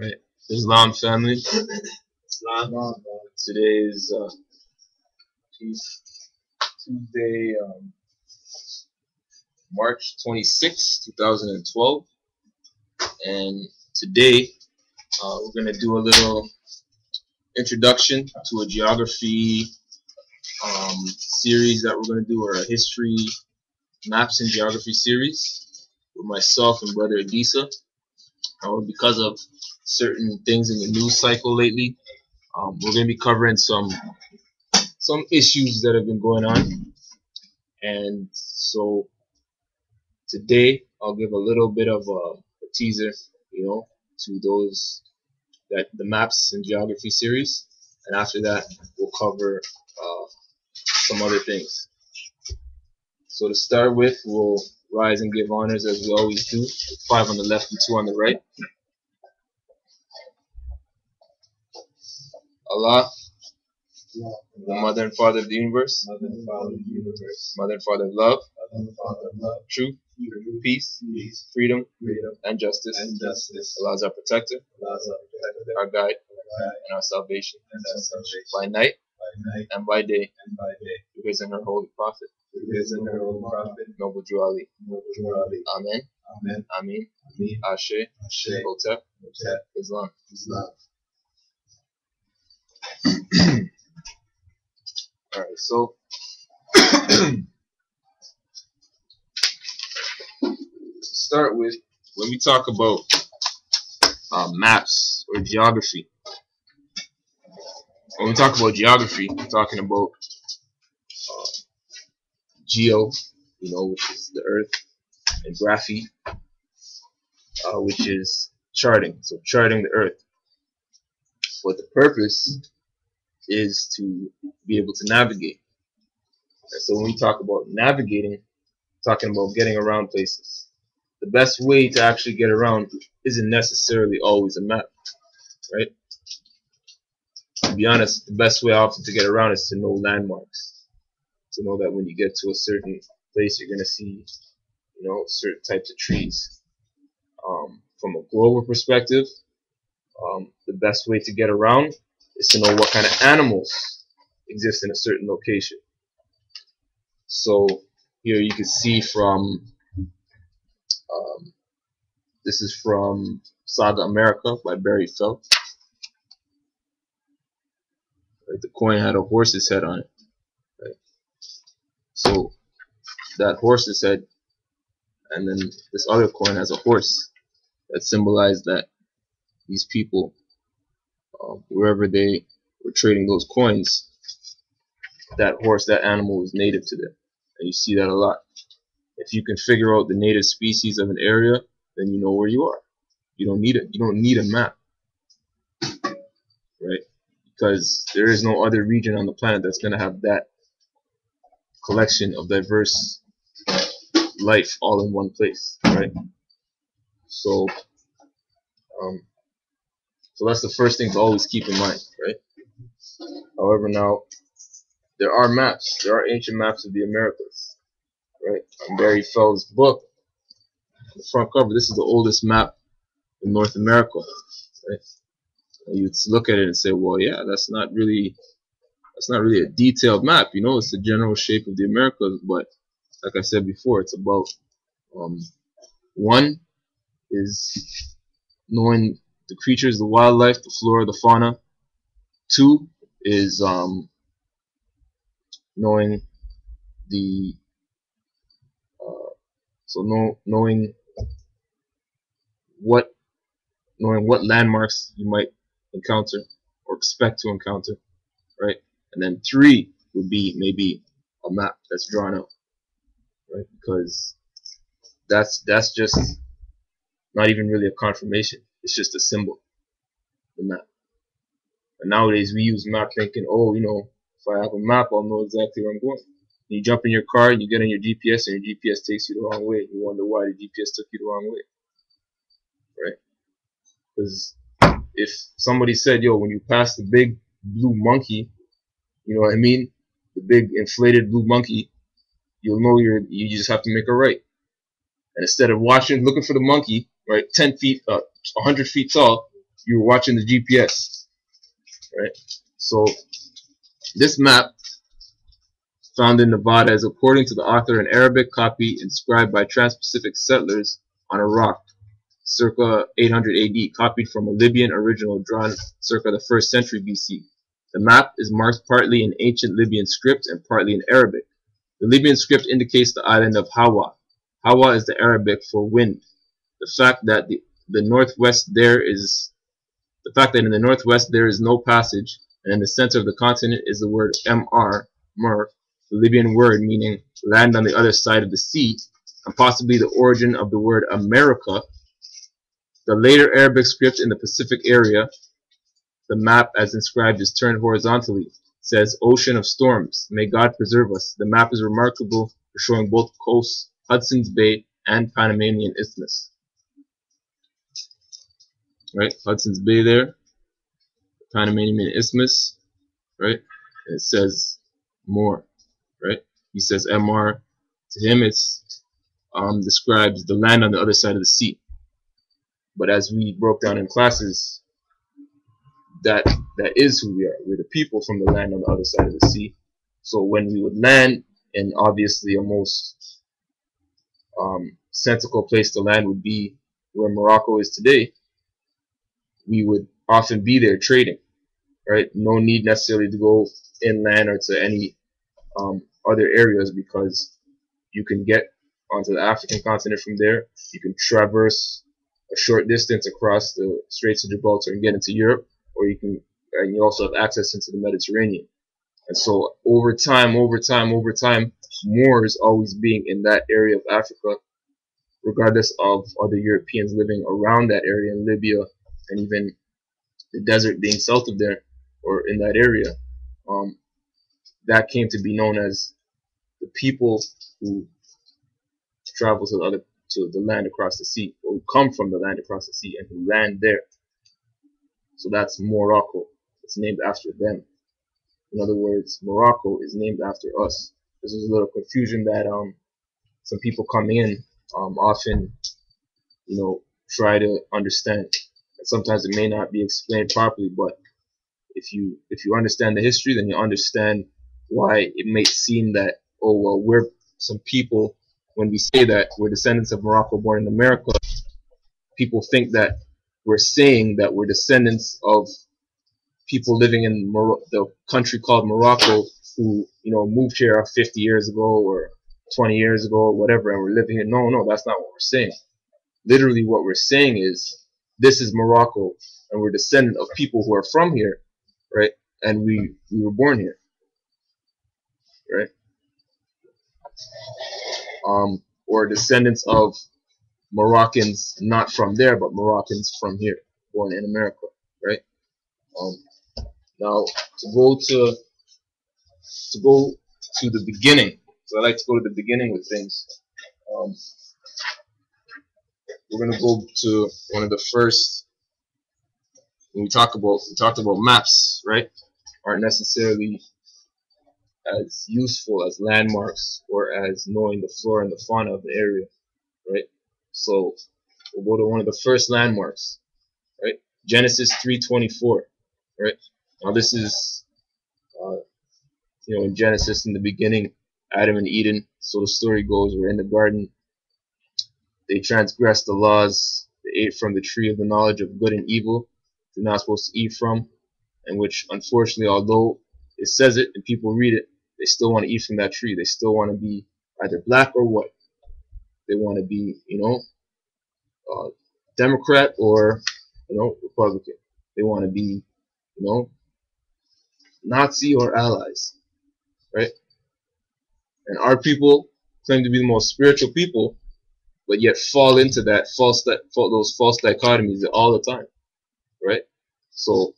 Right. Islam family. Islam. Today is Tuesday, March 26, 2012. And today we're going to do a little introduction to a geography series that we're going to do, or a history maps and geography series with myself and brother Adisa. Because of certain things in the news cycle lately, we're going to be covering some issues that have been going on. And so today I'll give a little bit of a teaser, to those the maps and geography series, and after that we'll cover some other things. So to start with, we'll rise and give honors as we always do. 5 on the left and 2 on the right. Allah, the mother and father of the universe, mother and father of love, truth, peace, freedom, and justice. Allah is our protector, our guide, and our salvation, by night and by day, through his and her holy prophet, noble Drew Ali. Amen. Ameen. Ashe. Hotep. Islam. Alright, so to start with, when we talk about maps or geography, we're talking about geo, which is the earth, and graphy, which is charting. So charting the earth. But the purpose is to be able to navigate. And so when we talk about navigating, talking about getting around places, the best way to actually get around isn't necessarily always a map, right? To be honest, the best way often to get around is to know landmarks, to know that when you get to a certain place, you're going to see, certain types of trees. From a global perspective, the best way to get around is to know what kind of animals exist in a certain location. So here you can see from, this is from Saga America by Barry Felt. Right, the coin had a horse's head on it. Right? So that horse's head, and then this other coin has a horse that symbolized that these people, wherever they were trading those coins, that horse, that animal was native to them. And you see that a lot. If you can figure out the native species of an area, then you know where you are. You don't need it. You don't need a map, right? Because there is no other region on the planet that's going to have that collection of diverse life all in one place, right? So that's the first thing to always keep in mind, right? However, now there are maps. There are ancient maps of the Americas, right? In Barry Feld's book, the front cover, this is the oldest map in North America, right? And you'd look at it and say, well, yeah, that's not really a detailed map, it's the general shape of the Americas. But like I said before, it's about one is knowing the creatures, the wildlife, the flora, the fauna. 2 is knowing the knowing what landmarks you might encounter or expect to encounter, right? And then 3 would be maybe a map that's drawn out, right? Because that's just not even really a confirmation. It's just a symbol, the map. And nowadays we use map thinking, if I have a map, I'll know exactly where I'm going. You jump in your car and you get on your GPS, and your GPS takes you the wrong way. You wonder why the GPS took you the wrong way, right? Because if somebody said, when you pass the big blue monkey, the big inflated blue monkey, you'll know you just have to make a right. And instead of looking for the monkey, right, 10 feet, 100 feet tall, you were watching the GPS, right? So this map found in Nevada is, according to the author, an Arabic copy inscribed by trans-Pacific settlers on a rock circa 800 AD, copied from a Libyan original drawn circa the 1st century BC. The map is marked partly in ancient Libyan script and partly in Arabic. The Libyan script indicates the island of Hawa. Hawa is the Arabic for wind. The fact that in the northwest there is no passage, and in the center of the continent is the word Mr, Mur, the Libyan word meaning land on the other side of the sea, and possibly the origin of the word America. The later Arabic script in the Pacific area, the map as inscribed is turned horizontally, says Ocean of Storms, may God preserve us. The map is remarkable for showing both coasts, Hudson's Bay and Panamanian Isthmus. Right, Hudson's Bay there, Panamanian Isthmus, right, and it says more, right, he says MR, to him it's describes the land on the other side of the sea. But as we broke down in classes, that is who we are. We're the people from the land on the other side of the sea. So when we would land, and obviously a most sensible place to land would be where Morocco is today, we would often be there trading, right? No need necessarily to go inland or to any other areas, because you can get onto the African continent from there. You can traverse a short distance across the Straits of Gibraltar and get into Europe, or and you also have access into the Mediterranean. And so over time, Moors always being in that area of Africa, regardless of other Europeans living around that area in Libya, and even the desert being south of there or in that area, that came to be known as the people who travel to the land across the sea, or who come from the land across the sea and who land there. So that's Morocco. It's named after them. In other words, Morocco is named after us. This is a little confusion that some people coming in often, try to understand. And sometimes it may not be explained properly, but if you understand the history, then you understand why it may seem that, oh well, we're some people. When we say that we're descendants of Morocco born in America, people think that we're saying that we're descendants of people living in the country called Morocco who, moved here 50 years ago or 20 years ago or whatever, and we're living here. No, that's not what we're saying. Literally what we're saying is, this is Morocco, and we're descendant of people who are from here, right? And we were born here, right? Or descendants of Moroccans not from there, but Moroccans from here, born in America, right? Now to go to the beginning. So I like to go to the beginning with things. We're gonna go to one of the first. When we talked about maps, right? Aren't necessarily as useful as landmarks or as knowing the flora and the fauna of the area, right? So we'll go to one of the first landmarks, right? Genesis 3:24, right? Now this is, in Genesis, in the beginning, Adam and Eden. So the story goes, we're in the garden. They transgressed the laws. They ate from the tree of the knowledge of good and evil. They're not supposed to eat from, and which, unfortunately, although it says it and people read it, they still want to eat from that tree. They still want to be either black or white. They want to be, Democrat or, Republican. They want to be, Nazi or allies, right? And our people claim to be the most spiritual people, but yet fall into those false dichotomies all the time, right? So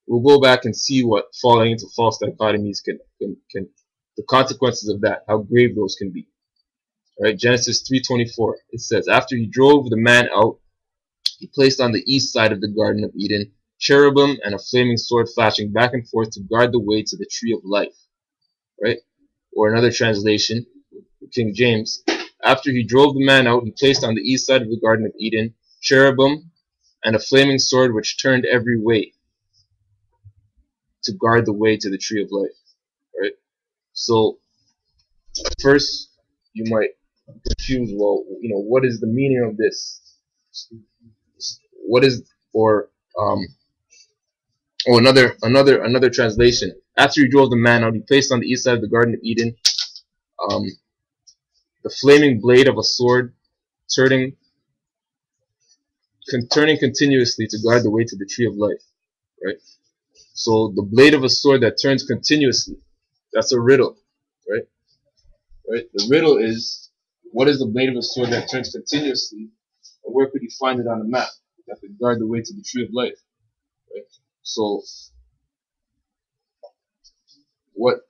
we'll go back and see what falling into false dichotomies can the consequences of that, how grave those can be. Right? Genesis 3:24. It says, after he drove the man out, he placed on the east side of the Garden of Eden cherubim and a flaming sword flashing back and forth to guard the way to the tree of life. Right? Or another translation, King James, after he drove the man out, he placed on the east side of the Garden of Eden cherubim and a flaming sword which turned every way to guard the way to the tree of life. Right? So at first you might confuse, well, what is the meaning of this? What is, or another translation. After he drove the man out, he placed on the east side of the Garden of Eden the flaming blade of a sword turning continuously to guard the way to the tree of life. Right? So the blade of a sword that turns continuously, that's a riddle. Right? Right? The riddle is, what is the blade of a sword that turns continuously, and where could you find it on the map that could guard the way to the tree of life? Right? So what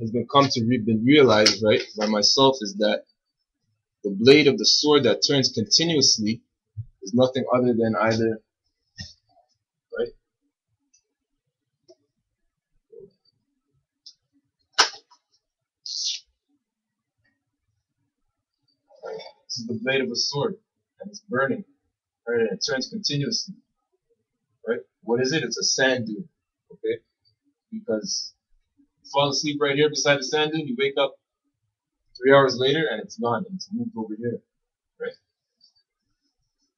has been realized, right, by myself, is that the blade of the sword that turns continuously is nothing other than either, right, this is the blade of a sword, and it's burning, right, and it turns continuously, right? What is it? It's a sand dune, okay? Because you fall asleep right here beside the sand dune, you wake up 3 hours later, and it's gone, and it's moved over here, right?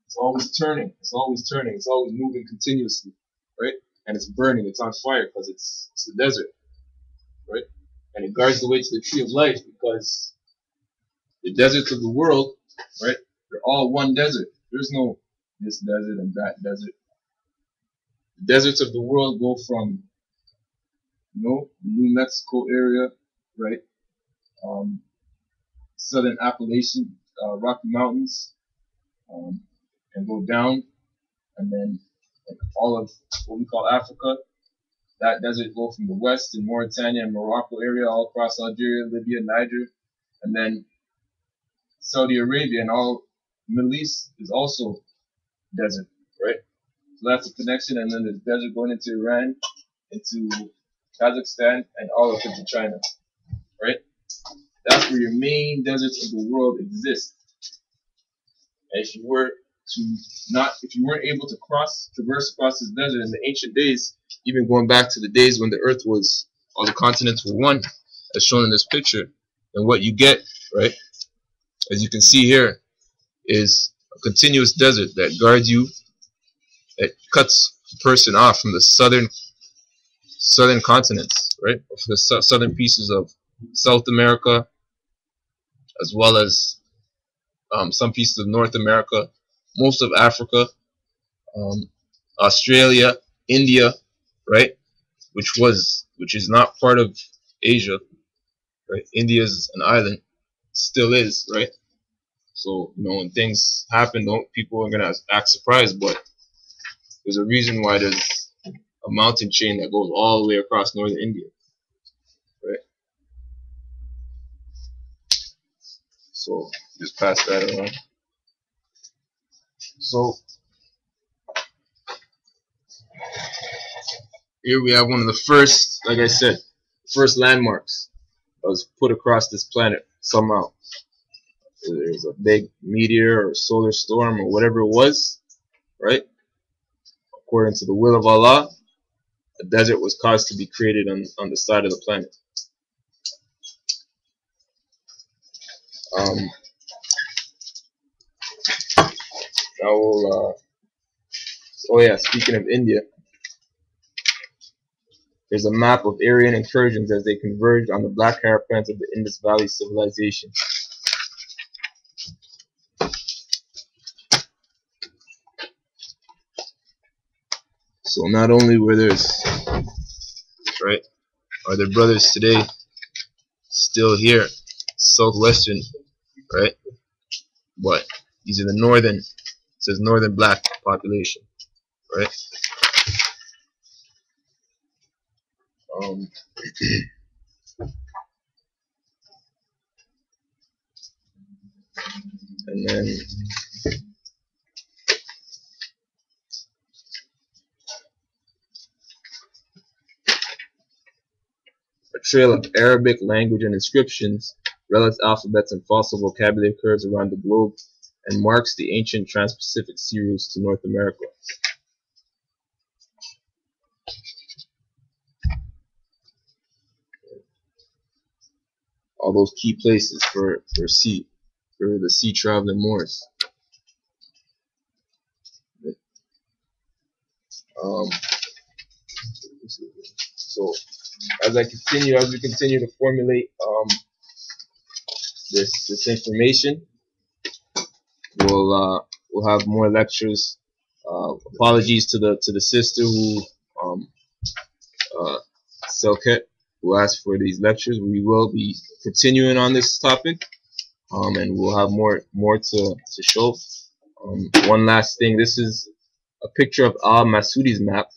It's always turning, it's always turning, it's always moving continuously, right? And it's burning, it's on fire because it's the desert, right? And it guards the way to the tree of life because the deserts of the world, right, they're all one desert. There's no this desert and that desert. The deserts of the world go from, the New Mexico area, right, southern Appalachian, Rocky Mountains, and go down, and then all of what we call Africa. That desert go from the west in Mauritania and Morocco area, all across Algeria, Libya, Niger, and then Saudi Arabia and all Middle East is also desert, right? So that's a connection, and then there's desert going into Iran, into Kazakhstan, and all up into China, right? That's where your main deserts of the world exist. And if you weren't able to traverse across this desert in the ancient days, even going back to the days when the earth was, all the continents were one, as shown in this picture, then what you get, right, as you can see here, is a continuous desert that guards you, that cuts a person off from the southern continents, right, or from the southern pieces of South America, as well as some pieces of North America, most of Africa, Australia, India, right, which is not part of Asia, right? India is an island, still is, right? So when things happen, people are gonna act surprised, but there's a reason why there's a mountain chain that goes all the way across northern India, right? So just pass that around. So here we have one of the first, like I said, first landmarks that was put across this planet somehow. There's a big meteor or solar storm or whatever it was, right? According to the will of Allah, a desert was caused to be created on the side of the planet. Now we'll, oh yeah, speaking of India, there's a map of Aryan incursions as they converged on the black hairpins of the Indus Valley civilization. So not only are there brothers today still here, southwestern, right? But these are the northern, it says northern black population, right? And then a trail of Arabic language and inscriptions, relics, alphabets, and fossil vocabulary curves around the globe and marks the ancient Trans-Pacific sea routes to North America. All those key places for the sea traveling Moors. So as we continue to formulate this information, we'll have more lectures. Apologies to the sister who Selket, who asked for these lectures. We will be continuing on this topic, and we'll have more to show. One last thing, this is a picture of al-Masudi's map.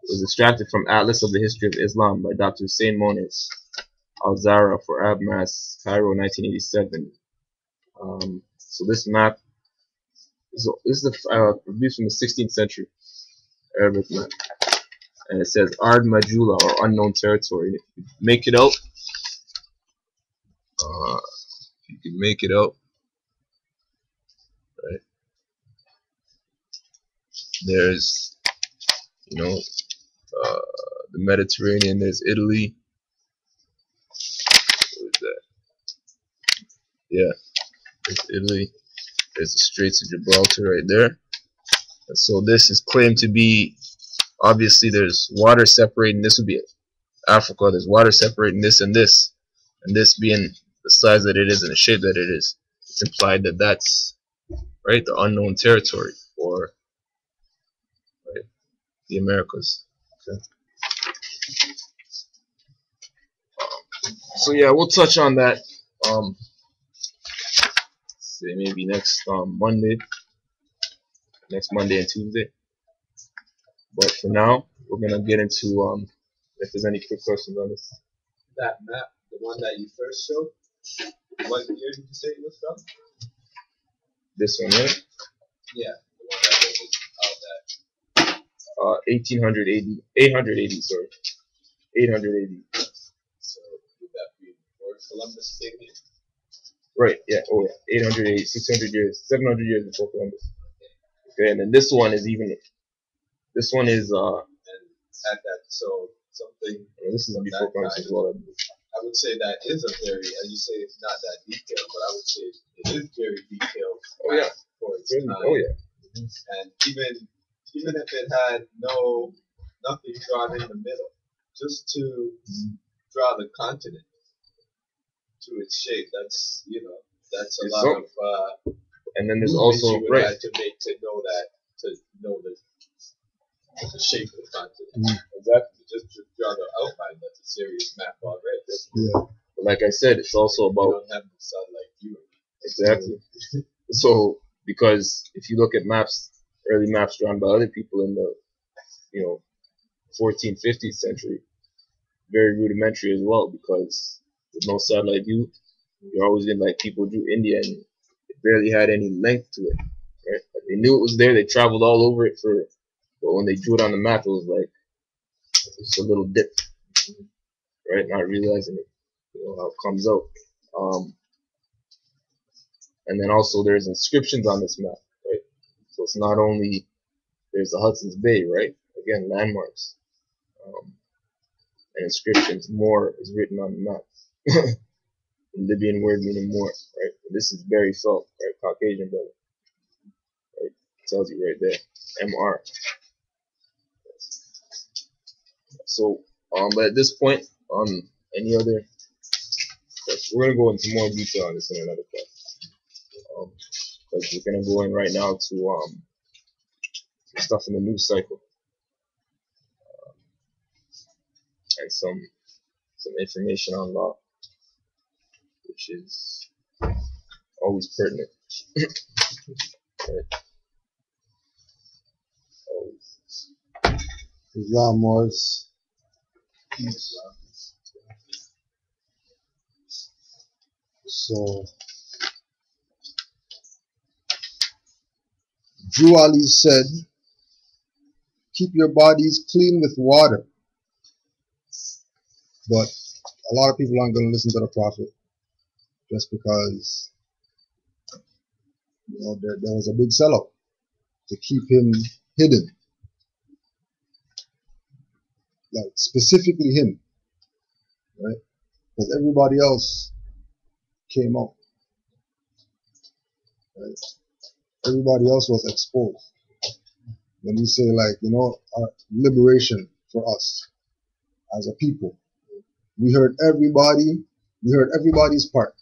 It was extracted from Atlas of the History of Islam by Dr. Hussein Moniz Al-Zahra for Arab Mass, Cairo, 1987. So this map this is produced from the 16th century Arabic map, and it says Ard Majula, or unknown territory. If you make it out, right? There's the Mediterranean. There's Italy. What is that? Yeah, there's Italy. There's the Straits of Gibraltar right there. And so this is claimed to be, obviously there's water separating, this would be Africa, there's water separating this, and this being the size that it is and the shape that it is. It's implied that that's, right, the unknown territory, or right, the Americas. Okay. So yeah, we'll touch on that say maybe next Monday and Tuesday. But for now, we're gonna get into if there's any quick questions on this. That map, the one that you first showed, what year did you say it was from? This one, right? Yeah, the one that was out that. 1800 AD, 800 AD, sorry. 800 AD. So would that be before Columbus came in? Right, yeah, oh yeah, 800 AD, 600 years, 700 years before Columbus. Okay, and then this one is and at that, so something. This is before Columbus as well. I would say that is a very, as you say, it's not that detailed, but I would say it is very detailed. Oh yeah, for its time. Oh yeah. And even if it had nothing drawn in the middle, just to draw the continent to its shape, that's a lot of. And then there's also you would have to make to know the shape of the continent. Exactly. Just to draw the outline, that's a serious map already. Yeah. But like I said, it's also about. You don't have the sunlight view. Exactly. So because if you look at early maps drawn by other people in the 14th, 15th century, very rudimentary as well, because with no satellite view, you're always getting like people drew India and it barely had any length to it, right? Like they knew it was there, they traveled all over it but when they drew it on the map, it was like it's a little dip, right? Not realizing it, how it comes out. And then also there's inscriptions on this map, right? So it's not only there's the Hudson's Bay, right? Again, landmarks and inscriptions. More is written on the map. The Libyan word meaning more, right? And this is Barry Salt, right? Caucasian brother, right? It tells you right there, MR. So, but at this point, any other questions? We're gonna go into more detail on this in another class, because we're gonna go in right now to stuff in the news cycle and some information on law, which is always pertinent. Right. Always. Islam Moors. So, Drew Ali said, keep your bodies clean with water. But a lot of people aren't going to listen to the Prophet just because You know, there was a big setup to keep him hidden, like specifically him, right? Because everybody else came out, right? Everybody else was exposed. When we say, like, you know, liberation for us as a people, we heard everybody's part.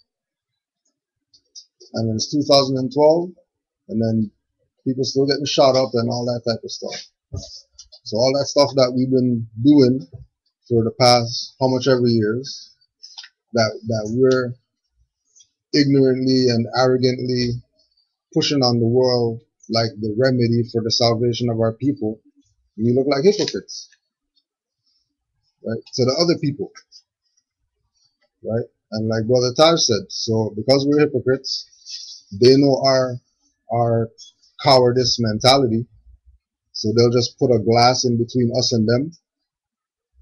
And it's 2012, and then people still getting shot up and all that type of stuff. So all that stuff that we've been doing for the past how much ever years, that we're ignorantly and arrogantly pushing on the world like the remedy for the salvation of our people, we look like hypocrites, right? To the other people, right? And like Brother Taj said, so because we're hypocrites, they know our cowardice mentality, so they'll just put a glass in between us and them,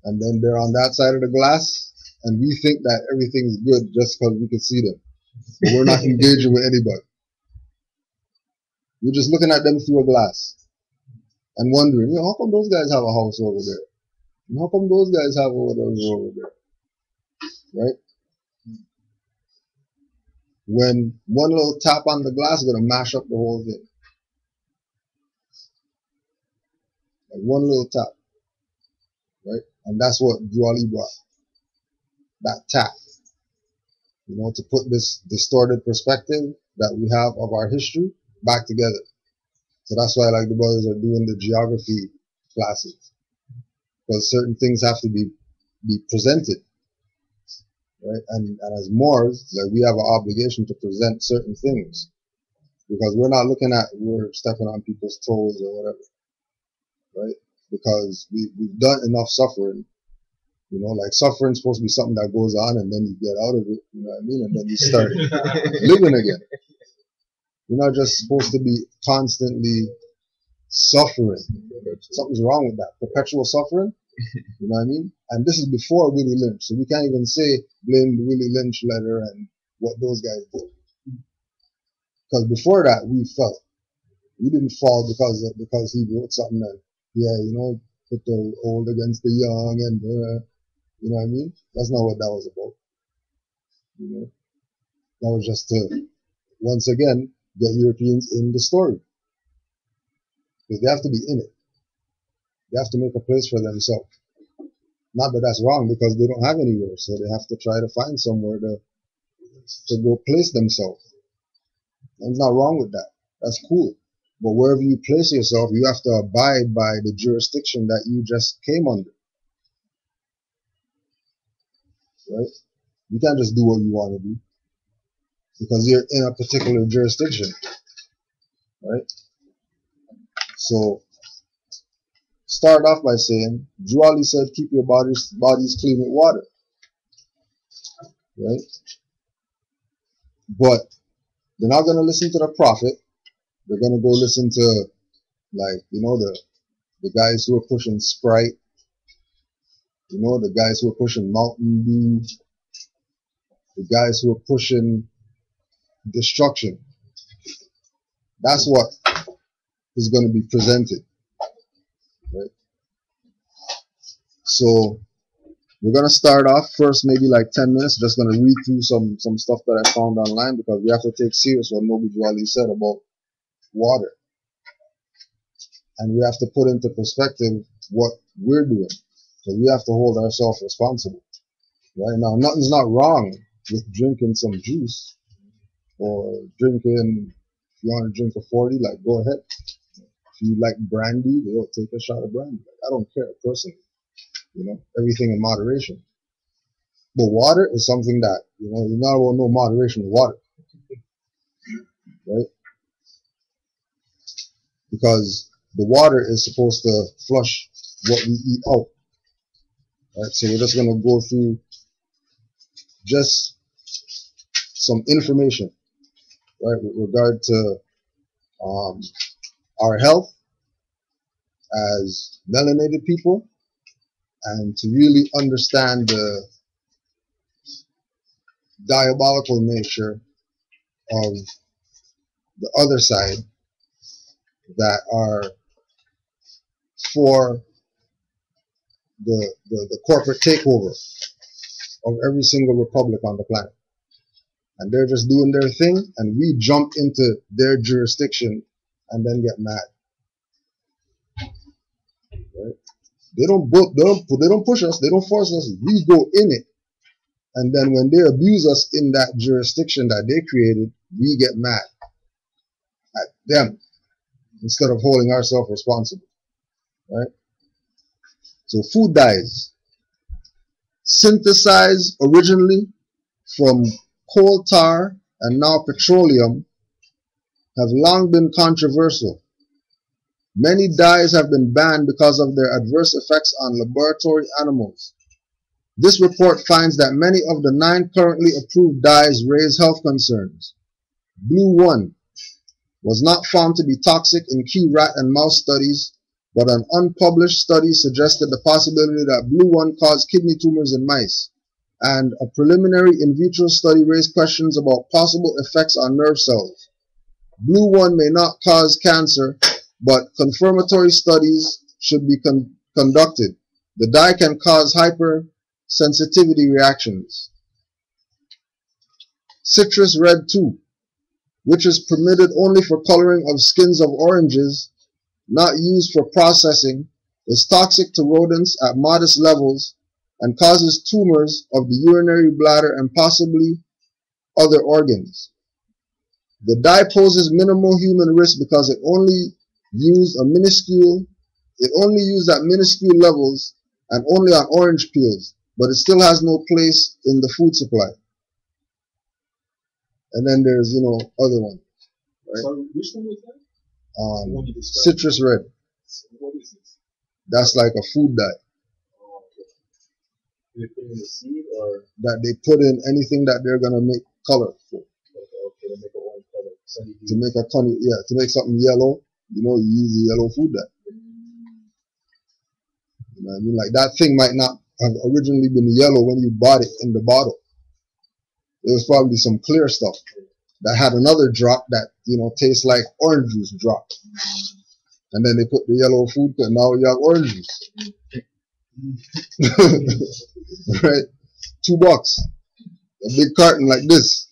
and then they're on that side of the glass, and we think that everything's good just because we can see them, but we're not engaging with anybody. We're just looking at them through a glass and wondering, you know, how come those guys have a house over there? And how come those guys have whatever over there? Right? When one little tap on the glass is gonna mash up the whole thing. Like one little tap, right? And that's what Juali brought. That tap, you know, to put this distorted perspective that we have of our history back together. So that's why, like, the brothers are doing the geography classes, because certain things have to be presented, right? And as Moors, like, we have an obligation to present certain things, because we're not looking at, we're stepping on people's toes or whatever, right? Because we've done enough suffering, you know, like suffering's supposed to be something that goes on and then you get out of it, you know what I mean? And then you start living again. You're not just supposed to be constantly suffering. Something's wrong with that. Perpetual suffering, you know what I mean? And this is before Willie Lynch, so we can't even say blame the Willie Lynch letter and what those guys did. Because before that, we fell. We didn't fall because he wrote something that, yeah, you know, put the old against the young and, you know what I mean? That's not what that was about. You know, that was just to, once again, get Europeans in the story. Because they have to be in it. They have to make a place for themselves. Not that that's wrong, because they don't have anywhere, so they have to try to find somewhere to go place themselves. And there's not wrong with that. That's cool. But wherever you place yourself, you have to abide by the jurisdiction that you just came under. Right? You can't just do what you want to do because you're in a particular jurisdiction. Right? So start off by saying, Juali said, keep your bodies clean with water. Right? But they're not going to listen to the prophet. They're going to go listen to, like, you know, the guys who are pushing Sprite, you know, the guys who are pushing Mountain Dew, the guys who are pushing destruction. That's what is going to be presented. Right? So we're going to start off first, maybe like 10 minutes, just going to read through some stuff that I found online, because we have to take serious what Nobi Juali said about water. And we have to put into perspective what we're doing. So we have to hold ourselves responsible. Right now, nothing's not wrong with drinking some juice or drinking, if you want to drink a 40, like, go ahead. If you like brandy, they'll take a shot of brandy. Like, I don't care personally. You know, everything in moderation. But water is something that, you know, you're not about no moderation with water. Right? Because the water is supposed to flush what we eat out. Right? So we're just going to go through just some information, right, with regard to our health as melanated people, and to really understand the diabolical nature of the other side that are for the corporate takeover of every single republic on the planet. And they're just doing their thing, and we jump into their jurisdiction and then get mad. Right? They don't push us, they don't force us. We go in it, and then when they abuse us in that jurisdiction that they created, we get mad at them instead of holding ourselves responsible. Right? So food dyes, synthesized originally from coal tar and now petroleum, have long been controversial. Many dyes have been banned because of their adverse effects on laboratory animals. This report finds that many of the 9 currently approved dyes raise health concerns. Blue 1 was not found to be toxic in key rat and mouse studies, but an unpublished study suggested the possibility that Blue 1 caused kidney tumors in mice, and a preliminary in vitro study raised questions about possible effects on nerve cells. Blue 1 may not cause cancer, but confirmatory studies should be conducted. The dye can cause hypersensitivity reactions. Citrus red 2, which is permitted only for coloring of skins of oranges, not used for processing, is toxic to rodents at modest levels and causes tumors of the urinary bladder and possibly other organs. The dye poses minimal human risk because it only used at minuscule levels and only on orange peels, but it still has no place in the food supply. And then there's, other one, right? So which one was that? Citrus red. What is this? That's like a food dye. Oh, okay. Do they put in the seed or? That they put in anything that they're gonna make color for. Okay, to make a orange color. To make something yellow, you use the yellow food dye. You know what I mean? Like that thing might not have originally been yellow when you bought it in the bottle. It was probably some clear stuff that had another drop that, tastes like orange juice drop. And then they put the yellow food, and now you have orange juice. Right? $2. A big carton like this.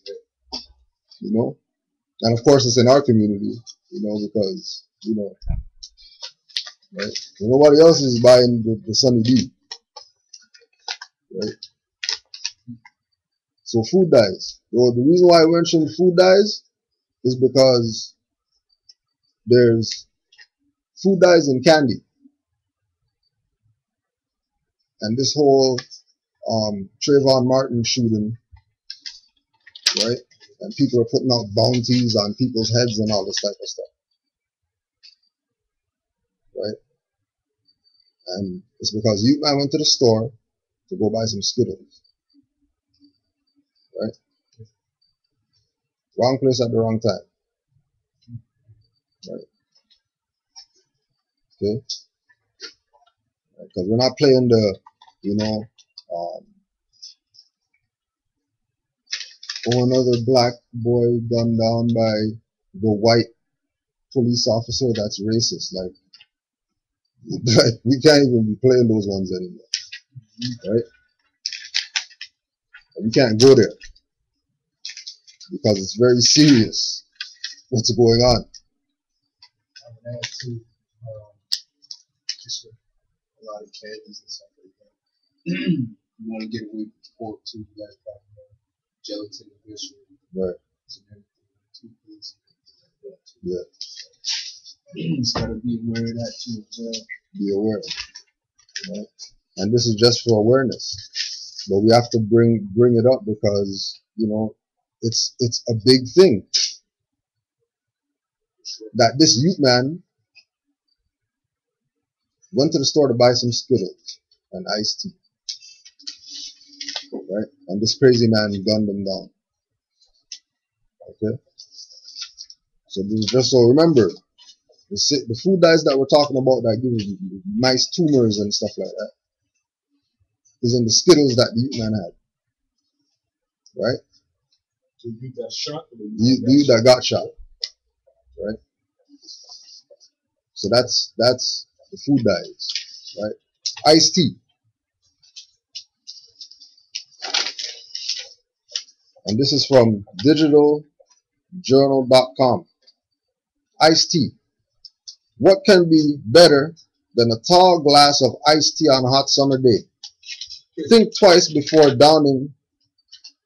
And of course it's in our community, because, right? Nobody else is buying the Sunny D. Right? So food dyes. Well, the reason why I mentioned food dyes is because there's food dyes in candy. And this whole Trayvon Martin shooting, right? And people are putting out bounties on people's heads and all this type of stuff. Right? And it's because you man went to the store to go buy some Skittles. Right? Wrong place at the wrong time. Right? Okay? Because we're not playing the, another black boy gunned down by the white police officer that's racist. Like we can't even be playing those ones anymore. Right? And we can't go there because it's very serious what's going on. I would add too, just with a lot of candies and stuff like that. You want to get away from pork too, you guys probably know gelatin and glycerin. Right. Toothpaste, like that too. Yeah. Just gotta be aware of that too as well. Be aware. Right? And this is just for awareness. But we have to bring it up because, it's a big thing. That this youth man went to the store to buy some Skittles and iced tea. Right? And this crazy man gunned him down. Okay? So this is just so remember, the food dyes that we're talking about that give you nice tumors and stuff like that is in the Skittles that the youth man had. Right? So you got shot? The youth that got shot. So that's the food dyes, right? Iced tea. And this is from digitaljournal.com. Iced tea. What can be better than a tall glass of iced tea on a hot summer day? Think twice before downing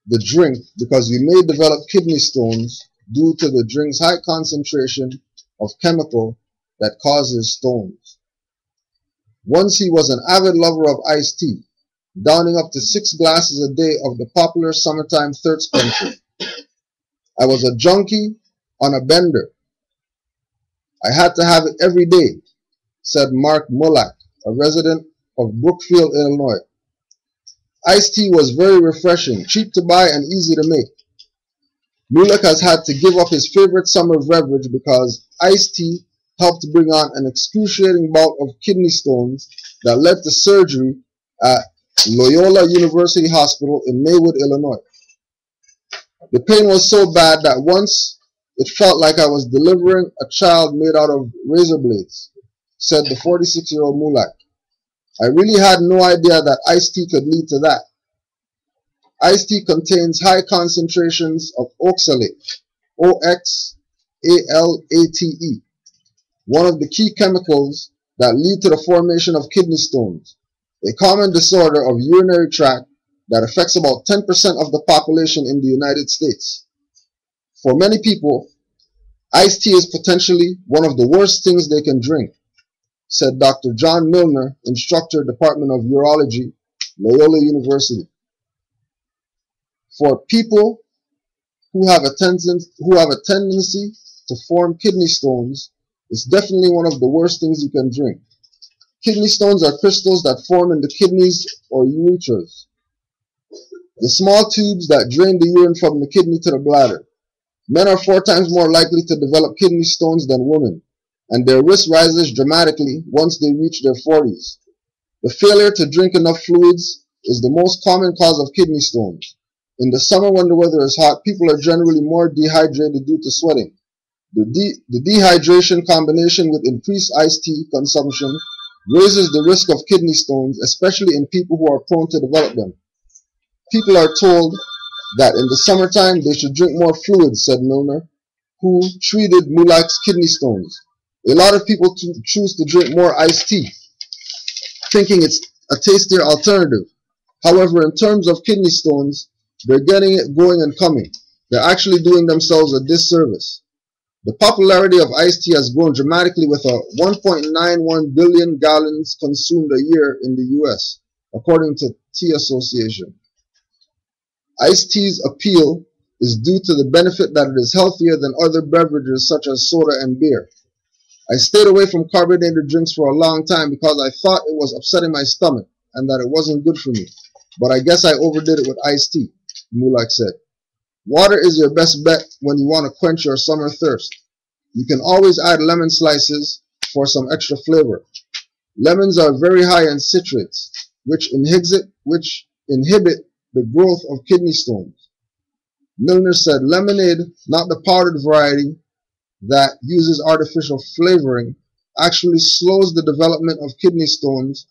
the drink because you may develop kidney stones due to the drink's high concentration of chemical that causes stones. Once he was an avid lover of iced tea, downing up to 6 glasses a day of the popular summertime thirst quencher. I was a junkie on a bender. I had to have it every day, said Mark Mulak, a resident of Brookfield, Illinois. Iced tea was very refreshing, cheap to buy and easy to make. Mulak has had to give up his favorite summer beverage because iced tea helped bring on an excruciating bout of kidney stones that led to surgery at Loyola University Hospital in Maywood, Illinois. The pain was so bad that once it felt like I was delivering a child made out of razor blades, said the 46-year-old Mulak. I really had no idea that iced tea could lead to that. Iced tea contains high concentrations of oxalate, O-X-A-L-A-T-E, one of the key chemicals that lead to the formation of kidney stones, a common disorder of urinary tract that affects about 10% of the population in the United States. For many people, iced tea is potentially one of the worst things they can drink, said Dr. John Milner, instructor, Department of Urology, Loyola University. For people who have a tendency to form kidney stones, it's definitely one of the worst things you can drink. Kidney stones are crystals that form in the kidneys or urethras, the small tubes that drain the urine from the kidney to the bladder. Men are 4 times more likely to develop kidney stones than women, and their risk rises dramatically once they reach their 40s. The failure to drink enough fluids is the most common cause of kidney stones. In the summer when the weather is hot, people are generally more dehydrated due to sweating. The dehydration combination with increased iced tea consumption raises the risk of kidney stones, especially in people who are prone to develop them. People are told that in the summertime they should drink more fluids, said Milner, who treated Mulak's kidney stones. A lot of people choose to drink more iced tea, thinking it's a tastier alternative. However, in terms of kidney stones, they're getting it going and coming. They're actually doing themselves a disservice. The popularity of iced tea has grown dramatically with a 1.91 billion gallons consumed a year in the US, according to Tea Association. Iced tea's appeal is due to the benefit that it is healthier than other beverages such as soda and beer. I stayed away from carbonated drinks for a long time because I thought it was upsetting my stomach and that it wasn't good for me. But I guess I overdid it with iced tea, Mulak said. Water is your best bet when you want to quench your summer thirst. You can always add lemon slices for some extra flavor. Lemons are very high in citrates, which inhibit the growth of kidney stones. Milner said lemonade, not the powdered variety that uses artificial flavoring, actually slows the development of kidney stones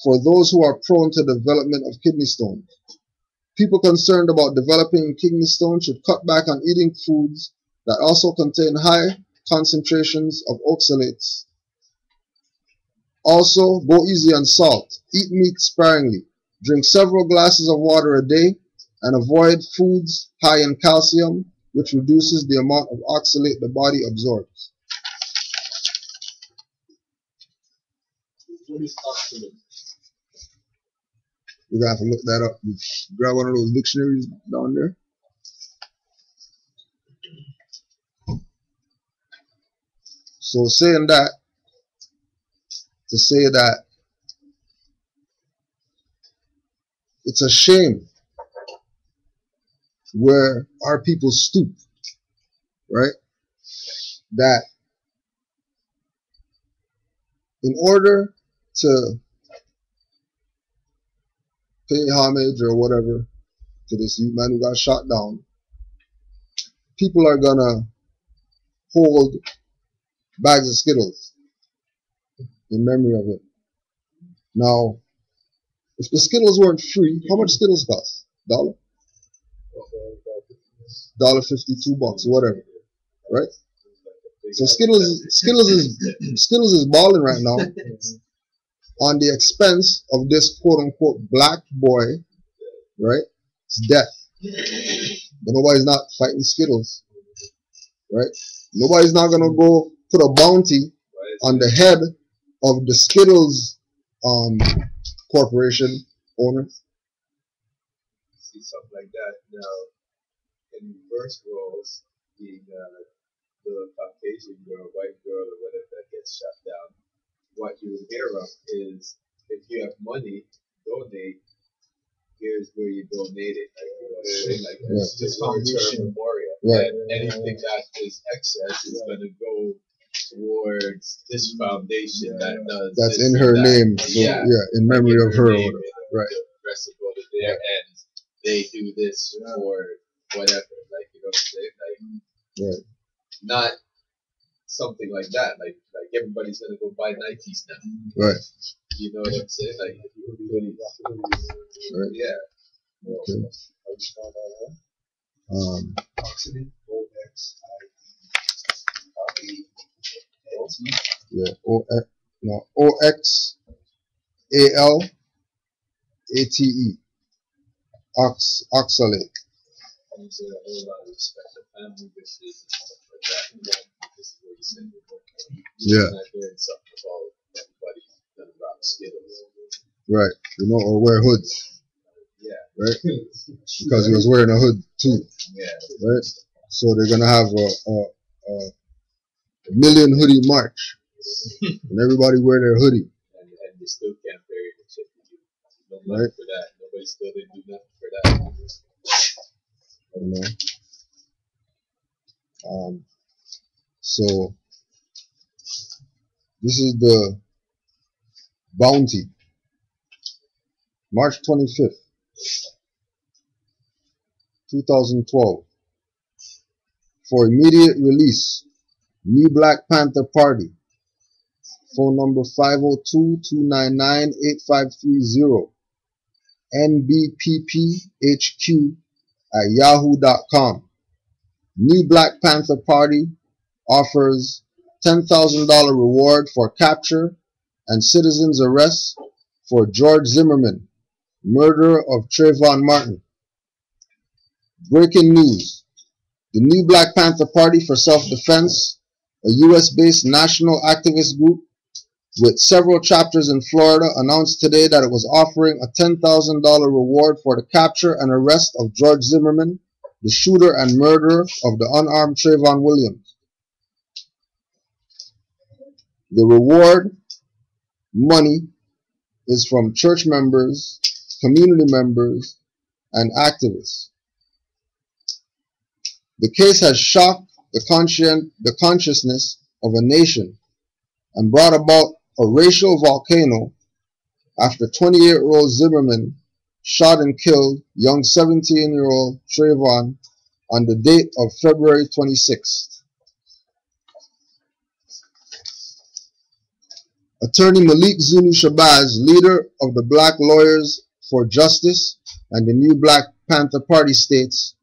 for those who are prone to the development of kidney stones. People concerned about developing kidney stones should cut back on eating foods that also contain high concentrations of oxalates. Also, go easy on salt. Eat meat sparingly. Drink several glasses of water a day and avoid foods high in calcium, which reduces the amount of oxalate the body absorbs. What is oxalate? We're going to have to look that up. Grab one of those dictionaries down there. So saying that, to say that it's a shame where our people stoop, right? That in order to pay homage or whatever to this man who got shot down, people are gonna hold bags of Skittles in memory of him. Now, if the Skittles weren't free, how much Skittles cost? $1? $1.52, whatever, right? So Skittles is balling right now on the expense of this quote unquote black boy, right? It's death. But nobody's not fighting Skittles, right? Nobody's not gonna go put a bounty on the head of the Skittles corporation owner. See something like that now in reverse roles, being the Caucasian girl, white girl, or whatever that gets shut down. What you would hear of is if you have money, donate. Here's where you donate it. Like, you know what I'm saying? Like, it's just foundation memorial. Right. And anything that is excess is going to go towards this foundation that does. That's this in her that. name. So, yeah, in memory of her. Right. The rest of go to there, and they do this for whatever. Like, you know what I'm saying? Like, right. Not something like that. Like everybody's gonna go buy Nikes now. Right. You know what I'm saying? Like, right. Yeah. Okay. Yeah. OXALATE. Oxalate. Yeah. Right. You know, or wear hoods. Yeah. Right? Because he was wearing a hood too. Yeah. Right? So they're gonna have a million hoodie march. And everybody wear their hoodie. And you still can't bury the shit. No right? money for that. Nobody still didn't do nothing for that. You know. So this is the bounty. March 25th, 2012. For immediate release, New Black Panther Party. Phone number 502-299-8530. nbpphq@yahoo.com. New Black Panther Party offers $10,000 reward for capture and citizens arrest for George Zimmerman, murderer of Trayvon Martin. Breaking news. The New Black Panther Party for Self-Defense, a US-based national activist group with several chapters in Florida, announced today that it was offering a $10,000 reward for the capture and arrest of George Zimmerman, the shooter and murderer of the unarmed Trayvon Williams. The reward money is from church members, community members, and activists. The case has shocked the consciousness of a nation and brought about a racial volcano after 28-year-old Zimmerman shot and killed young 17-year-old Trayvon on the date of February 26th. Attorney Malik Zunu Shabazz, leader of the Black Lawyers for Justice and the New Black Panther Party, states,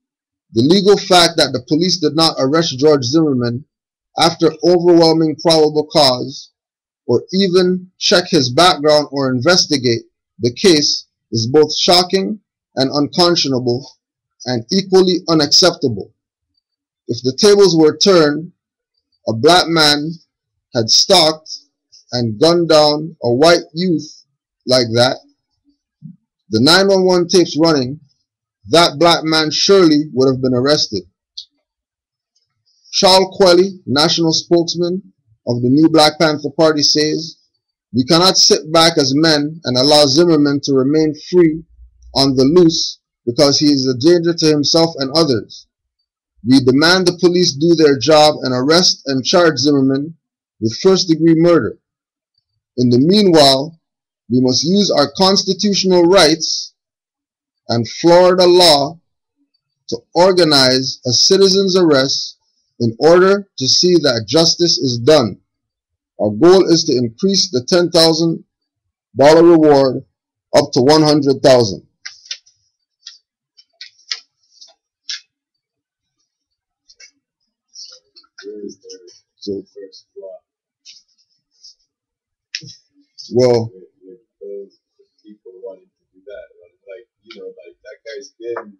the legal fact that the police did not arrest George Zimmerman after overwhelming probable cause or even check his background or investigate the case is both shocking and unconscionable and equally unacceptable. If the tables were turned, a black man had stalked and gunned down a white youth like that, the 911 tapes running, that black man surely would have been arrested. Charles Quelly, national spokesman of the New Black Panther Party, says, we cannot sit back as men and allow Zimmerman to remain free on the loose because he is a danger to himself and others. We demand the police do their job and arrest and charge Zimmerman with first-degree murder. In the meanwhile, we must use our constitutional rights and Florida law to organize a citizen's arrest in order to see that justice is done. Our goal is to increase the $10,000 reward up to $100,000. Where is their So, first block? well, With those people wanting to do that, like like that guy's been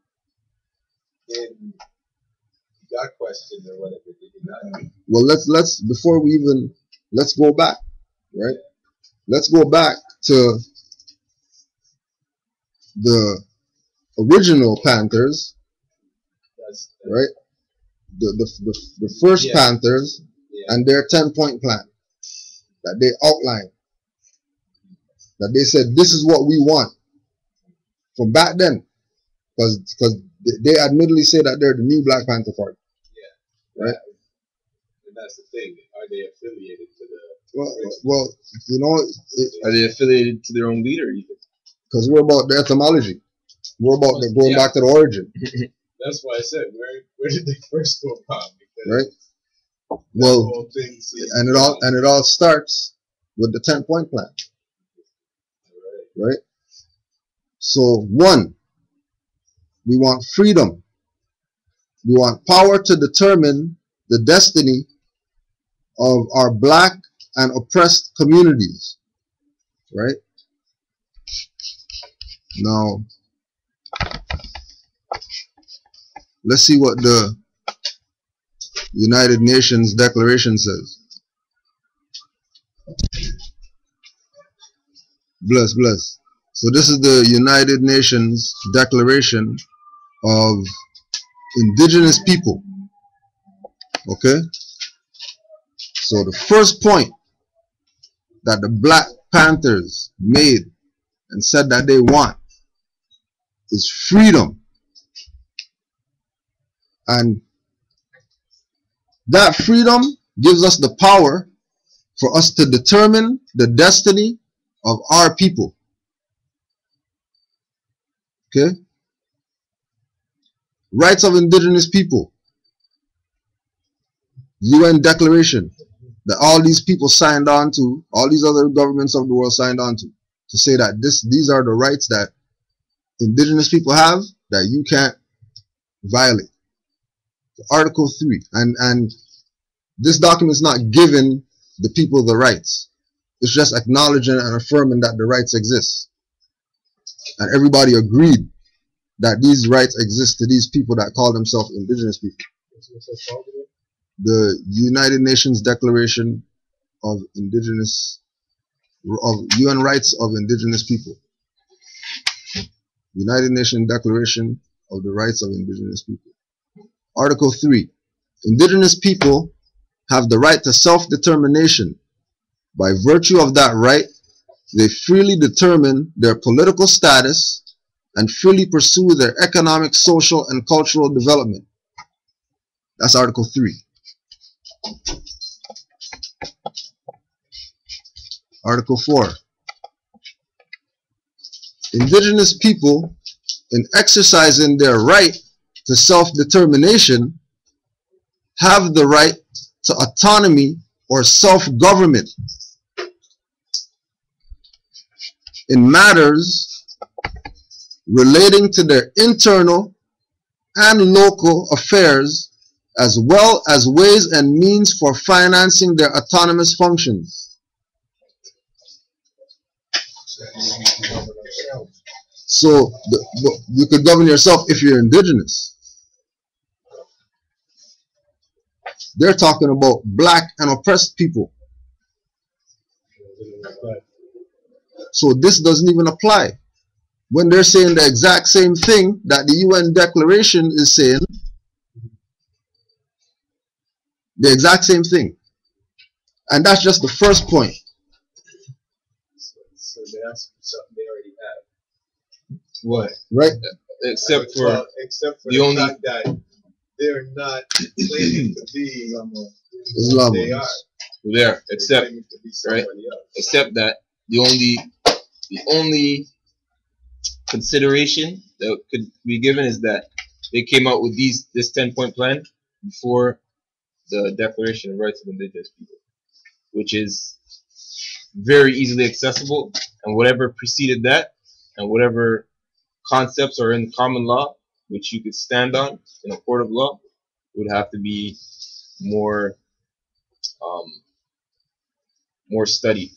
in. He got questioned or whatever. Did he not? well, let's before we even let's go back, right? Let's go back to the original Panthers, That's right? The first Panthers and their 10-point plan that they outlined, that they said this is what we want from back then, because they admittedly say that they're the new Black Panther Party. Yeah. Right. And that's the thing. Are they affiliated to the? Well, you know, Are they affiliated to their own leader even? because we're about the etymology. We're about the going back to the origin. That's why I said where did they first go from? Because right. Well, whole thing and it all starts with the 10-point plan. Right. So 1, we want freedom. We want power to determine the destiny of our Black and oppressed communities. Right. Now, let's see what the United Nations Declaration says. Bless. So this is the United Nations Declaration of Indigenous People. Okay? So the first point that the Black Panthers made and said that they want is freedom. And that freedom gives us the power for us to determine the destiny of our people. Okay? Rights of indigenous people. UN Declaration that all these people signed on to, all these other governments of the world signed on to say that these are the rights that indigenous people have that you can't violate. Article 3, and this document is not giving the people the rights. It's just acknowledging and affirming that the rights exist. And everybody agreed that these rights exist to these people that call themselves indigenous people. The United Nations Declaration of UN Rights of Indigenous People. United Nations Declaration of the Rights of Indigenous People. Article 3. Indigenous people have the right to self-determination. By virtue of that right, they freely determine their political status and freely pursue their economic, social, and cultural development. That's Article 3. Article 4. Indigenous people, in exercising their right to self-determination, have the right to autonomy or self-government in matters relating to their internal and local affairs, as well as ways and means for financing their autonomous functions. So you could govern yourself if you're indigenous. They're talking about black and oppressed people. So this doesn't even apply. When they're saying the exact same thing that the UN Declaration is saying, the exact same thing. And that's just the first point. So they asked for something they already have. What? Right? Except for the fact that they're not claiming to be Islam. they are. There, except claiming to be somebody else. except that the only consideration that could be given is that they came out with this 10-point plan before the Declaration of Rights of Indigenous People. which is very easily accessible, and whatever preceded that, and whatever concepts are in common law, which you could stand on in a court of law, would have to be more more studied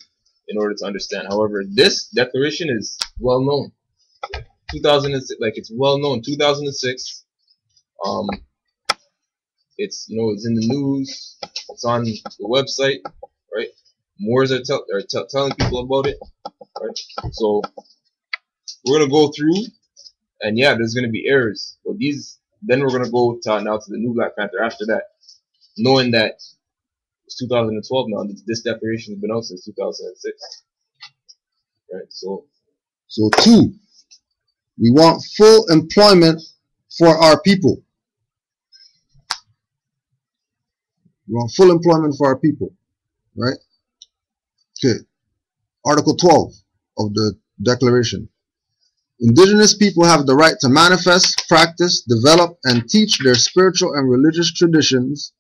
in order to understand. However, this declaration is well known. 2006, like it's well known. 2006. It's it's in the news. It's on the website, right? Moors are telling people about it, right? So we're gonna go through, and yeah, there's gonna be errors. But then we're gonna go now to the new Black Panther after that, knowing that it's 2012 now. This declaration has been out since 2006, right? So 2, we want full employment for our people. We want full employment for our people, right? Okay. Article 12 of the Declaration. Indigenous people have the right to manifest, practice, develop, and teach their spiritual and religious traditions,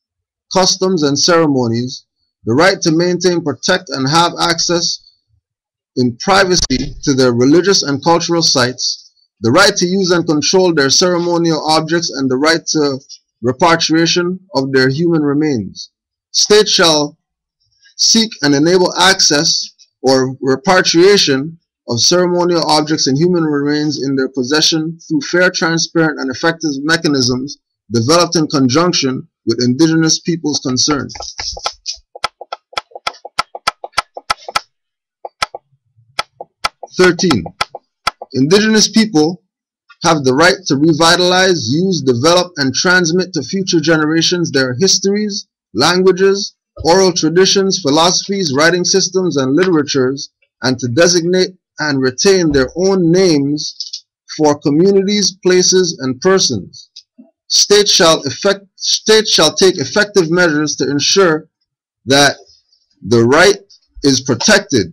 customs, and ceremonies, the right to maintain, protect, and have access in privacy to their religious and cultural sites, the right to use and control their ceremonial objects, and the right to repatriation of their human remains. States shall seek and enable access or repatriation of ceremonial objects and human remains in their possession through fair, transparent, and effective mechanisms developed in conjunction with indigenous peoples concerned. (13) Indigenous people have the right to revitalize, use, develop, and transmit to future generations their histories, languages, oral traditions, philosophies, writing systems, and literatures, and to designate and retain their own names for communities, places, and persons. States shall take effective measures to ensure that the right is protected,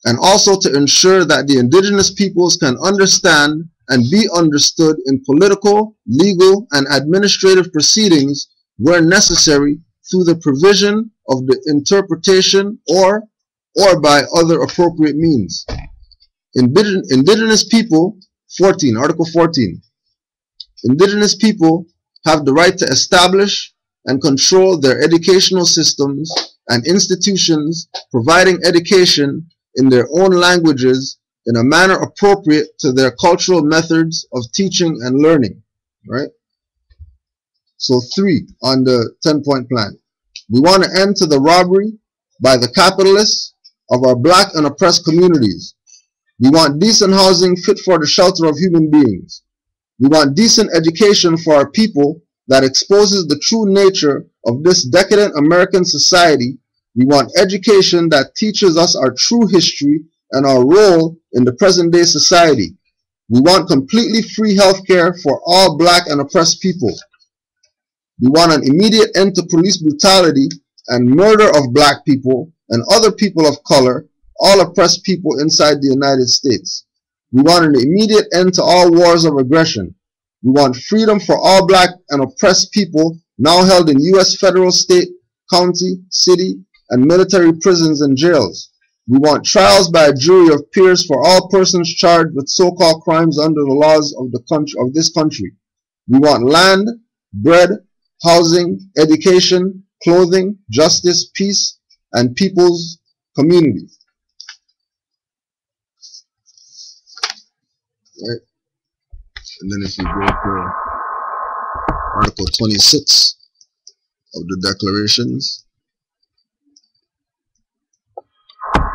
and also to ensure that the indigenous peoples can understand and be understood in political, legal, and administrative proceedings where necessary through the provision of the interpretation or by other appropriate means. Indigenous people, 14, Article 14. Indigenous people have the right to establish and control their educational systems and institutions, providing education in their own languages in a manner appropriate to their cultural methods of teaching and learning, right? So 3 on the 10-point plan. We want to end to the robbery by the capitalists of our black and oppressed communities. We want decent housing fit for the shelter of human beings. We want decent education for our people that exposes the true nature of this decadent American society. We want education that teaches us our true history and our role in the present day society. We want completely free healthcare for all black and oppressed people. We want an immediate end to police brutality and murder of black people and other people of color, all oppressed people inside the United States. We want an immediate end to all wars of aggression. We want freedom for all black and oppressed people now held in U.S. federal, state, county, city, and military prisons and jails. We want trials by a jury of peers for all persons charged with so-called crimes under the laws of this country. We want land, bread, housing, education, clothing, justice, peace, and people's communities. Right? And then if you go to Article 26 of the Declarations,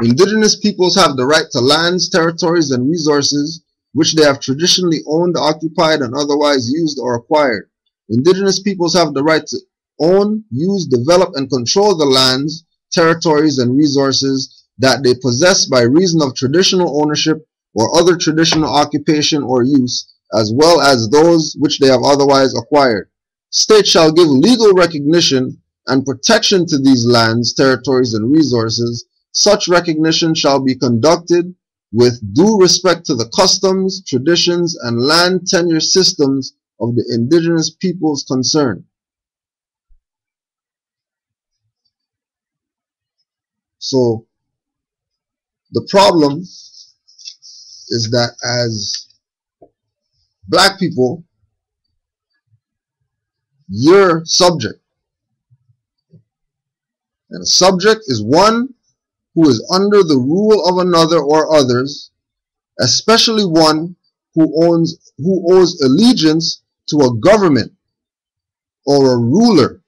indigenous peoples have the right to lands, territories, and resources which they have traditionally owned, occupied, and otherwise used or acquired. Indigenous peoples have the right to own, use, develop, and control the lands, territories, and resources that they possess by reason of traditional ownership or other traditional occupation or use, as well as those which they have otherwise acquired. States shall give legal recognition and protection to these lands, territories, and resources. Such recognition shall be conducted with due respect to the customs, traditions, and land tenure systems of the indigenous peoples concerned. So the problem is that as black people, you're subject. And a subject is one who is under the rule of another or others, especially one who owes allegiance to a government or a ruler,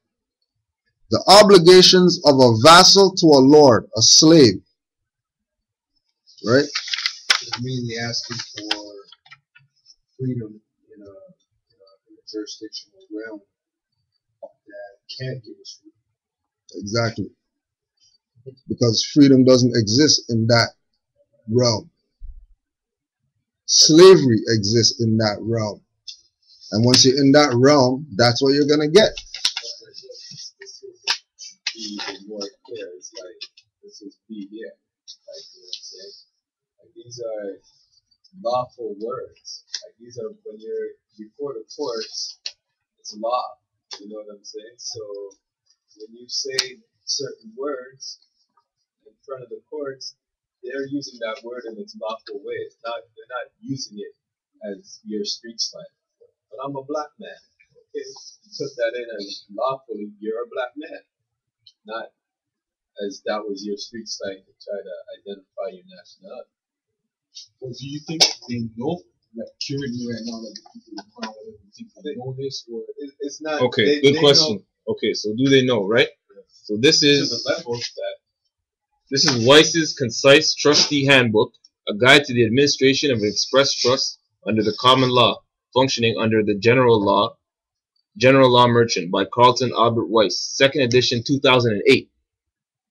the obligations of a vassal to a lord, a slave. Right? It's mainly asking for freedom in a jurisdictional realm that can't give us freedom. Exactly. Because freedom doesn't exist in that realm. Slavery exists in that realm. And once you're in that realm, that's what you're going to get. Be more clear. It's like, this is be here. Like, you know what I'm saying? Like, these are lawful words. Like, these are, when you're before the courts, it's law. You know what I'm saying? So when you say certain words in front of the courts, they're using that word in its lawful way. It's not, they're not using it as your street slang. But I'm a black man. Okay, you put that in as lawfully, you're a black man. Not as that was your street slang to try to identify your nationality. Well, do you think they know, like currently right now, like the people in Canada, do you think they know this, or It's not. Okay, good question. Okay, so do they know, right? So this To is the level that This is Weiss's Concise Trustee Handbook, a guide to the administration of an express trust under the common law, functioning under the general law merchant by Carlton Albert Weiss, second edition, 2008.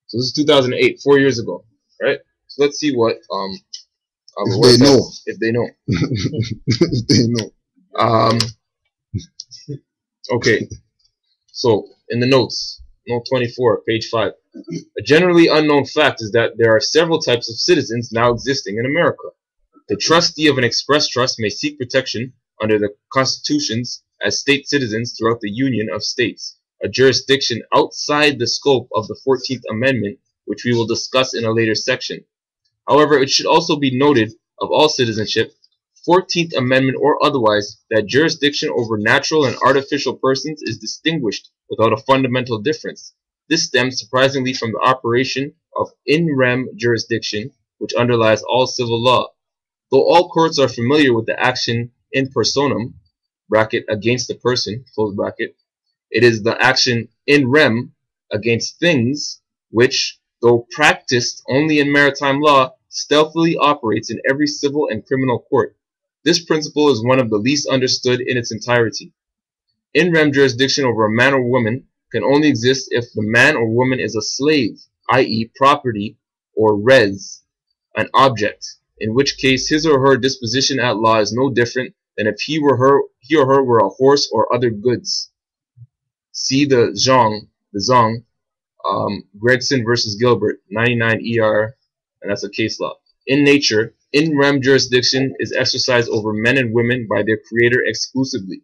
So this is 2008, 4 years ago, right? So let's see what Albert Weiss has, if they know. If they know. Okay, so in the notes, note 24, page 5. A generally unknown fact is that there are several types of citizens now existing in America. The trustee of an express trust may seek protection under the constitutions as state citizens throughout the Union of States, a jurisdiction outside the scope of the 14th Amendment, which we will discuss in a later section. However, it should also be noted of all citizenship, 14th Amendment or otherwise, that jurisdiction over natural and artificial persons is distinguished without a fundamental difference. This stems surprisingly from the operation of in rem jurisdiction, which underlies all civil law. Though all courts are familiar with the action in personam, bracket, against the person, close bracket, it is the action in rem, against things, which, though practiced only in maritime law, stealthily operates in every civil and criminal court. This principle is one of the least understood in its entirety. In rem jurisdiction over a man or woman can only exist if the man or woman is a slave, i.e. property, or res, an object, in which case his or her disposition at law is no different than if he or her were a horse or other goods. See the Zong, Gregson versus Gilbert, 99 ER, and that's a case law. In nature, in rem jurisdiction is exercised over men and women by their creator exclusively.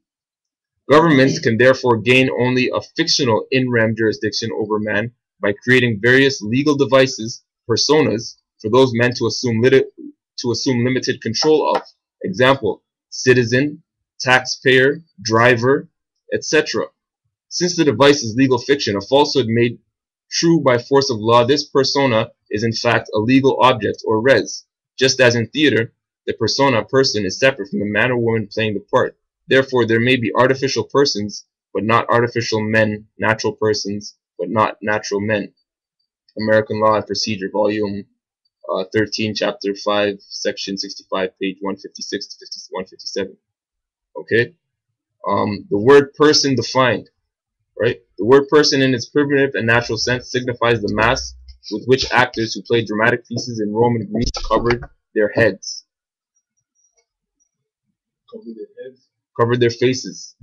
Governments can therefore gain only a fictional in rem jurisdiction over man by creating various legal devices, personas, for those men to assume limited control of. Example, citizen, taxpayer, driver, etc. Since the device is legal fiction, a falsehood made true by force of law, this persona is in fact a legal object or res. Just as in theater, the persona person is separate from the man or woman playing the part. Therefore, there may be artificial persons, but not artificial men, natural persons, but not natural men. American Law and Procedure, Volume 13, Chapter 5, Section 65, page 156 to 157. Okay? The word person defined, right? The word person in its primitive and natural sense signifies the mass with which actors who played dramatic pieces in Rome and Greece covered their heads. Covered their faces.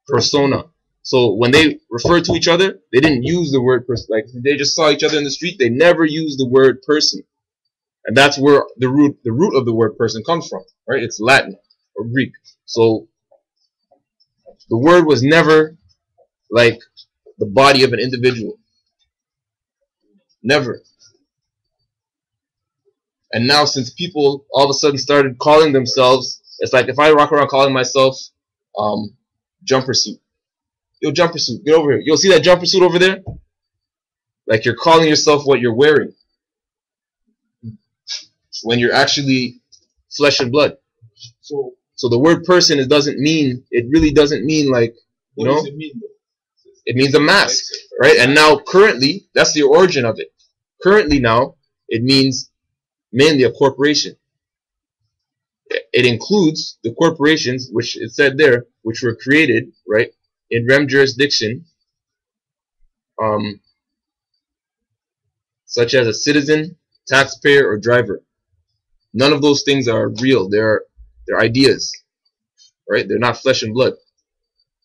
Persona. So when they referred to each other, they didn't use the word person. Like they just saw each other in the street, they never used the word person. And that's where the root of the word person comes from, right? It's Latin or Greek. So the word was never like the body of an individual. Never. And now since people all of a sudden started calling themselves, it's like if I walk around calling myself jumper suit. Yo, jumper suit, get over here. You'll see that jumper suit over there? Like you're calling yourself what you're wearing when you're actually flesh and blood. So the word person, it really doesn't mean like, you know, What does it mean though? it means a mask, right? And now currently, that's the origin of it. Currently now, it means mainly a corporation. It includes the corporations, which it said there, which were created, right, in REM jurisdiction, such as a citizen, taxpayer, or driver. None of those things are real. They're ideas, right? They're not flesh and blood.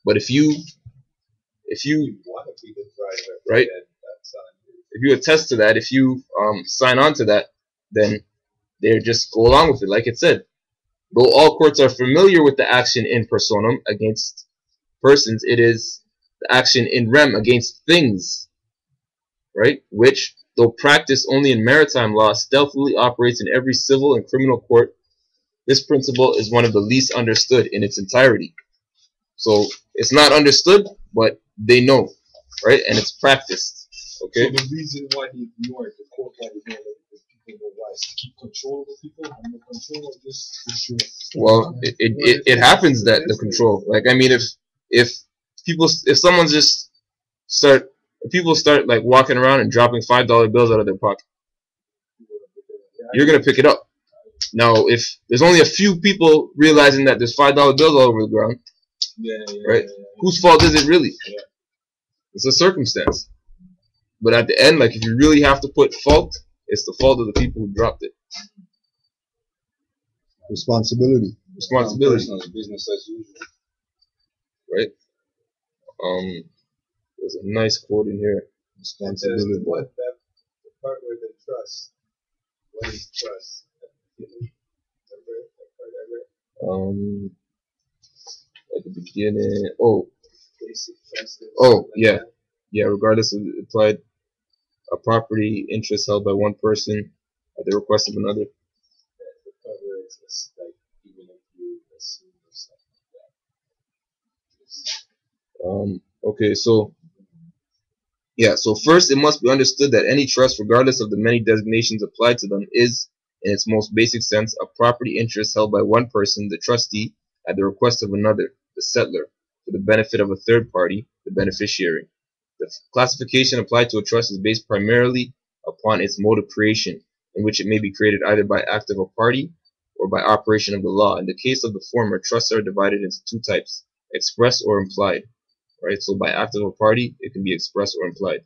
But if you Want to be the driver, right, then that's on you. if you attest to that, if you sign on to that, then they just go along with it, like it said. Though all courts are familiar with the action in personam against persons, it is the action in rem against things, right? Which, though practiced only in maritime law, stealthily operates in every civil and criminal court. This principle is one of the least understood in its entirety. So it's not understood, but they know, right? And it's practiced. Okay. So the reason why he ignored the court that he ignored it because people were wise to keep control of the people and the control of this for sure. Well, it happens that the control. Like I mean, if someone just people start like walking around and dropping $5 bills out of their pocket, you're gonna pick it up. Now, if there's only a few people realizing that there's $5 bills all over the ground, right? Whose fault is it really? Yeah. It's a circumstance. But at the end, like if you really have to put fault, it's the fault of the people who dropped it. Responsibility. Business as usual. Right? There's a nice quote in here. Responsibility. What that the part where the trust. What is trust? Remember that part I read? At the beginning. Oh, Basic trust. yeah. Yeah, regardless of implied a property interest held by one person at the request of another. The part where it's just like even if you assume or something like that. Okay, so yeah, so first it must be understood that any trust, regardless of the many designations applied to them, is, in its most basic sense, a property interest held by one person, the trustee, at the request of another, the settlor, for the benefit of a third party, the beneficiary. The classification applied to a trust is based primarily upon its mode of creation, in which it may be created either by act of a party or by operation of the law. In the case of the former, trusts are divided into two types, express or implied. Right? So by act of a party, it can be express or implied.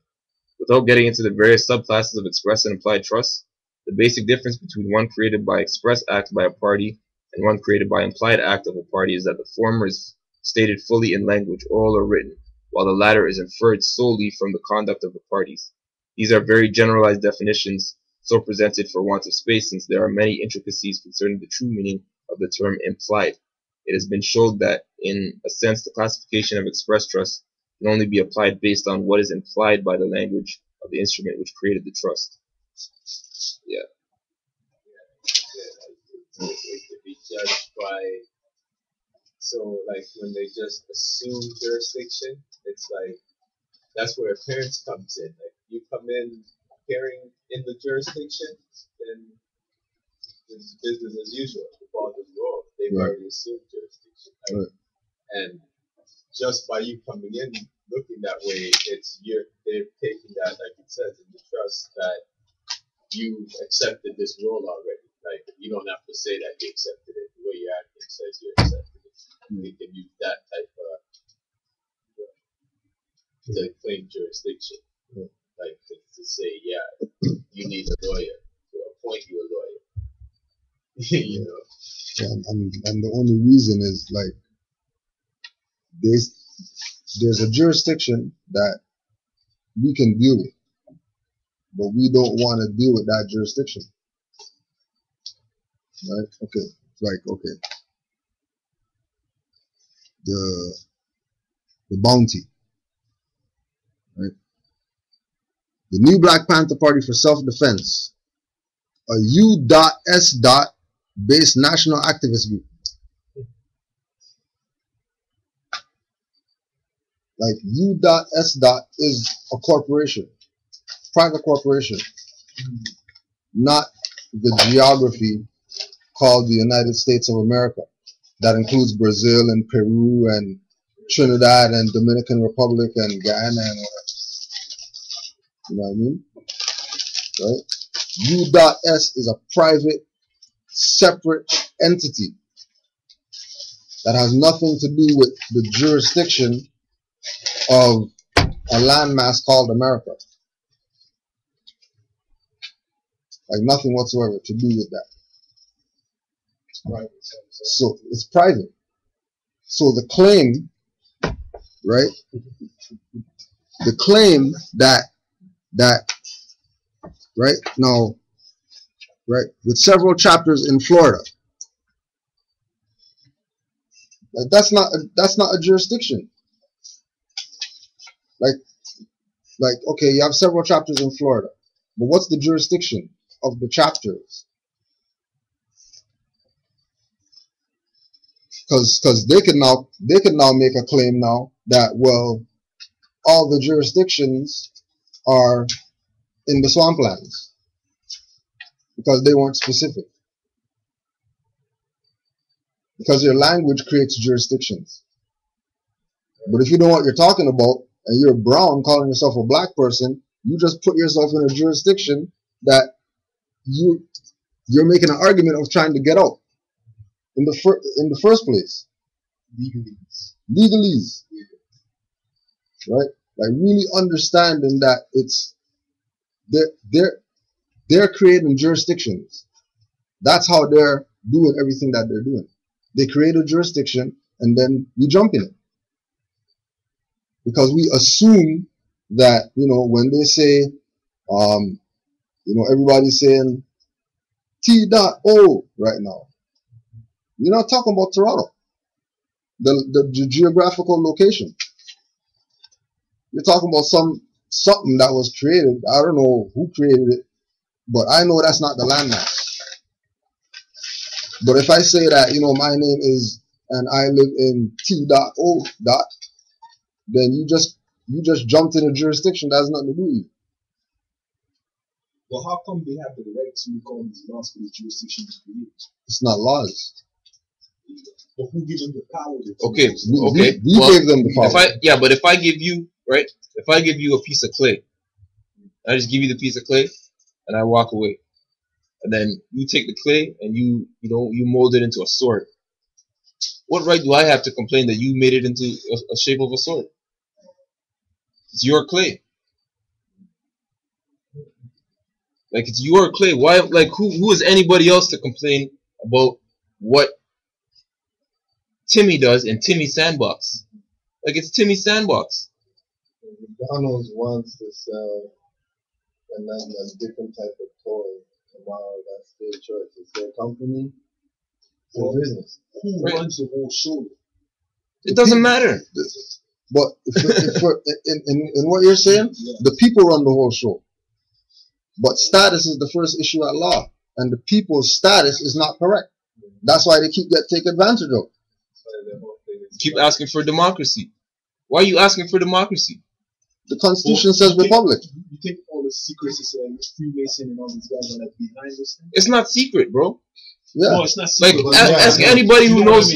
Without getting into the various subclasses of express and implied trusts, the basic difference between one created by express act by a party and one created by implied act of a party is that the former is stated fully in language, oral or written, while the latter is inferred solely from the conduct of the parties. These are very generalized definitions, so presented for want of space, since there are many intricacies concerning the true meaning of the term implied. It has been shown that, in a sense, the classification of express trust can only be applied based on what is implied by the language of the instrument which created the trust. Yeah. It could be judged by, so like when they just assume jurisdiction, it's like that's where appearance comes in. Like you come in appearing in the jurisdiction, then it's business as usual. The ball just rolls. They've already assumed jurisdiction. Right? And just by you coming in looking that way, they're taking that, like it says in the trust, that you accepted this role already. Like you don't have to say that you accepted it. The way you're acting says you accepted it. You can use that type of to claim jurisdiction. Like to say, yeah, you need a lawyer to appoint you a lawyer. You know. Yeah, and the only reason is like there's a jurisdiction that we can deal with, but we don't want to deal with that jurisdiction. Right? Okay. Like, okay. The bounty. Right? The new Black Panther Party for Self-Defense a U.S. based national activist group. Like U.S. is a corporation, private corporation, not the geography called the United States of America. That includes Brazil and Peru and Trinidad and Dominican Republic and Guyana and all that. You know what I mean? Right? U.S. is a private, separate entity that has nothing to do with the jurisdiction of a landmass called America. Like nothing whatsoever to do with that. Right. So it's private. So the claim, right? The claim that right now, right, with several chapters in Florida, like that's not a jurisdiction. Like okay, you have several chapters in Florida, but what's the jurisdiction of the chapters? Because they could now make a claim now that, well, all the jurisdictions are in the swamplands because they weren't specific. Because your language creates jurisdictions. But if you know what you're talking about and you're brown calling yourself a black person, you just put yourself in a jurisdiction that you're making an argument of trying to get out in the first place. Legalese. Right? Like really understanding that it's they're creating jurisdictions. That's how they're doing everything that they're doing. They create a jurisdiction and then we jump in it. Because we assume that, you know, when they say, you know, everybody's saying T.O. right now. We're not talking about Toronto, the geographical location. You're talking about something that was created. I don't know who created it, but I know that's not the landmass. But if I say that, you know, my name is and I live in T.O. then you just jumped in a jurisdiction that has nothing to do with you. Well, how come they have the right to recall these laws for the jurisdiction to create? It's not laws. But who gives them the power? Okay, we gave them the power. But if I give you, right, if I give you a piece of clay, I just give you the piece of clay and I walk away. And then you take the clay and you mold it into a sword. What right do I have to complain that you made it into a shape of a sword? It's your clay. Like, it's your clay. Why? Like, who is anybody else to complain about what Timmy does in Timmy's sandbox? Like, it's Timmy's sandbox. McDonald's wants to sell a different type of toy. Wow, that's their choice. It's their company. It's their business. Who runs the whole show? It doesn't matter. But if in what you're saying, the people run the whole show. But status is the first issue at law, and the people's status is not correct. That's why they keep taken advantage of. Keep asking for democracy. Why are you asking for democracy? The Constitution says republic. You think all the secrets and Freemason and all these guys are like behind this thing? It's not secret, bro. Yeah. No, it's not secret. Like, ask anybody who knows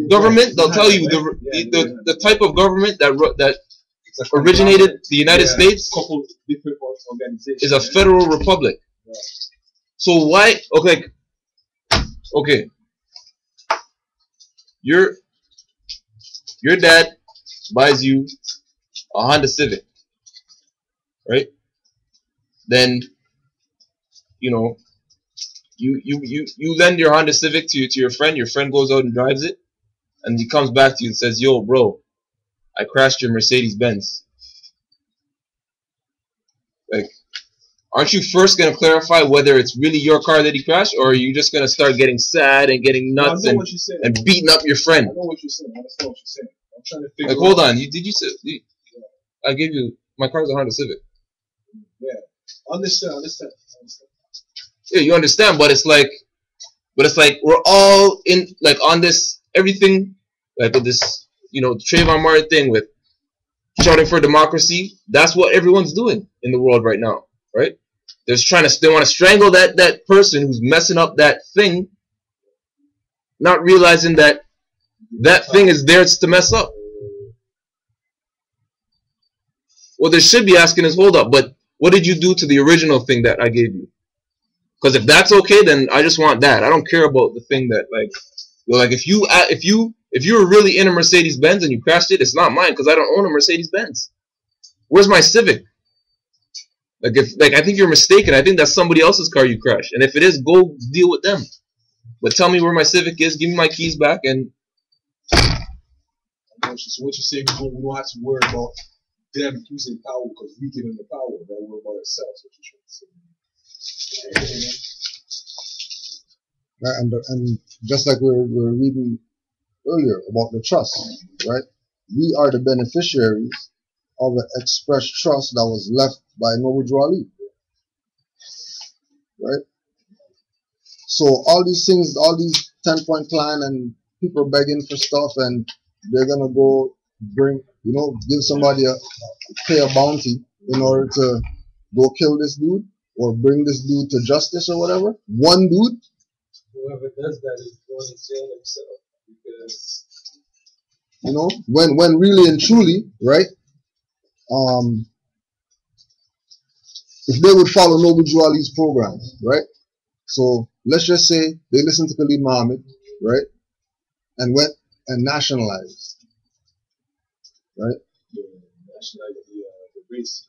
government. They'll tell you the type of government that originated the United States Couple different organizations is a federal republic. Yeah. So why? Okay. Your dad buys you a Honda Civic, right? Then, you know, you lend your Honda Civic to your friend. Your friend goes out and drives it, and he comes back to you and says, "Yo, bro, I crashed your Mercedes Benz." Like, aren't you first gonna clarify whether it's really your car that he crashed, or are you just gonna start getting sad and getting nuts and beating up your friend? I know what you're saying. I understand what you're saying. I'm trying to figure Like, hold on. Did you say? I gave you my car's a Honda Civic. Yeah, understand. Yeah, you understand, but it's like we're all in like on this everything like with this Trayvon Martin thing with shouting for democracy. That's what everyone's doing in the world right now, right? They want to strangle that person who's messing up that thing, not realizing that thing is there to mess up. What they should be asking is, hold up, but what did you do to the original thing that I gave you? Because if that's okay, then I just want that. I don't care about the thing that if you were really in a Mercedes Benz and you crashed it, it's not mine because I don't own a Mercedes Benz. Where's my Civic? I think you're mistaken. I think that's somebody else's car you crashed. And if it is, go deal with them. But tell me where my Civic is. Give me my keys back. And so what you're saying is we don't have to worry about them using power because we give them the power. That we're about ourselves. What you're trying to say. Right, and just like we were reading earlier about the trust, right? We are the beneficiaries of the express trust that was left by Noble Drew Ali, right? So all these things, all these 10-point plan, and people begging for stuff, and they're gonna go give somebody pay a bounty in order to go kill this dude or bring this dude to justice or whatever. One dude. Whoever does that is going to jail himself because when really and truly, right? If they would follow Noble Drew Ali's program, right? So let's just say they listened to Khalid Muhammad, right? And went and nationalized, right?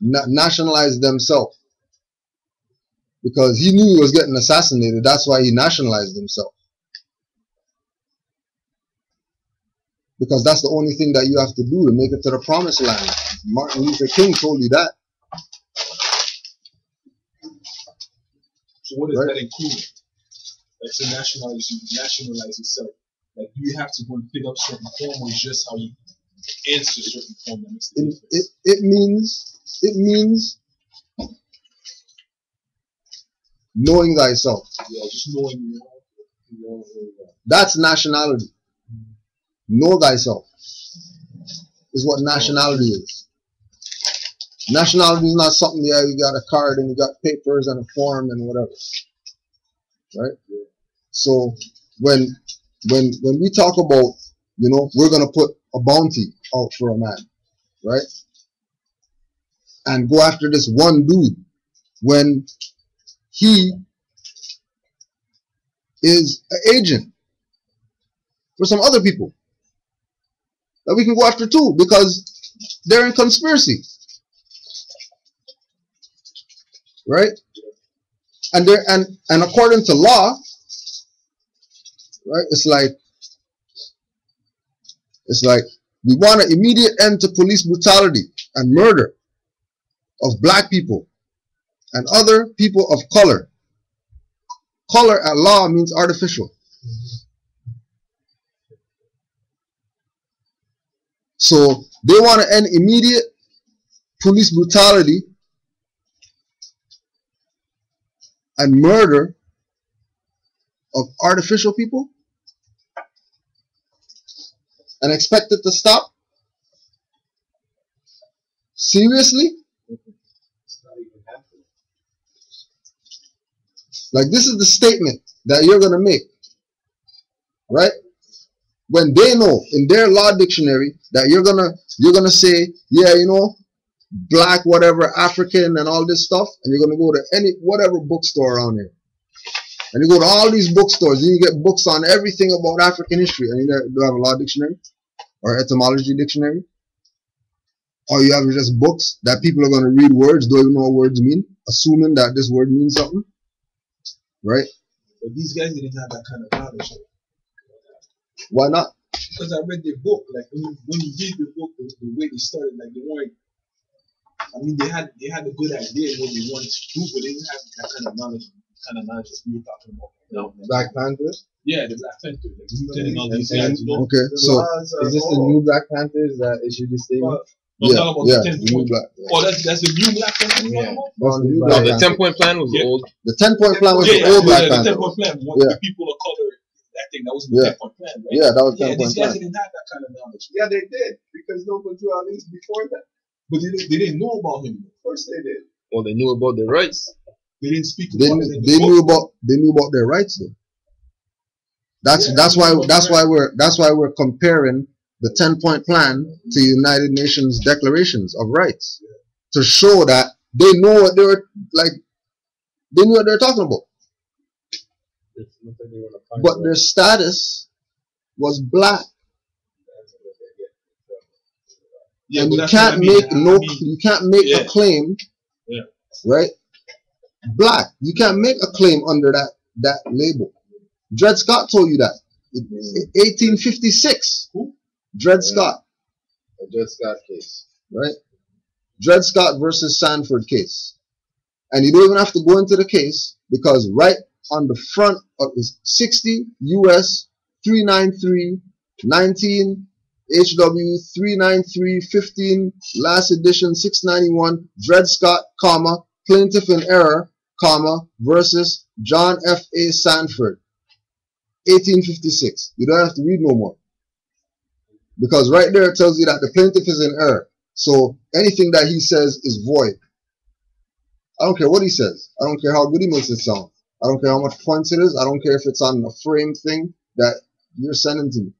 Nationalized themselves. Because he knew he was getting assassinated. That's why he nationalized himself. Because that's the only thing that you have to do to make it to the promised land. Martin Luther King told you that. So what does that include? Like to nationalize yourself. Like do you have to go and pick up certain form or just how you answer certain form that makes the difference? It means knowing thyself. Yeah, just knowing. That's nationality. Know thyself is what nationality is. Nationality is not something you got a card and you got papers and a form and whatever, right? So when we talk about we're gonna put a bounty out for a man, right? And go after this one dude when he is an agent for some other people that we can go after too because they're in conspiracy, right? And according to law, right? It's like we want an immediate end to police brutality and murder of black people and other people of color. Color at law means artificial. So they want to end immediate police brutality and murder of artificial people and expect it to stop? Seriously? Like this is the statement that you're gonna make, right? When they know in their law dictionary that you're gonna say, yeah, black, whatever, African, and all this stuff, and you're gonna go to any whatever bookstore around here, and you go to all these bookstores, and you get books on everything about African history, and you don't have a law dictionary or etymology dictionary, or you have just books that people are gonna read words, don't even know what words mean, assuming that this word means something. Right? But these guys didn't have that kind of knowledge. Why not? Because I read their book. Like when you read the book, the way they started, like they weren't. I mean, they had a good idea of what they wanted to do, but they didn't have that kind of knowledge. That we were talking about. Black Panthers. Yeah, the Black Panthers. Like, all these guys, okay, so is this the new Black Panthers that issued this statement? No, I'm talking about the 10 the new point. black. Oh, that's the new black plan. Yeah. No, the new No, black the Panther. 10-point plan was Yeah. old. The 10-point plan was Yeah, the old Black the Panther. 10-point plan. Yeah. The people of color, that thing, that was Yeah. the 10-point plan, right? Yeah, that was Yeah, 10-point these guys plan. didn't have that kind of knowledge. Yeah, they did because no one drew at least before that. But they didn't know about him. Of course they did. Well, they knew about their rights. They didn't speak to They them. knew about their rights though. That's why we're comparing the 10-point plan to United Nations declarations of rights to show that they know what they were like. They knew what they were talking about. But their status was black. Yeah, And but you that's can't what I make mean. you can't make a claim, right? Black. You can't make a claim under that label. Dred Scott told you that. 1856. Dred Scott. A Dred Scott case. Right? Dred Scott versus Sanford case. And you don't even have to go into the case because right on the front of the 60 US 393 19 HW 393 15 last edition 691 Dred Scott, comma, plaintiff in error, comma, versus John F.A. Sanford 1856. You don't have to read no more. Because right there it tells you that the plaintiff is in error. So anything that he says is void. I don't care what he says. I don't care how good he makes it sound. I don't care how much points it is. I don't care if it's on a frame thing that you're sending to me.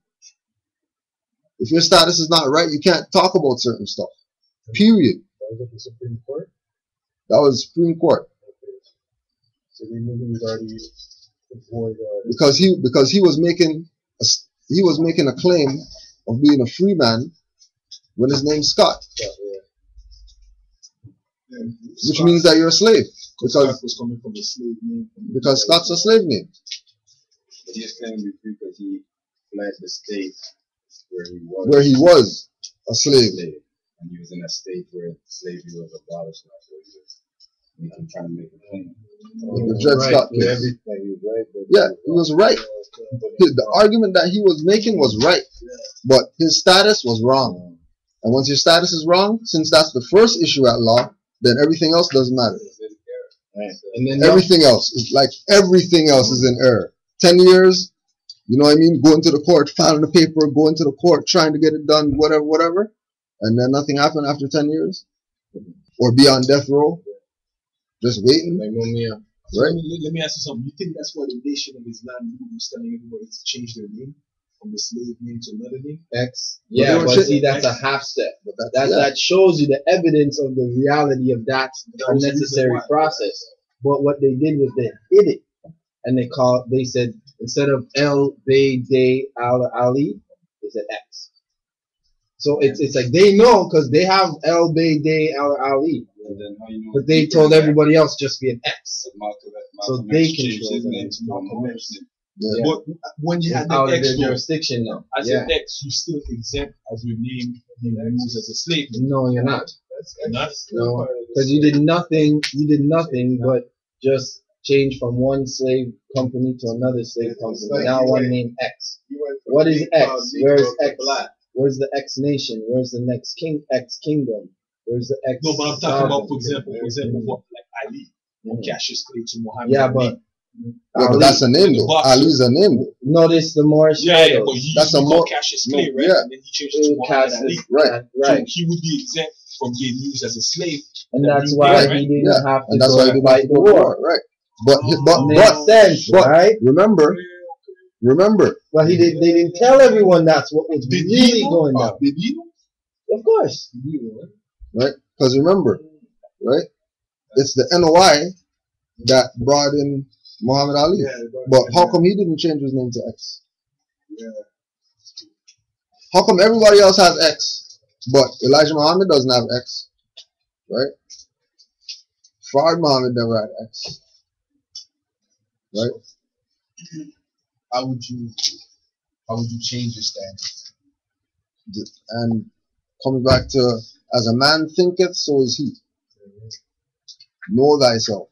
If your status is not right, you can't talk about certain stuff. Period. That was at the Supreme Court? That was Supreme Court. Okay. So we knew he was already before the... Because he was making a claim of being a free man when his name's Scott. Which means that you're a slave. Scott was coming from a slave name. Because Scott's a slave name. But he's claiming to be free because he fled the state where he was a slave. And he was in a state where slavery was abolished. So he was trying to make a claim. The Dred Scott case. Everything. He was right. Yeah, he was right. The argument that he was making was right. But his status was wrong. And once your status is wrong, since that's the first issue at law, then everything else doesn't matter. And then everything else is like everything else is in error. 10 years, you know what I mean? Going to the court, filing the paper, going to the court, trying to get it done, whatever. And then nothing happened after 10 years? Or be on death row? Just waiting? Right? Let me ask you something. You think that's why the Nation of Islam was telling everybody to change their name from the slave name to another name? Yeah, but see, that's a half step. That shows you the evidence of the reality of that unnecessary process. But what they did was they hid it, and they said instead of El Bay Al Ali, they said X. So it's like they know because they have El Bay Al Ali, but they told everybody else just be an X, so they control the name. Yeah. But when you had out the of their X jurisdiction now, as an X, you still exempt as your name being used as a slave. No, you're not. You're not? No, because you did nothing. You did nothing but just change from one slave company to another slave company. Now one name X. What is X? Where's X? Where's the X nation? Where's the next X kingdom? Where's the X? No, but I'm talking about, for example, what like Ali, Cassius Clay to Muhammad. Yeah, but. Yeah, but that's a name though. Ali's a name though. Notice the Moorish title. But he that's a more Cassius Clay, right? Yeah. And then he changed it to Muhammad Ali. Right. So he would be exempt from being used as a slave. And that's why he didn't have to go and fight the war. Right. But makes sense, right? Remember. Well, they didn't tell everyone that's what was really going on. Of course. Right? Because remember, right? It's the NOI that brought in Muhammad Ali. But how come he didn't change his name to X? How come everybody else has X, but Elijah Muhammad doesn't have X? Right? Fard Muhammad never had X. Right? How would you change your stance? And coming back to, as a man thinketh, so is he. Know thyself.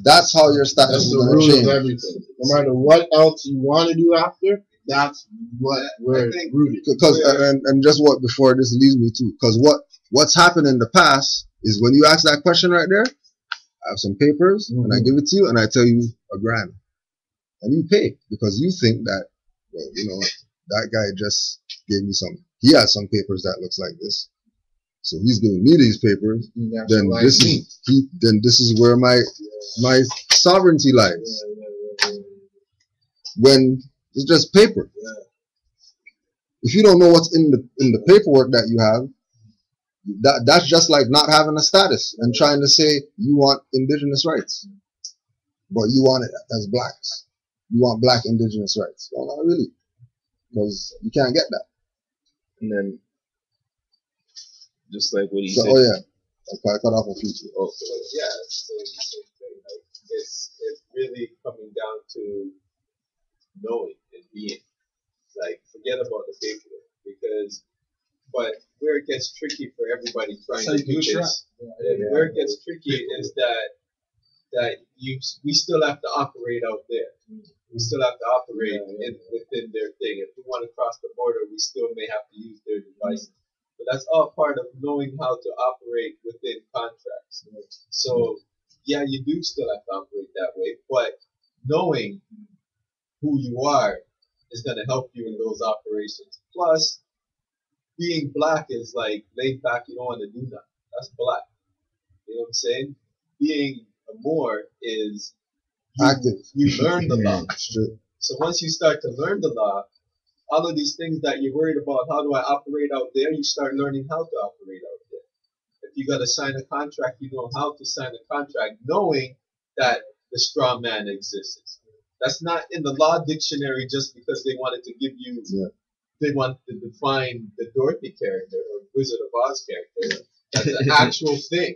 That's how your status is going to change. Everything. No matter what else you want to do after, That's what we're I think rooted. Because and just what before this leads me to, because what's happened in the past is when you ask that question right there, I have some papers and I give it to you and I tell you $1,000 and you pay because you think that, well, you know, that guy just gave me some. He has some papers that looks like this, so he's giving me these papers. Then this is where my sovereignty lies. When it's just paper. If you don't know what's in the paperwork that you have, that's just like not having a status and trying to say you want indigenous rights, but you want it as blacks. You want black indigenous rights. Well, not really, because you can't get that. And then, just like what he said. Oh yeah, I cut off a few. Oh, so yeah, same thing. Like it's really coming down to knowing and being. Like forget about the paperwork because, but where it gets tricky for everybody trying to do this, where it gets tricky is that we still have to operate out there. We still have to operate within their thing. If we want to cross the border, we still may have to use their devices. But that's all part of knowing how to operate within contracts. So yeah, you do still have to operate that way, but knowing who you are is going to help you in those operations. Plus, being black is like laid back, you don't want to do nothing. That's black. You know what I'm saying? Being a Moor is active. You learn the law. So once you start to learn the law, all of these things that you're worried about, how do I operate out there, you start learning how to operate out there. If you got to sign a contract, you know how to sign a contract, knowing that the straw man exists. That's not in the law dictionary just because they wanted to give you, they want to define the Dorothy character or Wizard of Oz character. That's an actual thing.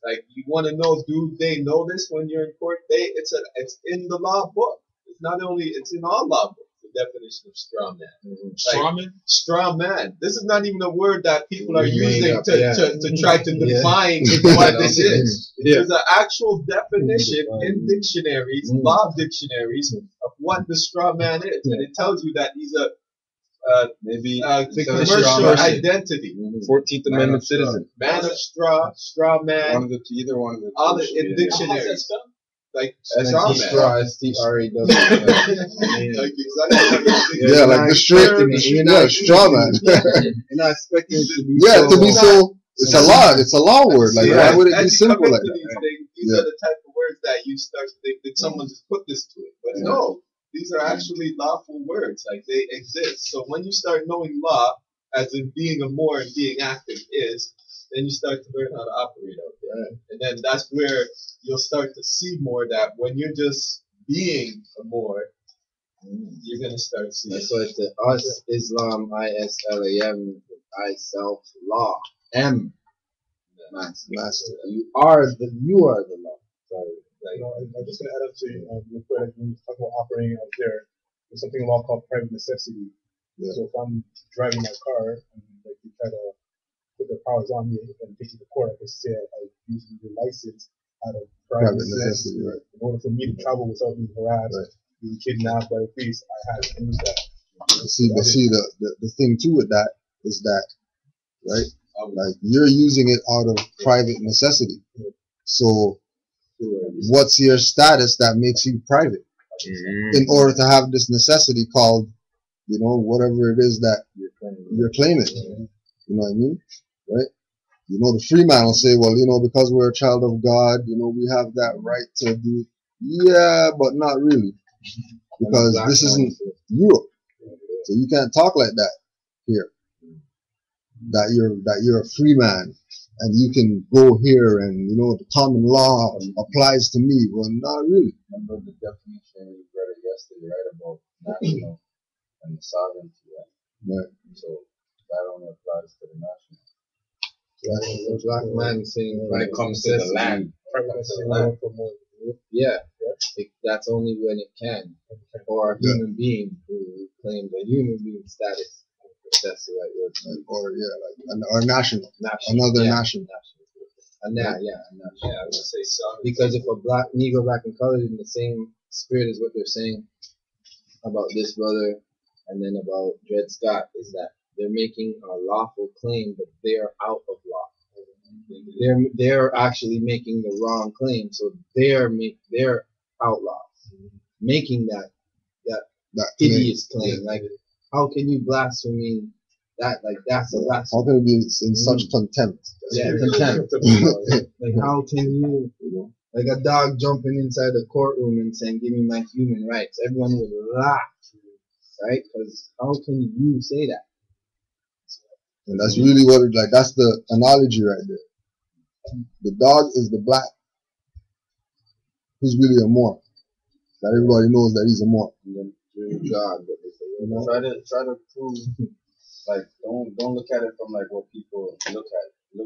Like you want to know, do they know this when you're in court? It's in the law book. It's in all law books. The definition of straw man. Straw man? Straw man. This is not even a word that people are using to try to define what this is. There's an actual definition in dictionaries, law dictionaries, of what the straw man is, and it tells you that he's a the commercial identity. 14th Amendment citizen. Man of straw man. Either one of the All in dictionaries. Like straw S-T-R-A-W. Like exactly. Yeah, like the straight, straw man. You're not expecting it to be to be so. It's a law. It's a law word. Like why would it be simple like that? These are the type of words that you start to think that someone just put this to it, but no. These are actually lawful words, like they exist. So when you start knowing law, as in being a Moor and being active is, then you start to learn how to operate out there. And then that's where you'll start to see more that when you're just being a Moor, you're going to start seeing. So it's the us, Islam, I-S-L-A-M, I-self, law, M, master. You are the law. Sorry. I'm just going to add up to your point, when you talk about operating out there, there's something in law called private necessity. So if I'm driving my car and like you try to put their powers on me and take you to court, I can say I use your license out of private necessity. In order for me to travel without being harassed, being kidnapped by the police, I had to use that. See, the thing too with that is that, right? Like you're using it out of private necessity. So what's your status that makes you private in order to have this necessity called, you know, whatever it is that you're claiming? You know what I mean? Right? You know, the free man will say, well, you know, because we're a child of God, you know, we have that right to do. Yeah, but not really, because this isn't Europe, so you can't talk like that here. That you're a free man. And you can go here and, you know, the common law applies to me. Well, not really. Remember the definition we read it yesterday, right, about national and the sovereignty, right? So that only applies to the national. The black man saying when it comes to the land. That's only when it can. Or a human being who claims a human being status. That's the right word. Or national. Another national. I would say so. Because if a Negro, black, and colored in the same spirit as what they're saying about this brother And then about Dred Scott is that they're making a lawful claim, but they're out of law. They're actually making the wrong claim, so they're outlaws making that hideous claim. Like, how can you blaspheme that? Like, that's a blasphemy. How can it be in such contempt? Yeah, contempt. Like, how can you, like a dog jumping inside the courtroom and saying, "Give me my human rights"? Everyone would laugh, right? Because how can you say that? And that's really what it, like, that's the analogy right there. The dog is the black who's really a Moor. That everybody knows that he's a Moor. And then God, but they say, try to prove, like, don't look at it from like what people look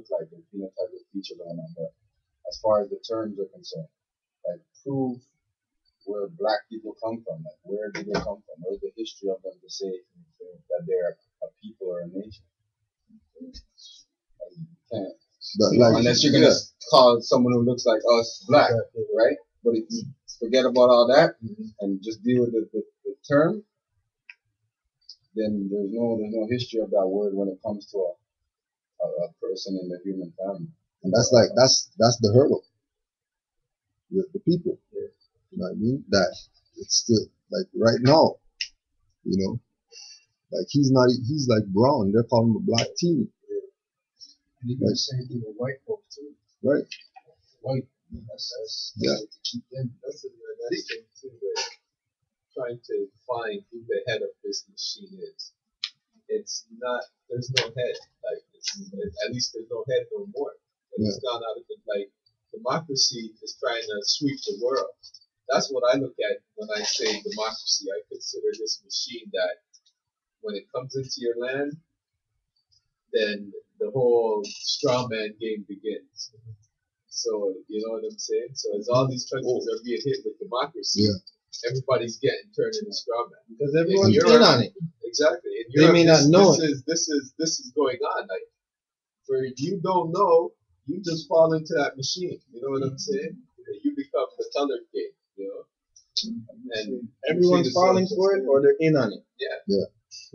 like and phenotype of features on them. But as far as the terms are concerned, like, prove where black people come from. Like, where did they come from? Where's the history of them to say that they're a people or a nation? Like, you can't. But like, unless you're gonna call someone who looks like us black, right? But if you forget about all that and just deal with the term, then there's no history of that word when it comes to a person in the human family. and that's like that's the hurdle with the people. You know what I mean? That it's still like right now, like he's like brown. They're calling him a black teen. And you do the same thing with white folks too. Right. White, that's Yeah. to keep them. That's another thing too, but trying to find who the head of this machine is. It's not, there's no head. Like, at least there's no head no more. And it's gone out of it. Like, democracy is trying to sweep the world. That's what I look at when I say democracy. I consider this machine that when it comes into your land, then the whole straw man game begins. So, you know what I'm saying? So as all these countries are being hit with democracy, everybody's getting turned into straw man. Because everyone's in on it. Exactly. In They may not know this is going on. Like, for you don't know, you just fall into that machine. You know what I'm saying? You become the colored game, And everyone's falling for it or they're in on it. Yeah.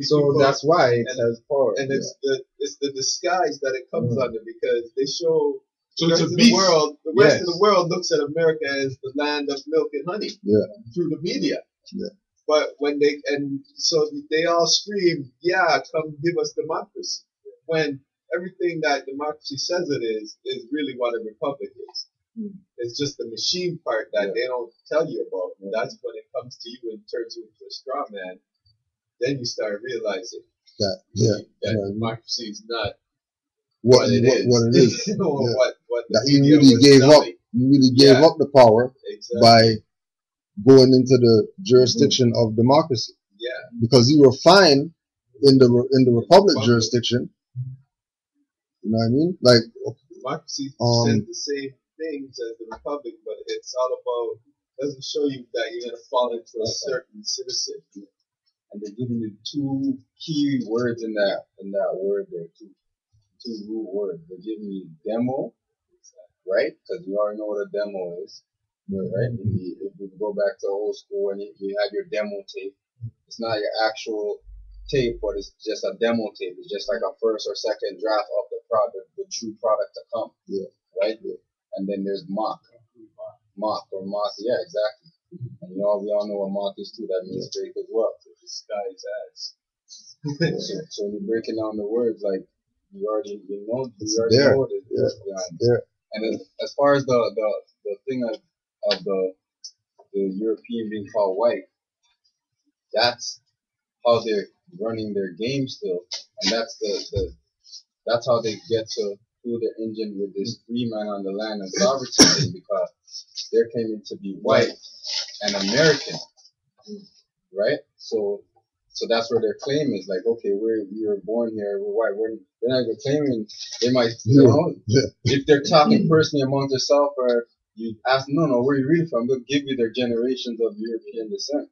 So that's why it has power. And it's the disguise that it comes under, because they show so the it's rest a of beast. the world. The rest of the world looks at America as the land of milk and honey through the media. Yeah. But when so they all scream, "Yeah, come give us democracy," when everything that democracy says it is really what a republic is. It's just the machine part that they don't tell you about. And that's when it comes to you and turns you into a straw man. Then you start realizing that democracy is not what it is. What that you really gave up. You really gave up the power by going into the jurisdiction of democracy. Yeah. Because you were fine in the republic jurisdiction. You know what I mean? Like democracy says the same things as the republic, but it's all about, doesn't show you that you're gonna fall into a certain citizen. And they're giving you two key words in that word there, two root words. They're giving you demo, right? Because you already know what a demo is, right? If you go back to old school and you have your demo tape, it's not your actual tape, but it's just a demo tape. It's just like a first or second draft of the product, the true product to come, right? And then there's mock, yeah, exactly. And we all know what mock is too. That means fake as well. Disguise as. So when you're breaking down the words, like you already know what it is behind it. And then as far as the thing of the European being called white, that's how they're running their game still, and that's how they get to through the engine with this free man on the land and sovereignty thing, because they're claiming to be white and American, right? So that's where their claim is, like, okay, we were born here, we're white. They're not even claiming. They might, if they're talking personally among themselves, or you ask, no, where you really from? They'll give you their generations of European descent.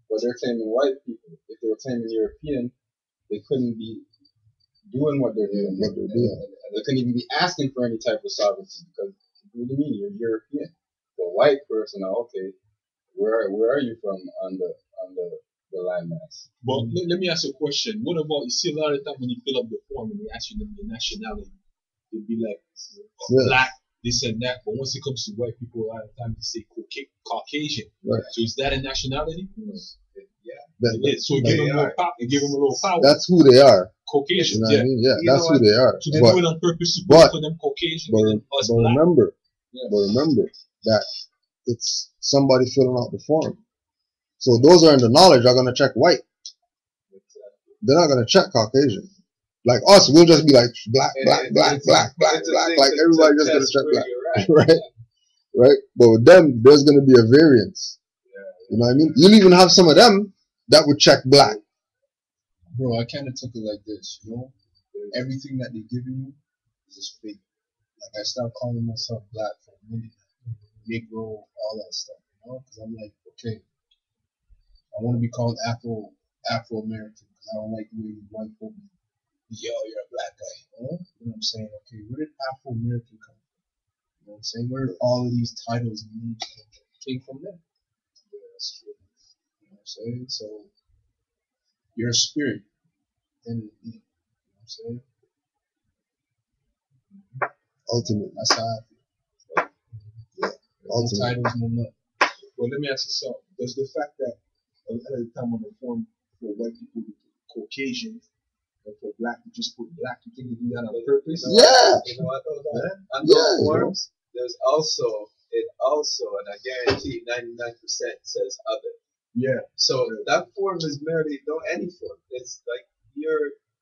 But they're claiming white people. If they were claiming European, they couldn't be doing what they're doing. They couldn't even be asking for any type of sovereignty, because what do you mean you're European? The white person, okay, where are you from on the the landmass. But let me ask you a question. What about, you see a lot of the time when you fill up the form and they ask you your nationality, they'd be like, black, this and that. But once it comes to white people, a lot of the time they say Caucasian. Right. So is that a nationality? Yeah. It is. So give them more power. Give them a little power. That's who they are. Caucasian. You know what I mean? Yeah, You that's know who what? they are. So they But, do it on purpose to put for them Caucasian but, and then us but black. remember, that it's somebody filling out the form. So those are in the knowledge are gonna check white. They're not gonna check Caucasian. Like us, we'll just be like black. Like everybody just gonna check black, right? Right? But with them, there's gonna be a variance. You know what I mean? You'll even have some of them that would check black. Bro, I kind of took it like this, you know? Everything that they're giving you is just fake. Like, I stopped calling myself black for a minute. Negro, all that stuff, you know? Because I'm like, okay, I want to be called Afro-American because I don't like the way these white folk be, yo, you're a black guy, you know? You know what I'm saying? Okay, where did Afro-American come from? You know what I'm saying? Where did all of these titles and names came from them? Yeah, that's true. You know what I'm saying? So, you're a spirit. And, you know what I'm saying? Ultimately. That's how I feel. No titles, no nothing. Well, let me ask you something. Does the fact that a lot of the time on the form for white people, we put Caucasian, and for black, we just put black, you think they do that on purpose? Yeah. You know what? On those forms, there's also, and I guarantee 99% says other. Yeah. So that form is merely any form. It's like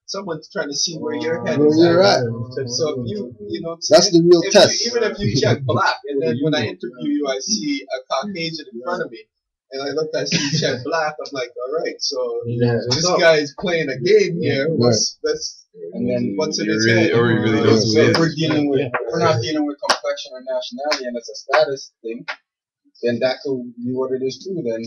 someone's trying to see where your head Where is you're at. at. So if you know, That's the real test. Even if you check black, and then when I interview you, I see a Caucasian in front of me, and I look, I see you check black. I'm like, all right, so this guy is playing a game here. And then what's in his head? Or he really knows So who he if is. we're not dealing with complexion or nationality, and it's a status thing, then that could be what it is too. Then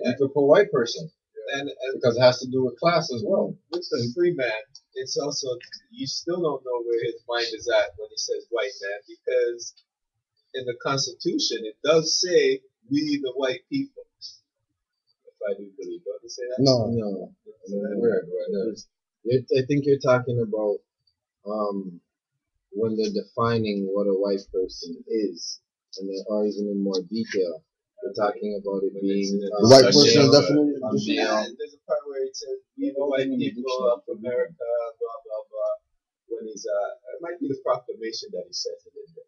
we could put white person, and because it has to do with class as well. With the free man, it's also, you still don't know where his mind is at when he says white man, because in the Constitution it does say we the white people. If I do believe, don't they say that? No. I think you're talking about when they're defining what a white person is, and or even in more detail. We're talking about it being The white person definitely. There's a part where it says we the white people of America, blah blah blah. When he's it might be the proclamation that he says it in there.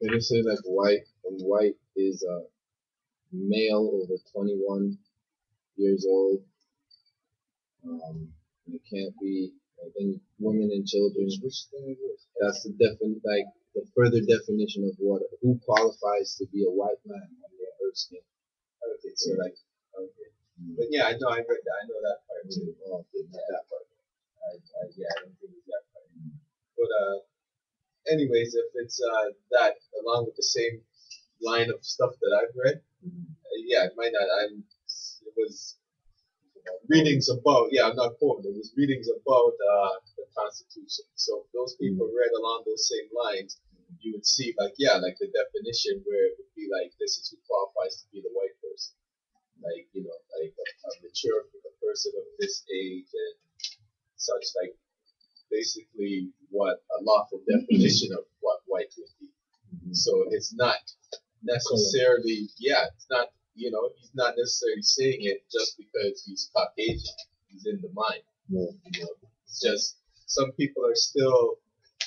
They just say like white, and white is a male over 21 years old. It can't be any women and children. That's the the further definition of who qualifies to be a white man on the earth skin. Okay, so but yeah, I know I read that. I know that part too. Oh, okay, not that part. I don't think it's that part. But anyways, if it's that along with the same line of stuff that I've read, it might not. It was readings about. Yeah, I'm not quoting. It was readings about the Constitution. So if those people read along those same lines, you would see like the definition where it would be like, this is who qualifies to be the white person. Like, you know, like a mature person of this age and such, like basically what a lawful definition of what white would be. So it's not necessarily, it's not, you know, he's not necessarily saying it just because he's Caucasian. He's in the mind. You know, it's just some people are still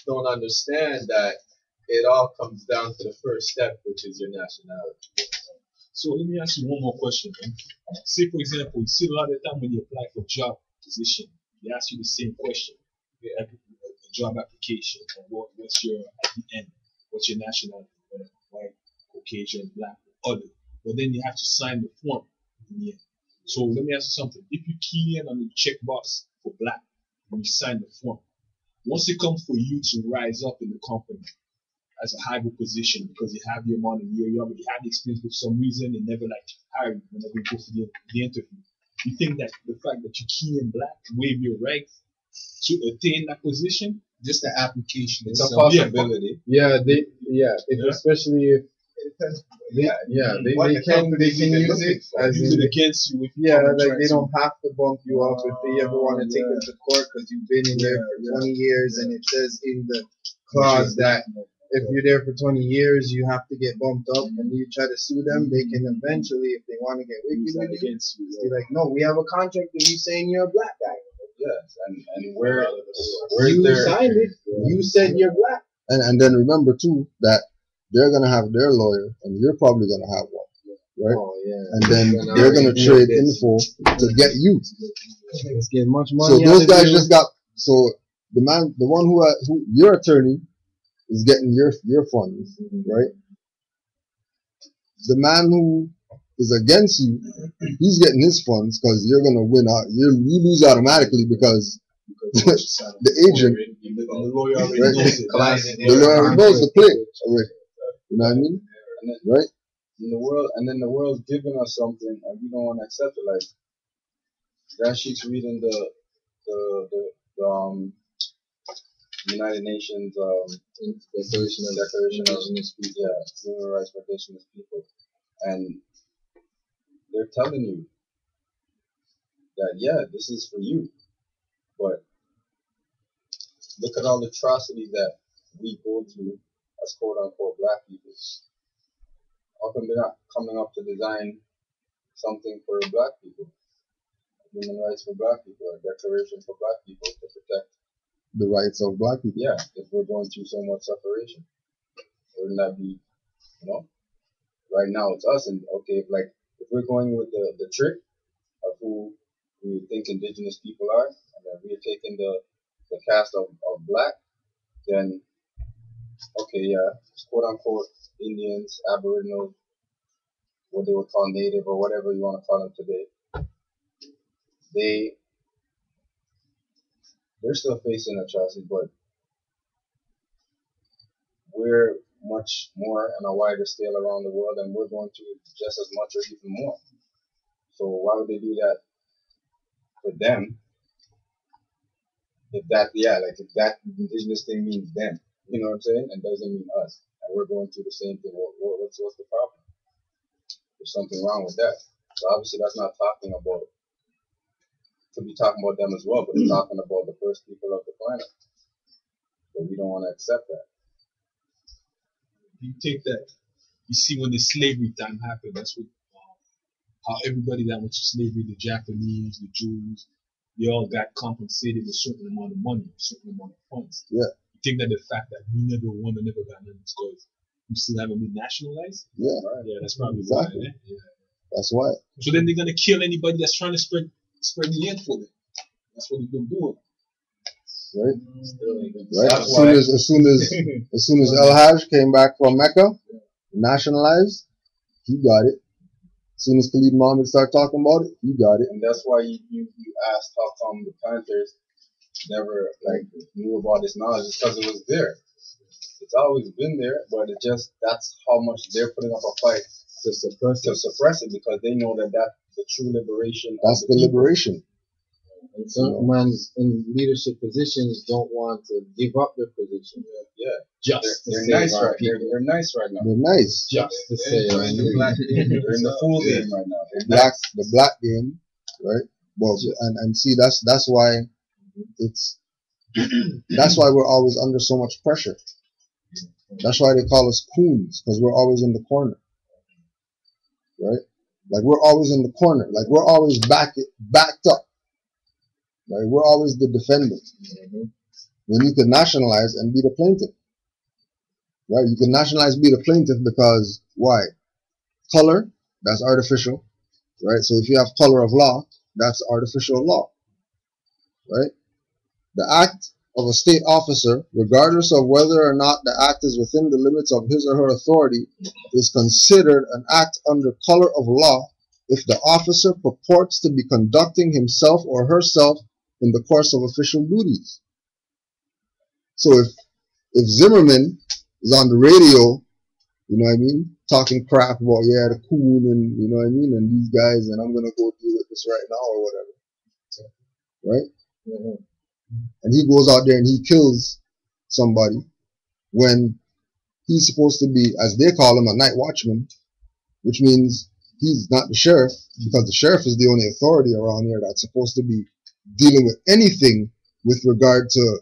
don't understand that it all comes down to the first step, which is your nationality. So let me ask you one more question, man. Say, for example, you see a lot of the time when you apply for job position, they ask you the same question. A job application, or what's your, at the end, what's your nationality, whether white, Caucasian, black, or other. But then you have to sign the form in the end. So let me ask you something. If you key in on the checkbox for black, when you sign the form, once it comes for you to rise up in the company as a higher position because you have the amount of year, you already have the experience, for some reason they never hired you whenever you go for the interview. You think that the fact that you key in black waive your right to attain that position? Just the application. It's a possibility. Especially They can use it as use in, it against you. If you like they don't have to bump you up if they ever want to take them to court because you've been in there for 20 years and it says in the clause that if you're there for 20 years you have to get bumped up and you try to sue them, they can eventually, if they want to get wicked with against you, be like, no, we have a contract of you saying you're a black guy. Yes, and where you signed it, you said you're black. And then remember too that they're gonna have their lawyer and you're probably gonna have one, right? Oh, yeah. And then they're gonna trade info to get you. It's getting much money. So those guys just got, so the one who your attorney is getting your funds, right? The man who is against you, he's getting his funds because you're gonna win out. You lose automatically because the agent, the lawyer already right? knows it. The lawyer knows the play already. You know what I mean? Right? The world's giving us something and we don't want to accept it. Like that she's reading the United Nations Declaration of Indigenous People, Human Rights for Indigenous People, and they're telling you that this is for you, but look at all the atrocities that we go through as quote unquote black people. How come they're not coming up to design something for black people? Human rights for black people, a declaration for black people to protect the rights of black people. Yeah, if we're going through so much separation, wouldn't that be, right now it's us, and okay, if we're going with the trick of who we think indigenous people are, and then we're taking the cast of black, then okay, quote unquote Indians, Aboriginals, what they would call native or whatever you want to call them today, they're still facing atrocities, but we're much more on a wider scale around the world, and we're going through just as much or even more. So why would they do that for them? If that indigenous thing means them, you know what I'm saying, and doesn't mean us, and we're going through the same thing. What's the problem? There's something wrong with that. So obviously that's not talking about. Could be talking about them as well, but it's talking about the first people of the planet. But we don't want to accept that. You take that. You see, when the slavery time happened, that's what how everybody that went to slavery, the Japanese, the Jews, they all got compensated a certain amount of money, a certain amount of funds. Yeah. You think that the fact that we never got none because we still haven't been nationalized? Yeah. Right. Yeah, that's probably exactly. why. Yeah. That's why. So then they're gonna kill anybody that's trying to spread the info. That's what they've been doing. Right. Right. As soon as El Hajj came back from Mecca, nationalized, he got it. As soon as Khalid Muhammad started talking about it, he got it. And that's why you asked how come the Panthers never knew about this knowledge. It's because it was there. It's always been there, but it just that's how much they're putting up a fight to suppress it because they know that the true liberation. That's the liberation. And some men in leadership positions don't want to give up their position. Yeah. They're nice right now. They're nice right now. They're nice. Just to say, they're in the fool game right now. The black game, right? Well, and see that's why that's why we're always under so much pressure. That's why they call us coons, because we're always in the corner, right? Like we're always in the corner. Like we're always backed up. Right? We're always the defendant. When you can nationalize and be the plaintiff. Right? You can nationalize, be the plaintiff because why? Color, that's artificial. Right? So if you have color of law, that's artificial law. Right? The act of a state officer, regardless of whether or not the act is within the limits of his or her authority, is considered an act under color of law if the officer purports to be conducting himself or herself in the course of official duties. So if Zimmerman is on the radio, you know what I mean, talking crap about the coon and you know what I mean, and these guys, and I'm gonna go deal with this right now or whatever, right? And he goes out there and he kills somebody when he's supposed to be, as they call him, a night watchman, which means he's not the sheriff, because the sheriff is the only authority around here that's supposed to be dealing with anything with regard to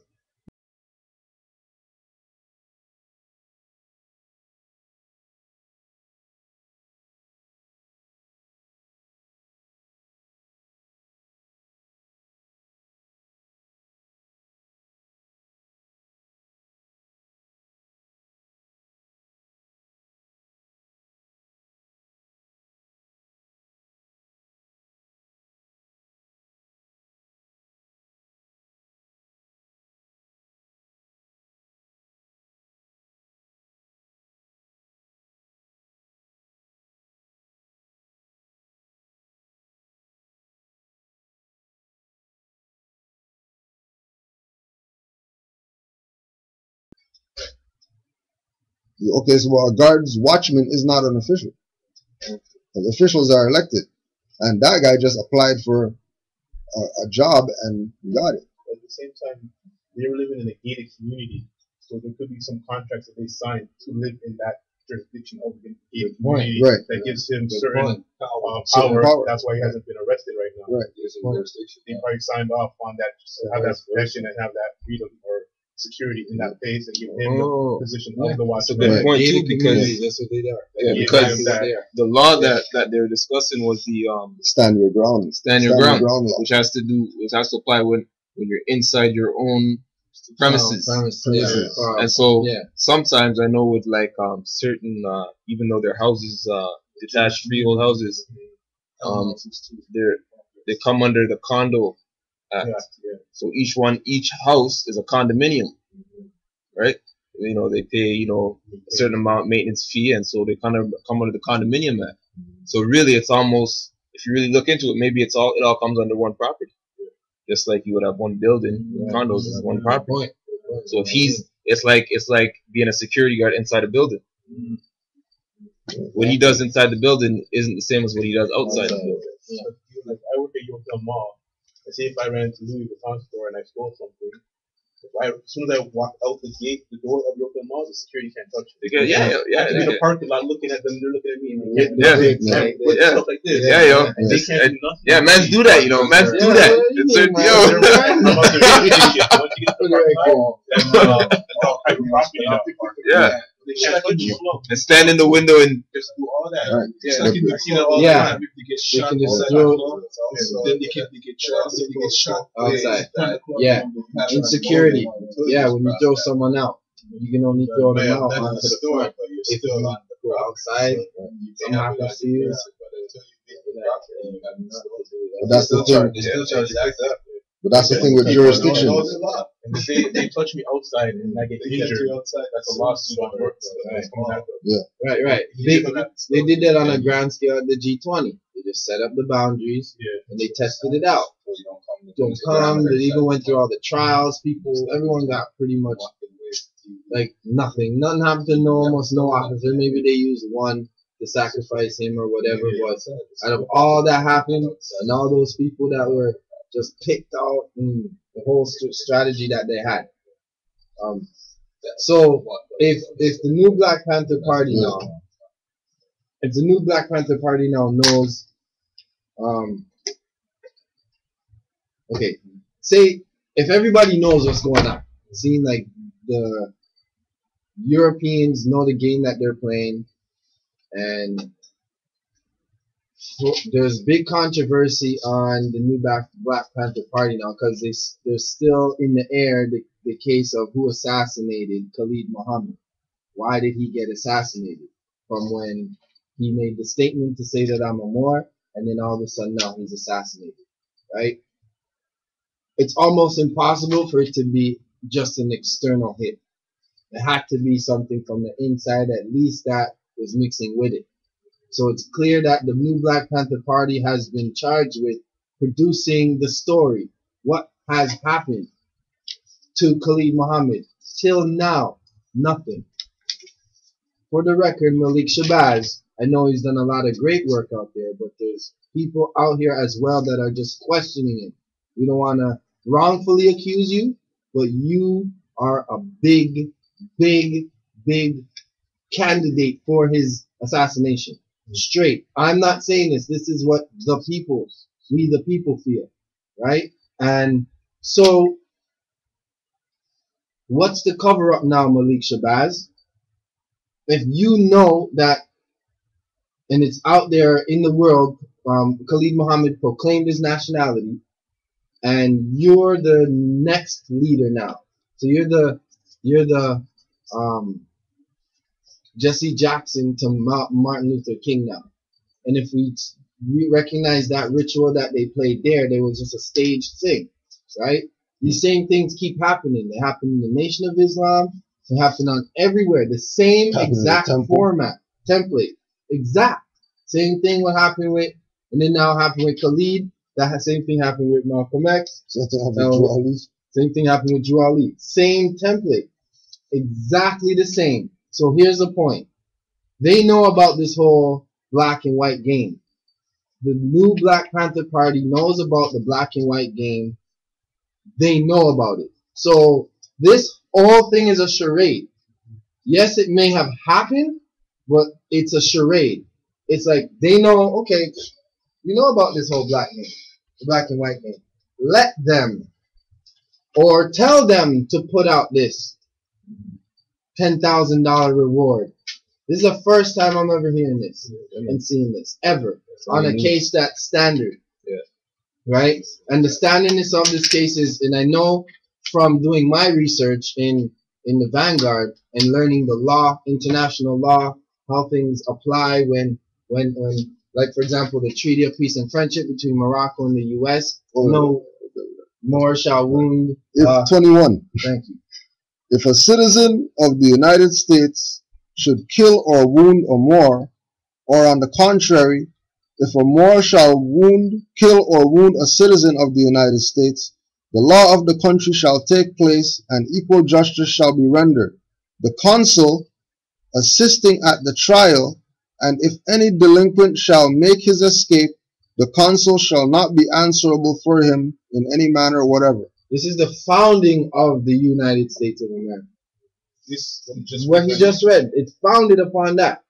okay, so a guards watchman is not an official. The officials are elected, and that guy just applied for a job and got it. At the same time, they were living in a gated community, so there could be some contracts that they signed to live in that jurisdiction of the gated community Right. that gives him Certain power. power. That's why he hasn't been arrested right now. Right. They probably signed off on that, to have that protection and have that freedom or security in that place and give him the position of the That's a watchman. good point too, because that's what they are. yeah, because the law that they were discussing was the Stand your ground. stand your ground, law. which has to apply when you're inside your own premises. And so sometimes I know with like certain even though they're houses, detached freehold houses, they come under the condo act. So each house is a condominium, right? You know, they pay, you know, a certain amount maintenance fee, and so they kind of come under the condominium act. So really, it's almost, if you really look into it, maybe it all comes under one property, just like you would have one building, condos is one property. So if it's like being a security guard inside a building. What he does inside the building isn't the same as what he does outside the building. Like I work at Yorkdale Mall. And say if I ran to Louis Vuitton store and I stole something, as soon as I walk out the gate, the door of Yorkdale Mall, the security can't touch it. Because, I can be in the parking lot looking at them, they're looking at me, and they can't do nothing. Stuff like this. They can't do nothing. Yeah, mans do that, you know. Mans do that. It's certain, yeah. They can't touch you. And stand in the window and Just do all that. Right. Yeah. They can just throw. Then they get shot. Then they get shot Outside. Yeah. Insecurity. Yeah, when you throw someone out, you can only throw them out onto the front. If you go outside, something happens to you. But that's the thing. But that's the thing with jurisdiction. And if they touch me outside and I get injured, that's a lawsuit on work. Right. They did that on a grand scale at the G20. They just set up the boundaries and they tested it out. Don't come. They even went through all the trials. Everyone got pretty much like nothing. Nothing happened to almost no officer. Maybe they used one to sacrifice him or whatever. But out of all that happened and all those people that were just picked out and the whole strategy that they had. So if the new Black Panther Party now, knows, okay, say if everybody knows what's going on, seeing like the Europeans know the game that they're playing, and there's big controversy on the new Black Panther Party now because there's still in the air the case of who assassinated Khalid Muhammad. Why did he get assassinated? From when he made the statement to say that I'm a Moor, and then all of a sudden now he's assassinated, right? It's almost impossible for it to be just an external hit. It had to be something from the inside, at least that was mixing with it. So it's clear that the new Black Panther Party has been charged with producing the story. What has happened to Khalid Muhammad? Till now, nothing. For the record, Malik Shabazz, I know he's done a lot of great work out there, but there's people out here as well that are just questioning him. We don't want to wrongfully accuse you, but you are a big candidate for his assassination. Straight. I'm not saying this. This is what we the people feel, right? And so, what's the cover up now, Malik Shabazz? If you know that, and it's out there in the world, Khalid Muhammad proclaimed his nationality, and you're the next leader now. So you're the Jesse Jackson to Martin Luther King now. And if we recognize that ritual that they played there was just a staged thing, right? These same things keep happening. They happen in the Nation of Islam. They happen on everywhere. The same exact format, template, exact. Same thing will happen with, and then now happen with Khalid. That same thing happened with Malcolm X. Same thing happened with Drew Ali. Same template, exactly the same. So here's the point. They know about this whole black and white game. The new Black Panther Party knows about the black and white game. They know about it. So this whole thing is a charade. Yes, it may have happened, but it's a charade. It's like they know, okay, you know about this whole black game, the black and white game. Let them, or tell them to put out this $10,000 reward. This is the first time I'm ever hearing this and seeing this, ever, on a case that's standard. Yeah. Right? And the standardness of this case is, and I know from doing my research in the Vanguard and learning the law, international law, how things apply when like, for example, the Treaty of Peace and Friendship between Morocco and the U.S. No more shall wound. 21. Thank you. If a citizen of the United States should kill or wound a Moor, or on the contrary, if a Moor shall kill or wound a citizen of the United States, the law of the country shall take place, and equal justice shall be rendered. The consul assisting at the trial, and if any delinquent shall make his escape, the consul shall not be answerable for him in any manner whatever. This is the founding of the United States of America. This what he just read. It's founded upon that.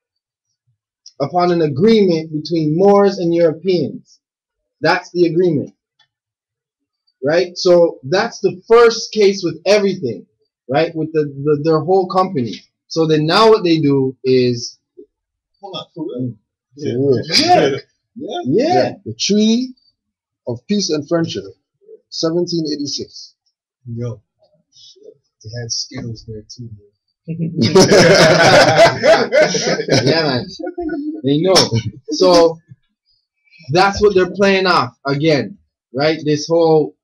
Upon an agreement between Moors and Europeans. That's the agreement. Right? So that's the first case with everything. Right? With their whole company. So then now what they do is... Hold on, for real? Yeah. The Treaty of Peace and Friendship, 1786. Yo, they had Skittles there too, man. Yeah, man. They know. So that's what they're playing off again, right? This whole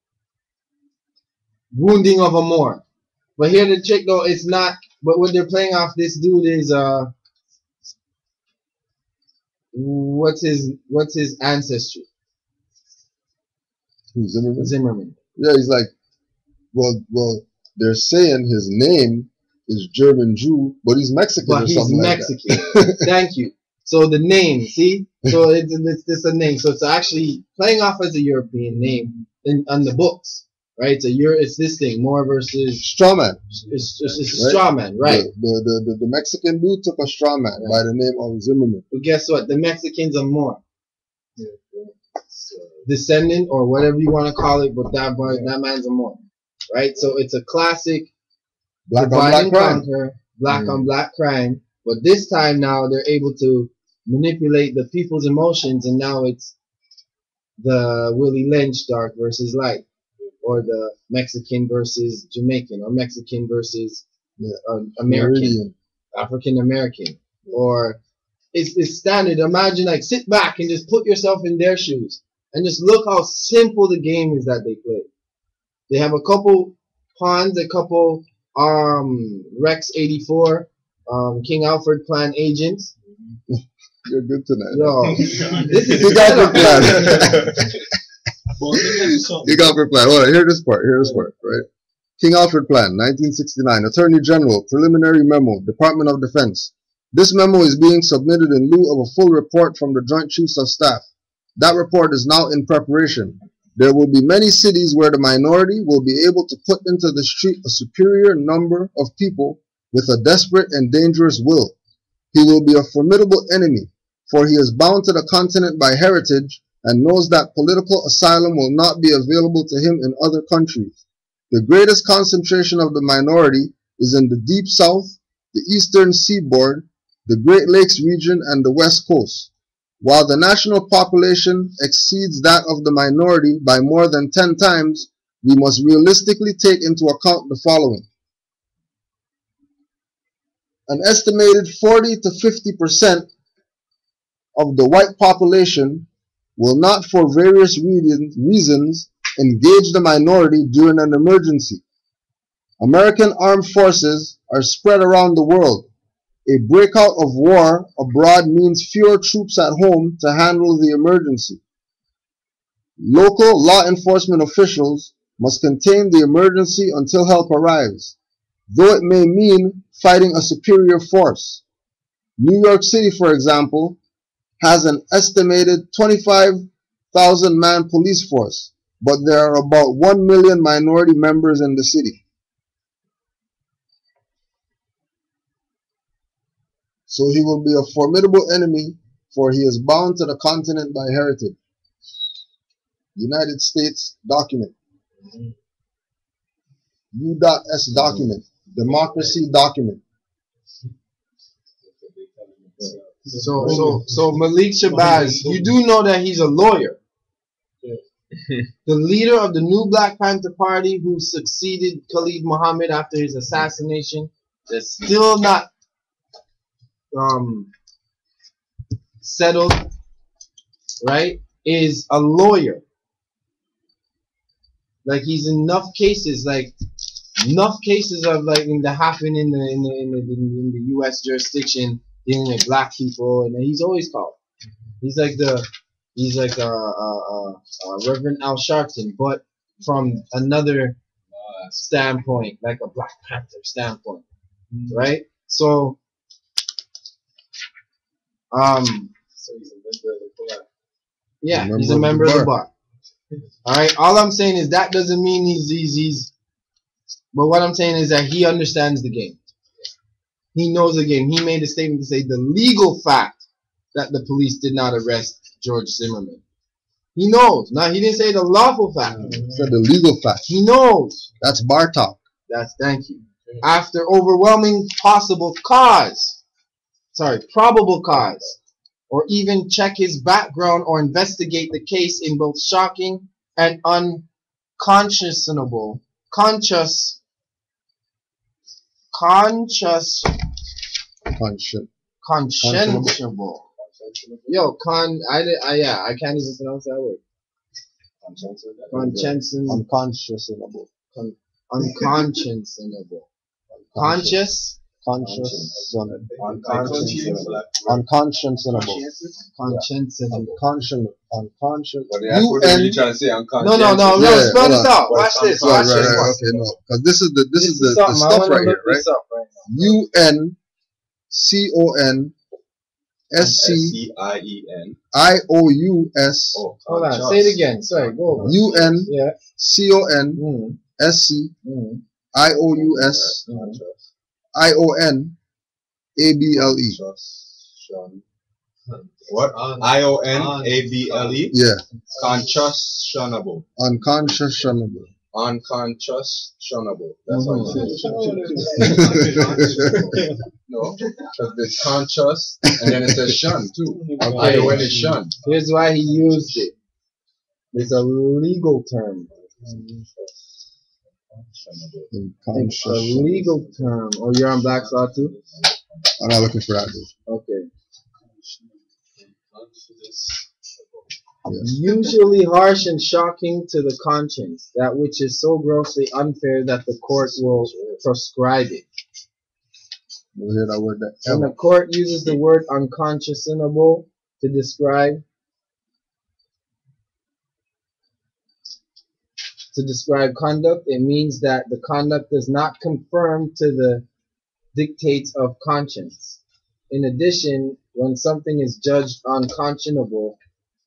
wounding of a Moor. But here the trick though, it's not. But what they're playing off, this dude is what's his ancestry? Zimmerman. Zimmerman. Yeah, he's like, well, they're saying his name is German Jew, but he's Mexican but or he's something Mexican. like that. Thank you. So the name, see? So it's just a name. So it's actually playing off as a European name on the books, right? So it's this thing, Moor versus Strawman. It's a straw man, right? The Mexican dude took a straw man by the name of Zimmerman. But guess what? The Mexicans are Moor. Descendant or whatever you want to call it, but that man's a Moor, right? So it's a classic Black on black crime. Black on black crime. But this time now they're able to manipulate the people's emotions, and now it's the Willie Lynch dark versus light, or the Mexican versus Jamaican, or Mexican versus American, African American, or it's standard. Imagine, like, sit back and just put yourself in their shoes and just look how simple the game is that they play. They have a couple pawns, a couple Rex 84, King Alfred Plan agents. You're good tonight. Yo, this is King Alfred Plan. King Alfred Plan. Hold on, hear this part, right? King Alfred Plan, 1969. Attorney General, preliminary memo, Department of Defense. This memo is being submitted in lieu of a full report from the Joint Chiefs of Staff. That report is now in preparation. There will be many cities where the minority will be able to put into the street a superior number of people with a desperate and dangerous will. He will be a formidable enemy, for he is bound to the continent by heritage and knows that political asylum will not be available to him in other countries. The greatest concentration of the minority is in the deep south, the eastern seaboard, the Great Lakes region, and the west coast. While the national population exceeds that of the minority by more than 10 times, we must realistically take into account the following. An estimated 40 to 50% of the white population will not, for various reasons, engage the minority during an emergency. American armed forces are spread around the world. A breakout of war abroad means fewer troops at home to handle the emergency. Local law enforcement officials must contain the emergency until help arrives, though it may mean fighting a superior force. New York City, for example, has an estimated 25,000-man police force, but there are about 1 million minority members in the city. So he will be a formidable enemy, for he is bound to the continent by heritage. United States document. U.S. document. Democracy document. So Malik Shabazz, you do know that he's a lawyer. The leader of the New Black Panther Party who succeeded Khalid Muhammad after his assassination is still not settled, right? Is a lawyer. Like he's enough cases of like that happen in the U.S. jurisdiction dealing with black people, and he's always called. He's like Reverend Al Sharpton, but from another standpoint, like a Black Panther standpoint, right? So, yeah, he's a member of the bar. All right. All I'm saying is that doesn't mean he's. But what I'm saying is that he understands the game. He knows the game. He made a statement to say the legal fact that the police did not arrest George Zimmerman. He knows. Now, he didn't say the lawful fact. He said the legal fact. He knows. That's bar talk. Thank you. After overwhelming probable cause, or even check his background or investigate the case in both shocking and unconscionable, conscientiable. Yo, I can't even pronounce that word. Unconscionable. Unconscionable. Conscious. Unconscionable. Unconscionable. What are you trying to say? No. Spell this out. Watch this. Right. Okay, no, because this is the stuff right here, right? UNCONSCIEN Hold on. Say it again. Sorry. Go over. UNCONSCIONABLE. What? IONABLE? Yeah. Unconscionable. Unconscionable. Unconscionable. That's how you say it. No, because there's conscious and then it says shun too. Okay. ION is shun. Here's why he used it. It's a legal term. It's a legal term. Oh, you're on Black's Law too? I'm not looking for that, dude. Okay. Usually harsh and shocking to the conscience, that which is so grossly unfair that the court will proscribe it. We'll hear that word. When the court uses the word unconscionable to describe conduct, it means that the conduct does not conform to the dictates of conscience. In addition, when something is judged unconscionable,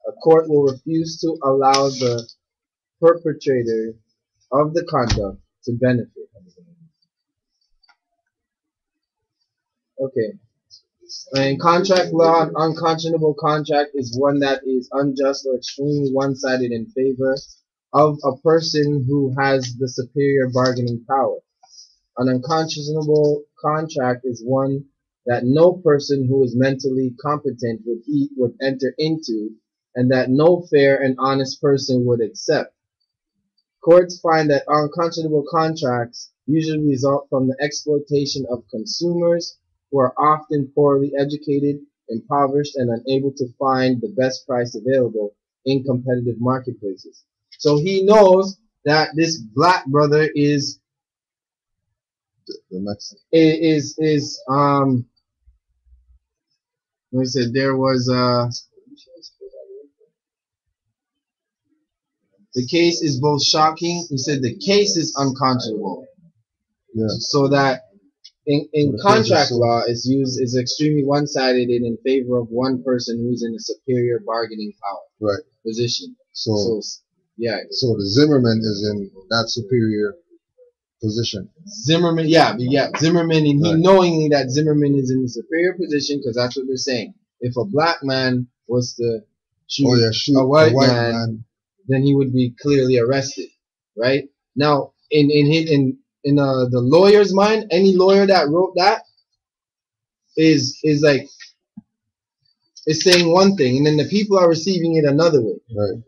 a court will refuse to allow the perpetrator of the conduct to benefit. Okay. And contract law, an unconscionable contract is one that is unjust or extremely one-sided in favor of a person who has the superior bargaining power. An unconscionable contract is one that no person who is mentally competent would enter into, and that no fair and honest person would accept. Courts find that unconscionable contracts usually result from the exploitation of consumers who are often poorly educated, impoverished, and unable to find the best price available in competitive marketplaces. So he knows that this black brother is let me say there was the case is both shocking. He said the case is unconscionable. Yeah. So that in contract law is extremely one-sided and in favor of one person who's in a superior bargaining power position. So yeah. So the Zimmerman is in that superior position. Zimmerman, Zimmerman, and he knowingly that Zimmerman is in the superior position because that's what they're saying. If a black man was to shoot a white man, then he would be clearly arrested, right? Now, in the lawyer's mind, any lawyer that wrote that is like is saying one thing, and then the people are receiving it another way. Right.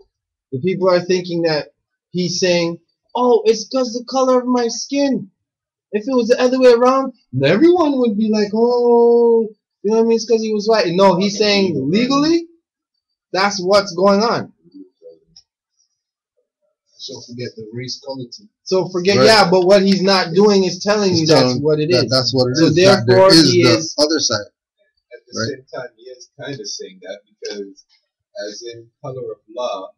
The people are thinking that he's saying, "Oh, it's because the color of my skin. If it was the other way around, everyone would be like, oh, you know what I mean? It's because he was white." No, he's saying legally, that's what's going on. So forget the race color thing. So forget, but what he's not doing is telling you that's what it is. That's what it is. So therefore, he is the other side. At the same time, he is kind of saying that because, as in color of law,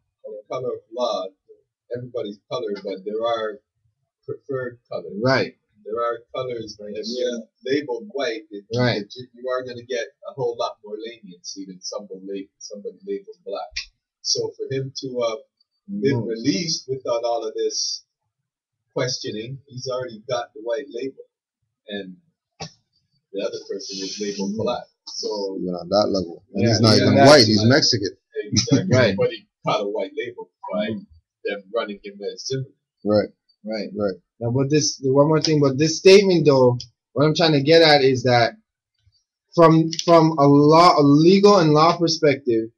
everybody's color, but there are preferred colors. Right. There are colors that when labeled white, you are going to get a whole lot more leniency than somebody labeled black. So for him to been released without all of this questioning, he's already got the white label, and the other person is labeled black. So even on that level, and he's not even white; he's Mexican. Exactly. Right. But he got a white label by them running him as Zimmerman. Right. Now, but one more thing, but this statement, though, what I'm trying to get at is that from a legal and law perspective,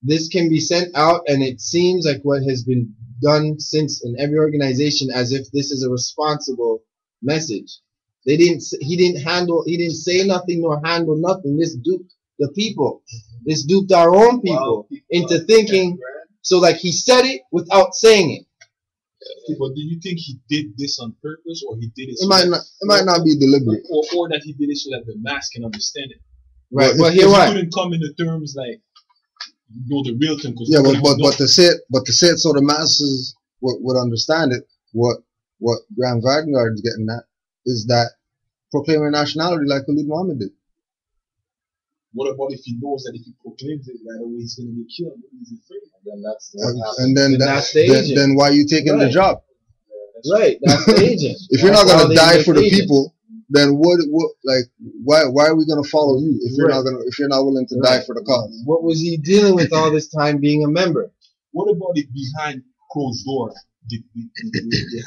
this can be sent out, and it seems like what has been done since in every organization as if this is a responsible message. He didn't say nothing nor handle nothing. This duped the people. This duped our own people into thinking. So like he said it without saying it. But do you think he did this on purpose, or he did it? It might not be deliberate, or that he did it so that the mass can understand it. Right. Well, here what? He couldn't come in the terms like the real thing. But to say it so the masses would understand it. What Grand Vanguard is getting at is that proclaiming nationality like Khalid Muhammad did. What about if he knows that if he proclaims it right away he's going to get killed? He's afraid. Then why are you taking the job? Right, that's the agent. If you're not going to die for the people, then why are we going to follow you if you're not willing to die for the cause? What was he dealing with all this time being a member? What about it behind closed doors? They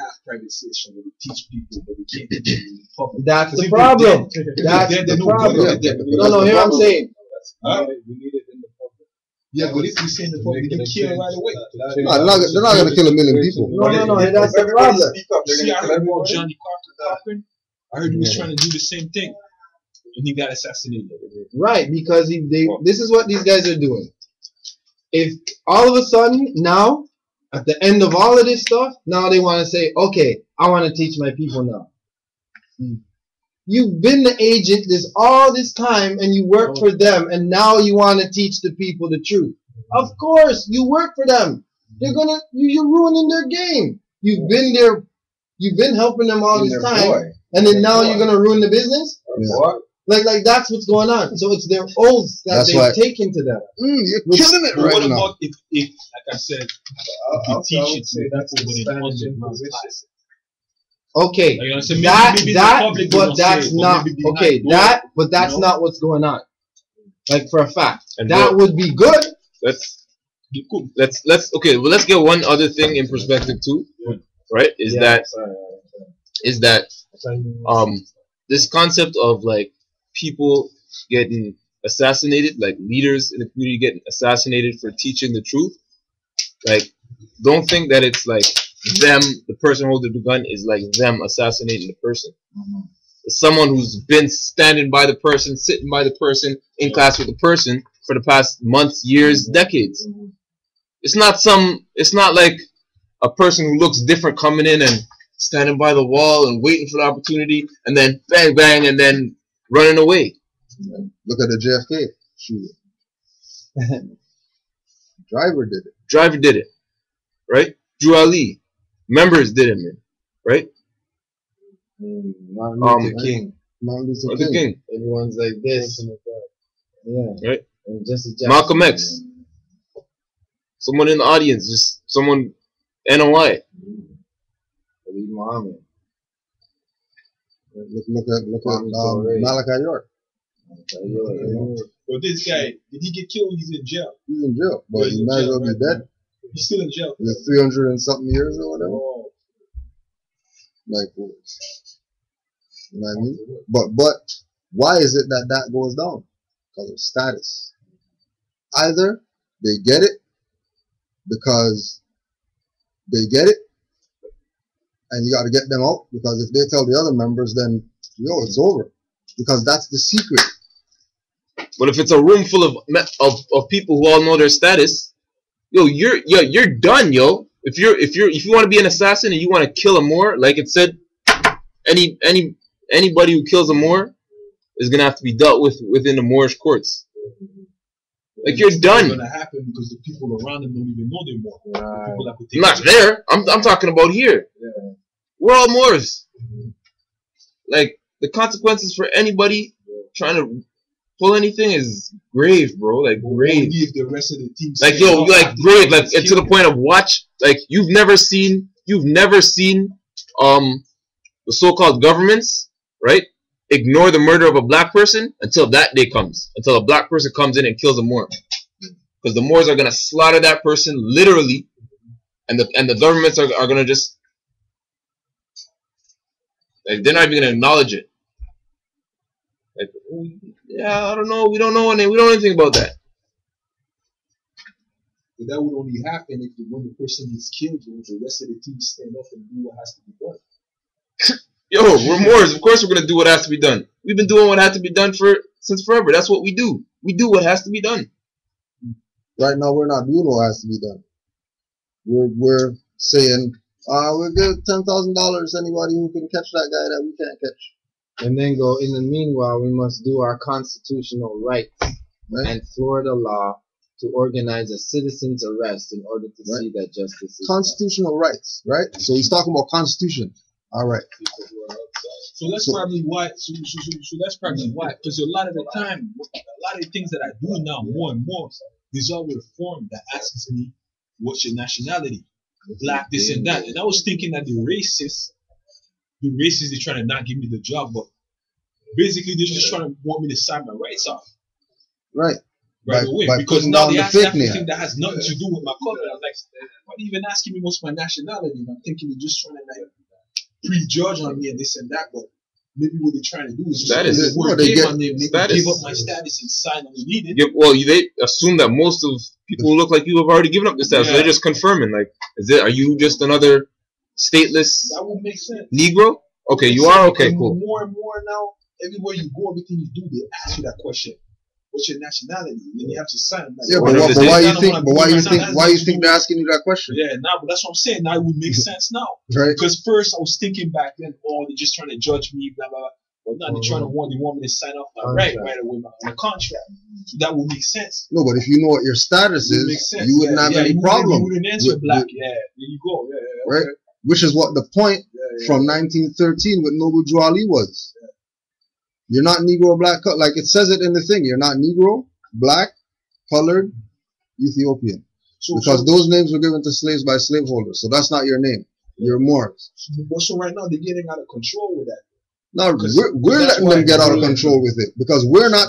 have private session where they teach people that we can't do it in public. That's the problem. That's the problem. No, here I'm saying. We need it in the public. Yeah, but if you say in the public, they kill right away. No, they're not going to kill 1 million people. No, that's the problem. See, I heard about Johnny Cochran. I heard he was trying to do the same thing, and he got assassinated. Right, because this is what these guys are doing. If all of a sudden now, at the end of all of this stuff, now they want to say, okay, I want to teach my people now. You've been the agent all this time, and you work for them, and now you want to teach the people the truth. Of course, you work for them. You're ruining their game. You've been there, you've been helping them all this time, and then now you're gonna ruin the business. Yeah. Like that's what's going on. So it's their oaths that they've taken to them. You're killing it right now. What about if, like I said, if you teach it to that's okay, but that's not what's going on. Like for a fact. And That bro, would be good. let's okay. Well, let's get one other thing in perspective too. Right? Is that this concept of like people getting assassinated, like leaders in the community getting assassinated for teaching the truth. Like, don't think that it's like them, the person holding the gun is like them assassinating the person. It's someone who's been standing by the person, sitting by the person, in class with the person for the past months, years, decades. It's not like a person who looks different coming in and standing by the wall and waiting for the opportunity and then bang bang and then running away. Look at the JFK shooting. Driver did it, right? Drew Ali, members did it, man, right? Martin Luther King. Martin Luther King. Everyone's like this. Yeah. Right? And Jesse Jackson, Malcolm X. Someone in the audience, just someone NOI. Ali Muhammad. Look at Malachi York. Well, this guy, did he get killed? He's in jail. He's in jail, but he might as well be dead. He's still in jail. He's 300 and something years or whatever. Oh. Like, you know what I mean? But why is it that goes down? Because of status. Either they get it because they get it, and you got to get them out, because if they tell the other members, then it's over, because that's the secret. But if it's a room full of people who all know their status, you're done, yo. If you want to be an assassin and you want to kill a Moor, like it said, anybody who kills a Moor is gonna have to be dealt with within the Moorish courts. Like, you're done. It's gonna happen because the people around them don't even know they're Moor. Right. Not there. I'm talking about here. Yeah. We're all Moors. Like, the consequences for anybody trying to pull anything is grave, bro. Like, grave. If the rest of the team like, yo, like grave. Like, to the point of watch. Like, you've never seen the so-called governments, right, ignore the murder of a black person until that day comes. Until a black person comes in and kills a Moor. Because the Moors are gonna slaughter that person literally, and the governments are gonna just, like, they're not even gonna acknowledge it. Like, yeah, I don't know. We don't know anything about that. But that would only happen if when the person is killed, the rest of the team stand up and do what has to be done. Yo, we're Moors. Of course we're gonna do what has to be done. We've been doing what had to be done since forever. That's what we do. We do what has to be done. Right now we're not doing what has to be done. We're saying, we'll give $10,000 anybody who can catch that guy that we can't catch. And then go, in the meanwhile, we must do our constitutional rights and Florida law to organize a citizen's arrest in order to see that justice is constitutional done. Rights, right? So he's talking about constitution. All right. So that's probably why. So that's probably why. Because a lot of the time, a lot of the things that I do now, more and more, there's always a form that asks me, "What's your nationality?" Black, this and that. And I was thinking that the racists, they're trying to not give me the job, but basically they're just trying to want me to sign my rights off. Right. Right away. Because now they ask everything that has nothing to do with my color. I'm like, why are you even asking me what's my nationality? And I'm thinking they're just trying to like prejudge on me and this and that, but maybe what they're trying to do is just give up my status and sign when we need it. Yeah, well, they assume that most of people who look like you have already given up the status. So they're just confirming, like, are you just another stateless that would make sense. Negro? Okay, you are? Okay, cool. More and more now, everywhere you go, everything you do, they ask you that question. What's your nationality? And then you have to sign. Like, yeah, but why you think they're asking you that question? Yeah, but that's what I'm saying. Now it would make sense now. Right. Because first I was thinking back then, they're just trying to judge me, blah blah blah. But now they're trying to want me to sign off my right away on a contract. So that would make sense. No, but if you know what your status is, you wouldn't have any problem. You wouldn't answer black. Yeah, there you go. Yeah, right. Which is what the point from 1913 with Noble Drew Ali was. Yeah. You're not Negro, black, like it says it in the thing. You're not Negro, black, colored, Ethiopian. Because those names were given to slaves by slaveholders. So that's not your name. You're Moors. So right now they're getting out of control with that. No, we're letting them get out of control with it. Because we're not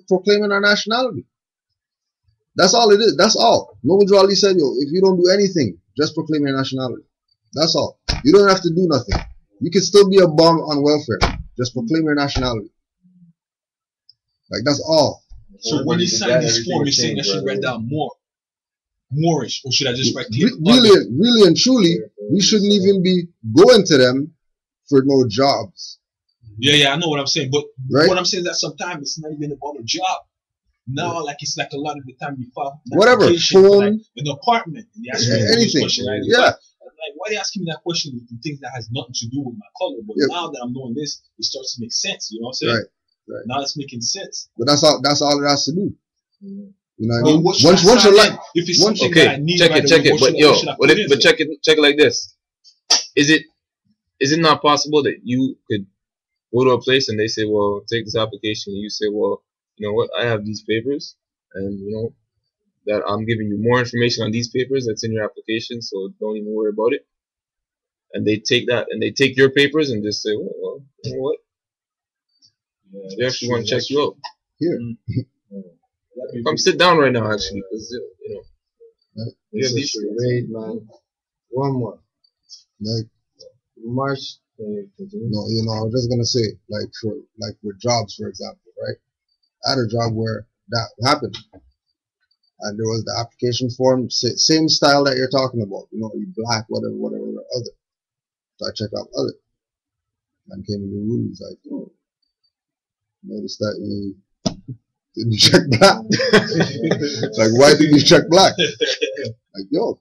proclaiming our nationality. That's all it is. That's all. Noble Ali said, yo, if you don't do anything, just proclaim your nationality. That's all. You don't have to do nothing. You can still be a bum on welfare. Just proclaim your nationality. Like, that's all. So when you sign this form, you're saying I should write down Moorish, or should I just write really and truly, we shouldn't even be going to them for no jobs. Yeah, I know what I'm saying, but right? What I'm saying is that sometimes it's not even about a job. Now, like it's like a lot of the time you file whatever phone, like an apartment, and you ask me anything. Question, right? Yeah. Like, why are you asking me that question with things that has nothing to do with my color? But now that I'm knowing this, it starts to make sense. You know what I'm saying? Right. Now it's making sense. But that's all it has to do. You know what I mean? Once you're like, if it's something that I need, check it. But check it like this. Is it not possible that you could go to a place and they say, well, take this application, and you say, well, you know what, I have these papers, and you know that I'm giving you more information on these papers that's in your application, so don't even worry about it. And they take that and they take your papers and just say, well you know what? Yeah, they actually want to check you out. Here. Come sit down right now, actually, because you know. Wait, man. One more. Like March. No, you know, I was just gonna say, like with jobs, for example, right? I had a job where that happened, and there was the application form, same style that you're talking about. You know, you black, whatever, other. So I checked out other. And came in the rules like, oh, notice that you didn't check black. Like, why didn't you check black? Like, yo,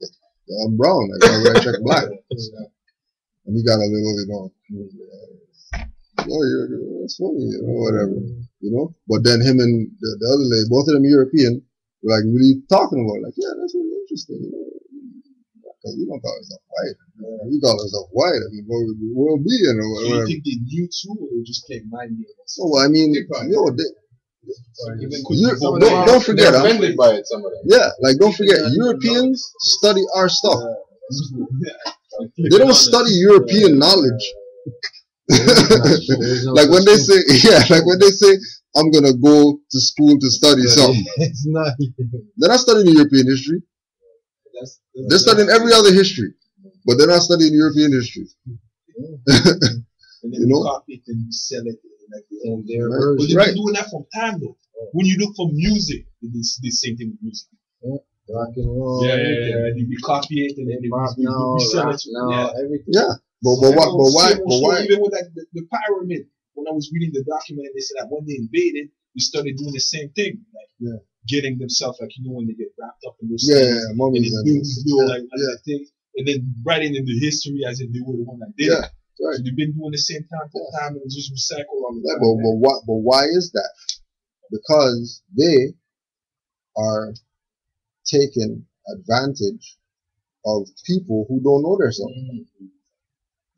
I'm brown. Like, why would I check black? And he got a little, you know, that's funny, you know, whatever, you know. But then him and the other lady, both of them European, were like really talking about it. Like, yeah, that's really interesting, you know. Because we don't call ourselves white. We call ourselves white. I mean, world being or whatever. Do you think they knew too, or they just playing mind games? So, I mean, don't forget, they're offended by it, some of them. Yeah, like don't forget, Europeans study our stuff. They don't study European knowledge. Like when they say, I'm gonna go to school to study something. It's not. They're not studying European history. They're studying every other history, but they're not studying European history. And then you copy it and you sell it like their version. But they've been doing that from time though. When you look for music, it's the same thing with music. Rock and roll. Yeah. You copy it and then you sell it. Everything. Yeah. But why? Even with like the pyramid, when I was reading the document, they said that when they invaded, they started doing the same thing, like getting themselves, like when they get wrapped up in those things, and then writing in the history as if they were the one that did it. Right. So they've been doing the same time for time and just recycle on the time. But why is that? Because they are taking advantage of people who don't know themselves.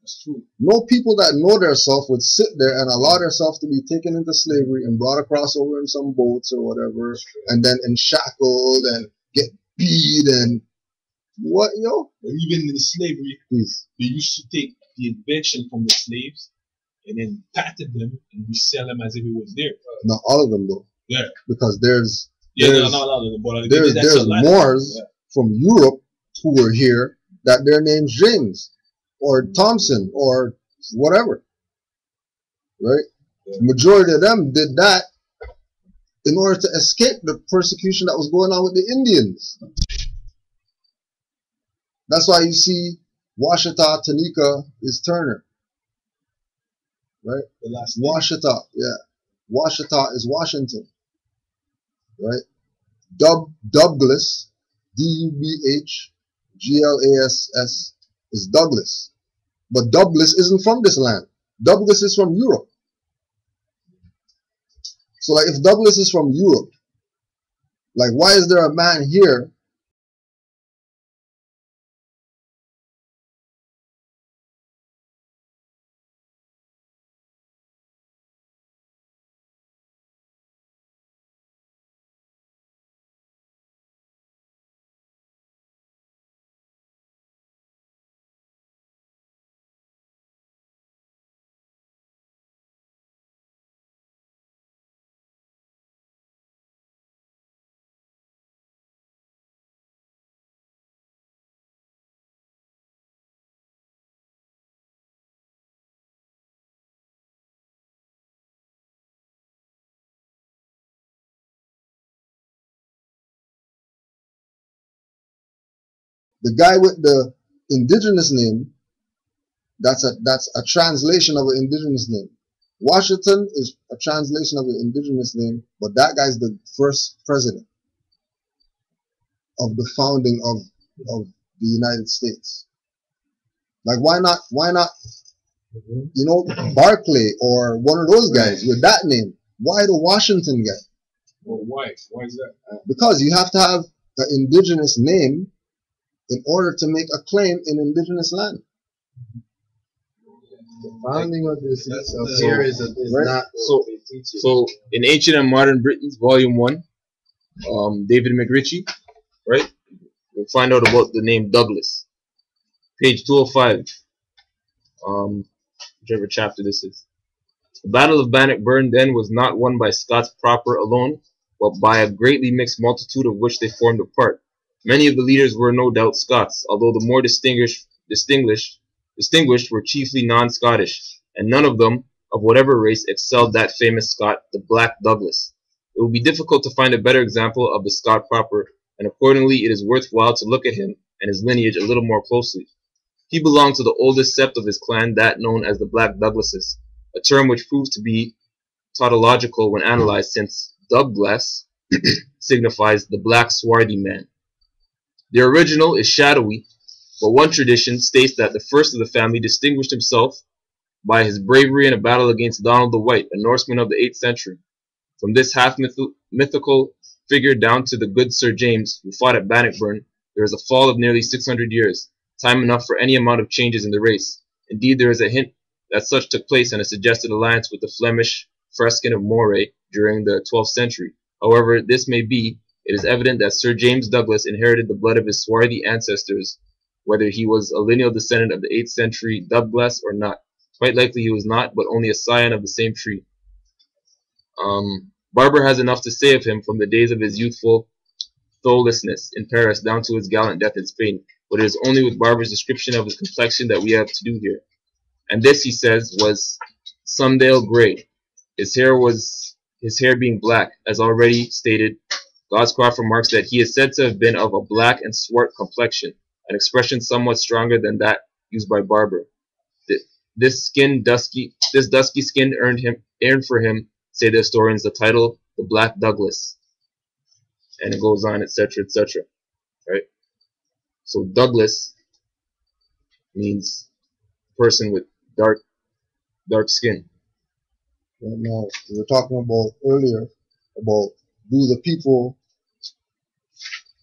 That's true. No people that know themselves would sit there and allow themselves to be taken into slavery and brought across over in some boats or whatever, and then shackled and get beat and what, yo? Even in slavery, they used to take the invention from the slaves and then patent them and resell them as if it was theirs. Not all of them though. Yeah. Because there's not all of them, but there's Moors from Europe who were here that their name's James or Thompson or whatever. Right? Yeah. Majority of them did that in order to escape the persecution that was going on with the Indians. That's why you see Washita Tanika is Turner. Right? The last Washita, yeah. Washita is Washington. Right? Douglas, Dubhglass is Douglas. But Douglas isn't from this land. Douglas is from Europe. So like if Douglas is from Europe, like why is there a man here The guy with the indigenous name, that's a translation of an indigenous name. Washington is a translation of an indigenous name, but that guy's the first president of the founding of the United States. Like, why not, you know, Barclay or one of those guys with that name? Why the Washington guy? Well, why? Why is that? Because you have to have an indigenous name in order to make a claim in indigenous land. The founding of this So in Ancient and Modern Britons, Volume 1, David McRitchie, right? We'll find out about the name Douglas. Page 205, whichever chapter this is. The Battle of Bannockburn then was not won by Scots proper alone, but by a greatly mixed multitude of which they formed a part. Many of the leaders were no doubt Scots, although the more distinguished were chiefly non-Scottish, and none of them, of whatever race, excelled that famous Scot, the Black Douglas. It will be difficult to find a better example of the Scot proper, and accordingly it is worthwhile to look at him and his lineage a little more closely. He belonged to the oldest sept of his clan, that known as the Black Douglases, a term which proves to be tautological when analyzed, since Douglas signifies the black swarthy man. The original is shadowy, but one tradition states that the first of the family distinguished himself by his bravery in a battle against Donald the White, a Norseman of the 8th century. From this half-mythical figure down to the good Sir James, who fought at Bannockburn, there is a fall of nearly 600 years, time enough for any amount of changes in the race. Indeed, there is a hint that such took place and a suggested alliance with the Flemish Freskin of Moray during the 12th century. However this may be, it is evident that Sir James Douglas inherited the blood of his swarthy ancestors, whether he was a lineal descendant of the 8th century Douglas or not. Quite likely he was not, but only a scion of the same tree. Barber has enough to say of him from the days of his youthful thoughtlessness in Paris down to his gallant death in Spain, but it is only with Barber's description of his complexion that we have to do here. And this, he says, was Sundale Grey. His hair being black, as already stated. Goscroft remarks that he is said to have been of a black and swart complexion, an expression somewhat stronger than that used by Barber. This dusky skin earned for him, say the historians, the title the Black Douglas, and it goes on, etc., etc. Right? So Douglas means person with dark skin. Right now, we were talking about earlier about, do the people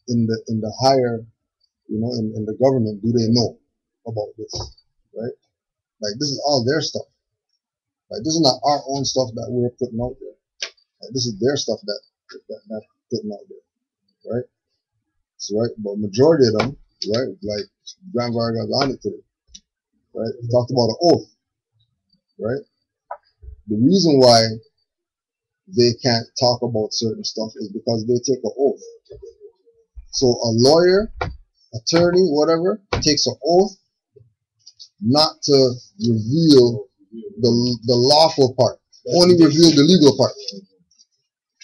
in the higher, you know, in the government, do they know about this, right? Like, this is all their stuff. Like, this is not our own stuff that we're putting out there. Like, this is their stuff that's putting out there, right? So, right, but majority of them, right, like Grandfather got on it today, right? We talked about an oath, right? The reason why they can't talk about certain stuff is because they take an oath. So a lawyer, attorney, whatever, takes an oath not to reveal the lawful part, only reveal the legal part,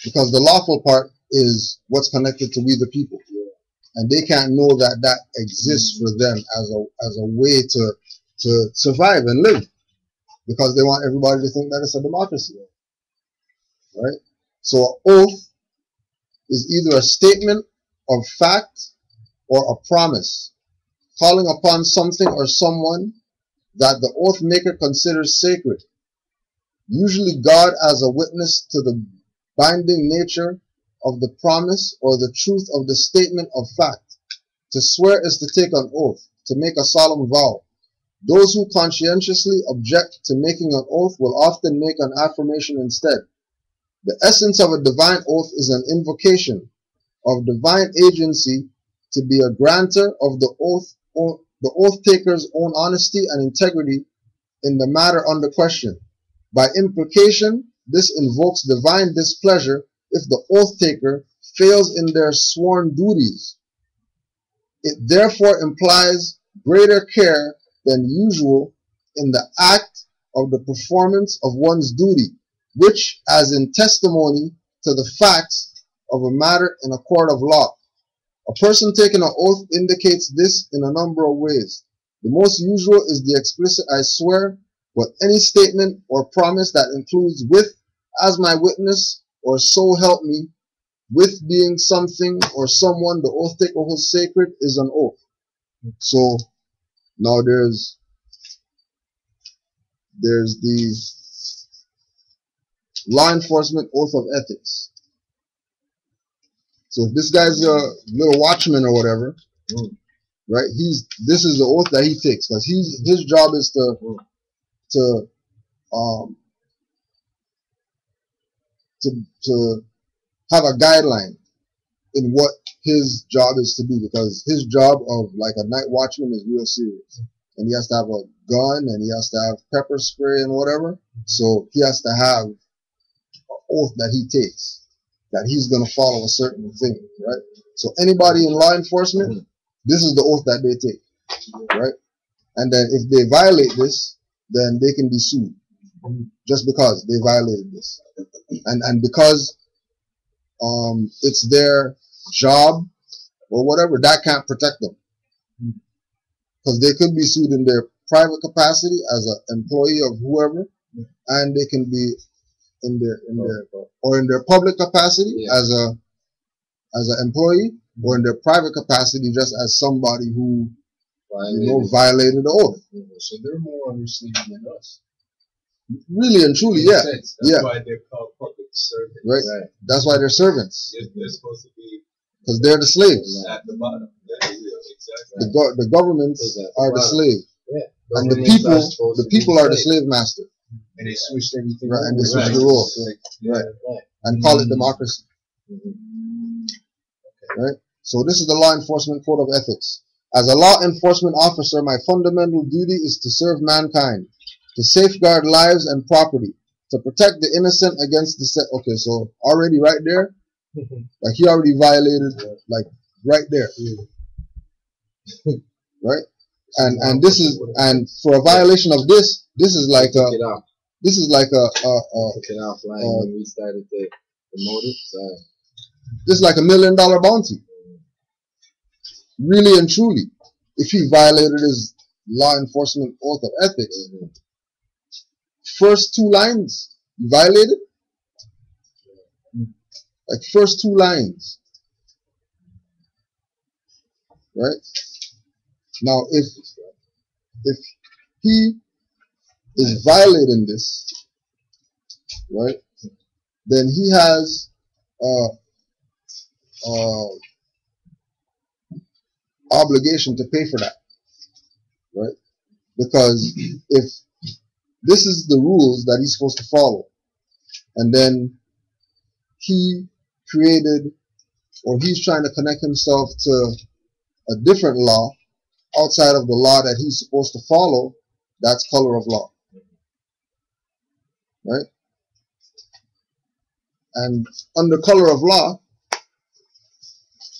because the lawful part is what's connected to we the people, and they can't know that that exists for them as a way to survive and live, because they want everybody to think that it's a democracy, right? So an oath is either a statement of fact or a promise, calling upon something or someone that the oath maker considers sacred, usually God as a witness to the binding nature of the promise or the truth of the statement of fact. To swear is to take an oath, to make a solemn vow. Those who conscientiously object to making an oath will often make an affirmation instead. The essence of a divine oath is an invocation of divine agency to be a grantor of the oath taker's own honesty and integrity in the matter under question. By implication, this invokes divine displeasure if the oath taker fails in their sworn duties. It therefore implies greater care than usual in the act of the performance of one's duty, which, as in testimony to the facts of a matter in a court of law, A person taking an oath indicates this in a number of ways. The most usual is the explicit "I swear," but any statement or promise that includes "with as my witness" or "so help me," with being something or someone the oath taker holds sacred, is an oath. So now there's the law enforcement oath of ethics. So if this guy's a little watchman or whatever, right? This is the oath that he takes, because his job is to have a guideline in what his job is to be, because his job of like a night watchman is real serious, and he has to have a gun, and he has to have pepper spray and whatever. So he has to have an oath that he takes, that he's going to follow a certain thing, right? So anybody in law enforcement, this is the oath that they take, right? And then if they violate this, then they can be sued just because they violated this, and because it's their job or whatever, that can't protect them, because they could be sued in their private capacity as an employee of whoever, and they can be in their public capacity as an employee, or in their private capacity just as somebody who violated the oath. So they're more understanding than us. Really and truly, yeah. That's why they're called public servants. Right. That's why they're servants. They're supposed to be because they're the slaves. at the bottom. Exactly. The governments are the slave, and the people are the slave master. And they switched everything. Right, and they switched the rules. Right. And call it democracy. Right. So this is the law enforcement code of ethics. As a law enforcement officer, my fundamental duty is to serve mankind, to safeguard lives and property, to protect the innocent against the okay, so already right there, like he already violated, like right there, right? And this is, and for a violation of this is like a, this is like a when we started the motive. This is like $1 million bounty. Really and truly, if he violated his law enforcement oath of ethics, first 2 lines he violated, like first 2 lines, right? Now, if he is violating this, right, then he has obligation to pay for that, right? Because if this is the rules that he's supposed to follow, and then he created, or he's trying to connect himself to a different law outside of the law that he's supposed to follow, that's color of law, right? And under color of law,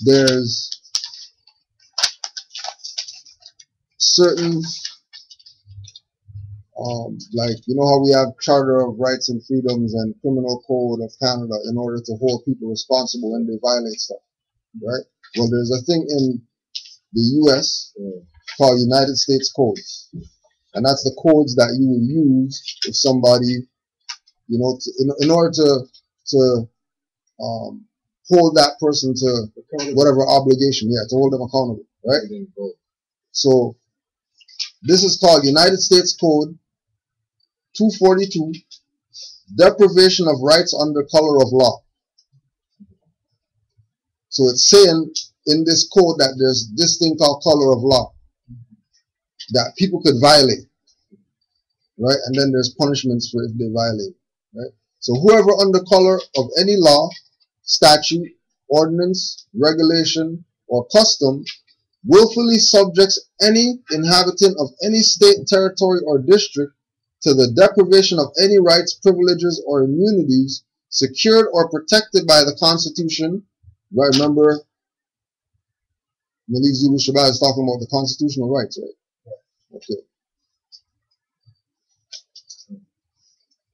there's certain like, you know how we have Charter of Rights and Freedoms and Criminal Code of Canada in order to hold people responsible when they violate stuff, right? Well, there's a thing in the US called United States Codes, and that's the codes that you will use if somebody, you know, in order to hold that person to whatever obligation, to hold them accountable, right? So this is called United States Code 242, deprivation of rights under color of law. So it's saying in this code that there's this thing called color of law that people could violate, right? And then there's punishments for if they violate, right? So whoever under color of any law, statute, ordinance, regulation, or custom willfully subjects any inhabitant of any state, territory, or district to the deprivation of any rights, privileges, or immunities secured or protected by the Constitution. Right, remember, Malik Zulu Shabbat is talking about the constitutional rights, right? Okay.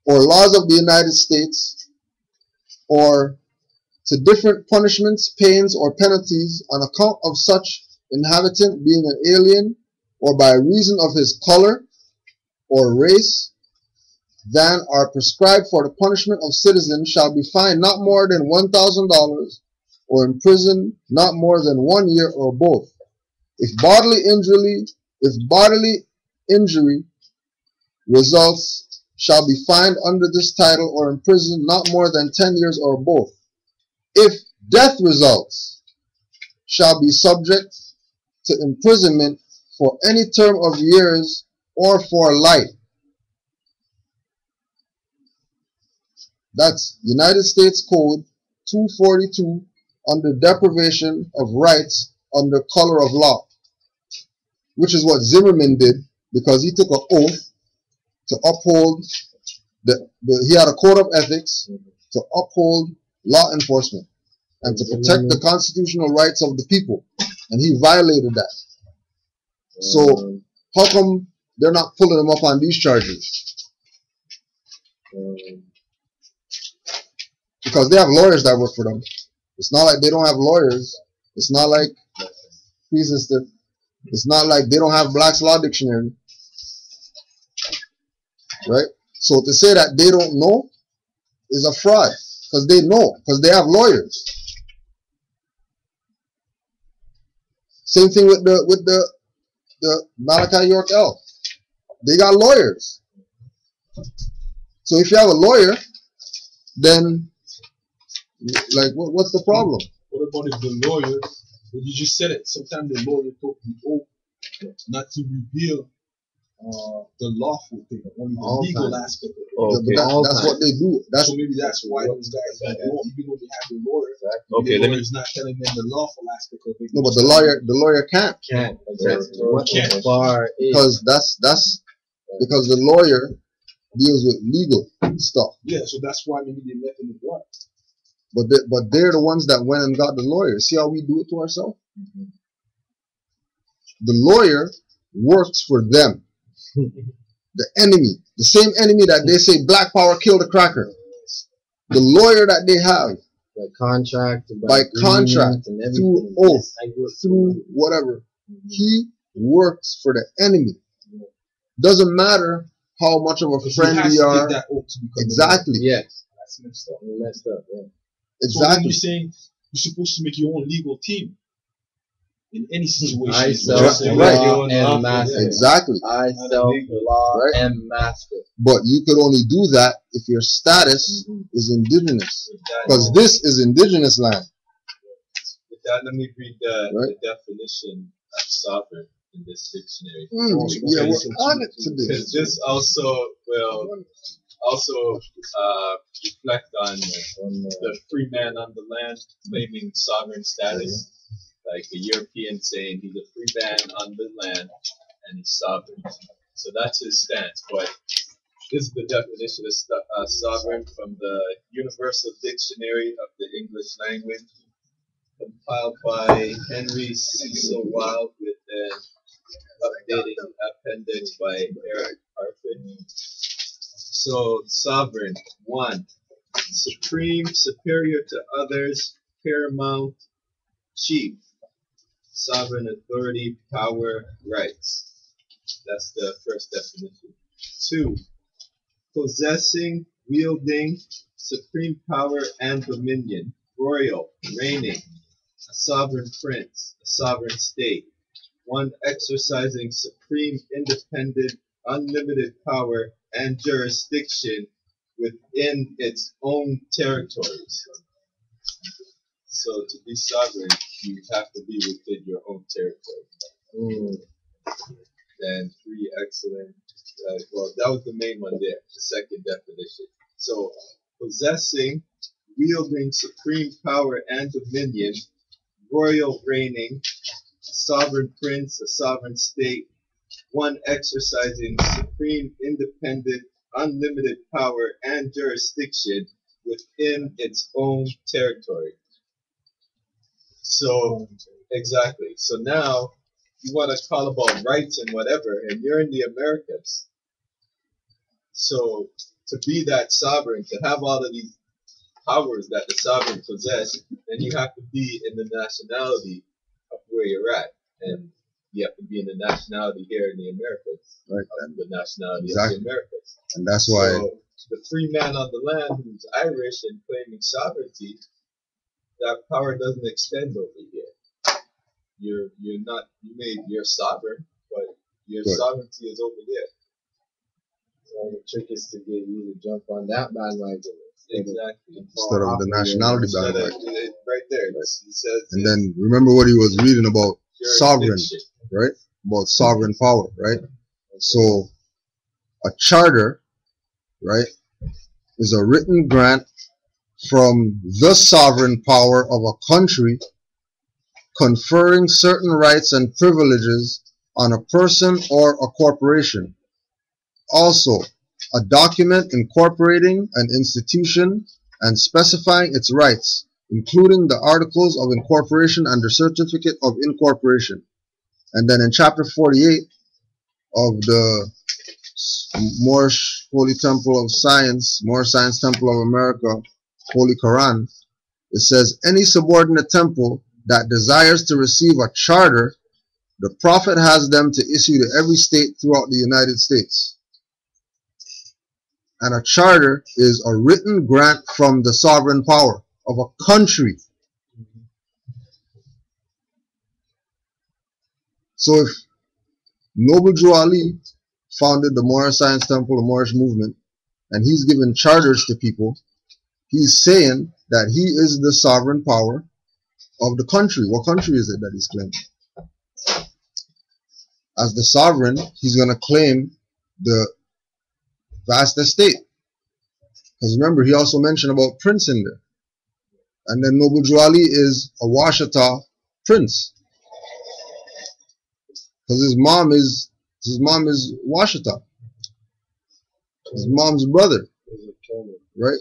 Or laws of the United States, or to different punishments, pains, or penalties on account of such inhabitant being an alien or by reason of his color or race than are prescribed for the punishment of citizens shall be fined not more than $1,000 or imprisoned not more than 1 year or both. If bodily injury results shall be fined under this title or imprisoned not more than 10 years or both. If death results, shall be subject to imprisonment for any term of years or for life. That's United States Code 242 under deprivation of rights under color of law, which is what Zimmerman did because he took an oath to uphold he had a code of ethics to uphold law enforcement and to protect the constitutional rights of the people, and he violated that. So how come they're not pulling him up on these charges? Because they have lawyers that work for them. It's not like they don't have lawyers. It's not like it's not like they don't have Black's Law Dictionary, right? So to say that they don't know is a fraud, because they know, because they have lawyers. Same thing with the Malachi York L. They got lawyers. So if you have a lawyer, then like what's the problem? What about if the lawyer? Well, you just said it. Sometimes the lawyer took the oath not to reveal the lawful thing, only the legal aspect of it. Okay. That's what they do. So maybe that's why those guys don't know, even though they have the lawyer. Okay, the lawyer's not telling them the lawful aspect of it. No, but the lawyer can't. Can't. Because because the lawyer deals with legal stuff. Yeah, so that's why maybe they left in the dark. But they're the ones that went and got the lawyer. See how we do it to ourselves? Mm-hmm. The lawyer works for them. The enemy, the same enemy that they say Black Power killed the cracker. The lawyer that they have by contract, and through oath, through whatever, he works for the enemy. Doesn't matter how much of a friend we are. Exactly. Yes. That's messed up. Messed up. Yeah. Exactly. So when you're saying you're supposed to make your own legal team in any situation. I self-law and master. Exactly. I self-law and master. But you could only do that if your status is indigenous, because this is indigenous land. With that, let me read the definition of sovereign in this dictionary. Yeah, we're on it today. Because this also will reflect on the free man on the land claiming sovereign status, like a European saying he's a free man on the land and he's sovereign. So that's his stance. But this is the definition of sovereign from the Universal Dictionary of the English Language, compiled by Henry Cecil Wilde with an updating appendix by Eric Harford. So, sovereign, 1, supreme, superior to others, paramount, chief, sovereign authority, power, rights. That's the first definition. 2, possessing, wielding, supreme power and dominion, royal, reigning, a sovereign prince, a sovereign state, one exercising supreme, independent, unlimited power and jurisdiction within its own territories. So to be sovereign, you have to be within your own territory. Then 3, excellent. Well, that was the main one there, the second definition. So possessing, wielding supreme power and dominion, royal reigning, a sovereign prince, a sovereign state, one exercising supreme, independent, unlimited power and jurisdiction within its own territory. So, exactly. So now, you want to call about rights and whatever, and you're in the Americas. So, to be that sovereign, to have all of these powers that the sovereign possess, then you have to be in the nationality of where you're at, and you have to be in the nationality here in the Americas, Right. The nationality Exactly. of the Americas. And that's why. So the free man on the land who's Irish and claiming sovereignty, that power doesn't extend over here. You're sovereign, but your sovereignty is over there. So the trick is to get you to jump on that bandwagon. Exactly. Instead of the nationality bandwagon. Right there. He says. And then remember what he was reading about sovereign, jurisdiction. right? About sovereign power, right? So a charter, right, is a written grant from the sovereign power of a country conferring certain rights and privileges on a person or a corporation. Also, a document incorporating an institution and specifying its rights, including the articles of incorporation and the certificate of incorporation. And then in chapter 48 of the Moorish Holy Temple of Science, Moorish Science Temple of America, Holy Quran, it says, any subordinate temple that desires to receive a charter, the Prophet has them to issue to every state throughout the United States. And a charter is a written grant from the sovereign power of a country. So if Noble Drew Ali founded the Moorish Science Temple, the Moorish movement, and he's given charters to people, he's saying that he is the sovereign power of the country. What country is it that he's claiming? As the sovereign, he's going to claim the vast estate. Because remember, he also mentioned about prince in there. And then Noble Drew Ali is a Washita prince. Because his mom is Washita. His mom's brother, right?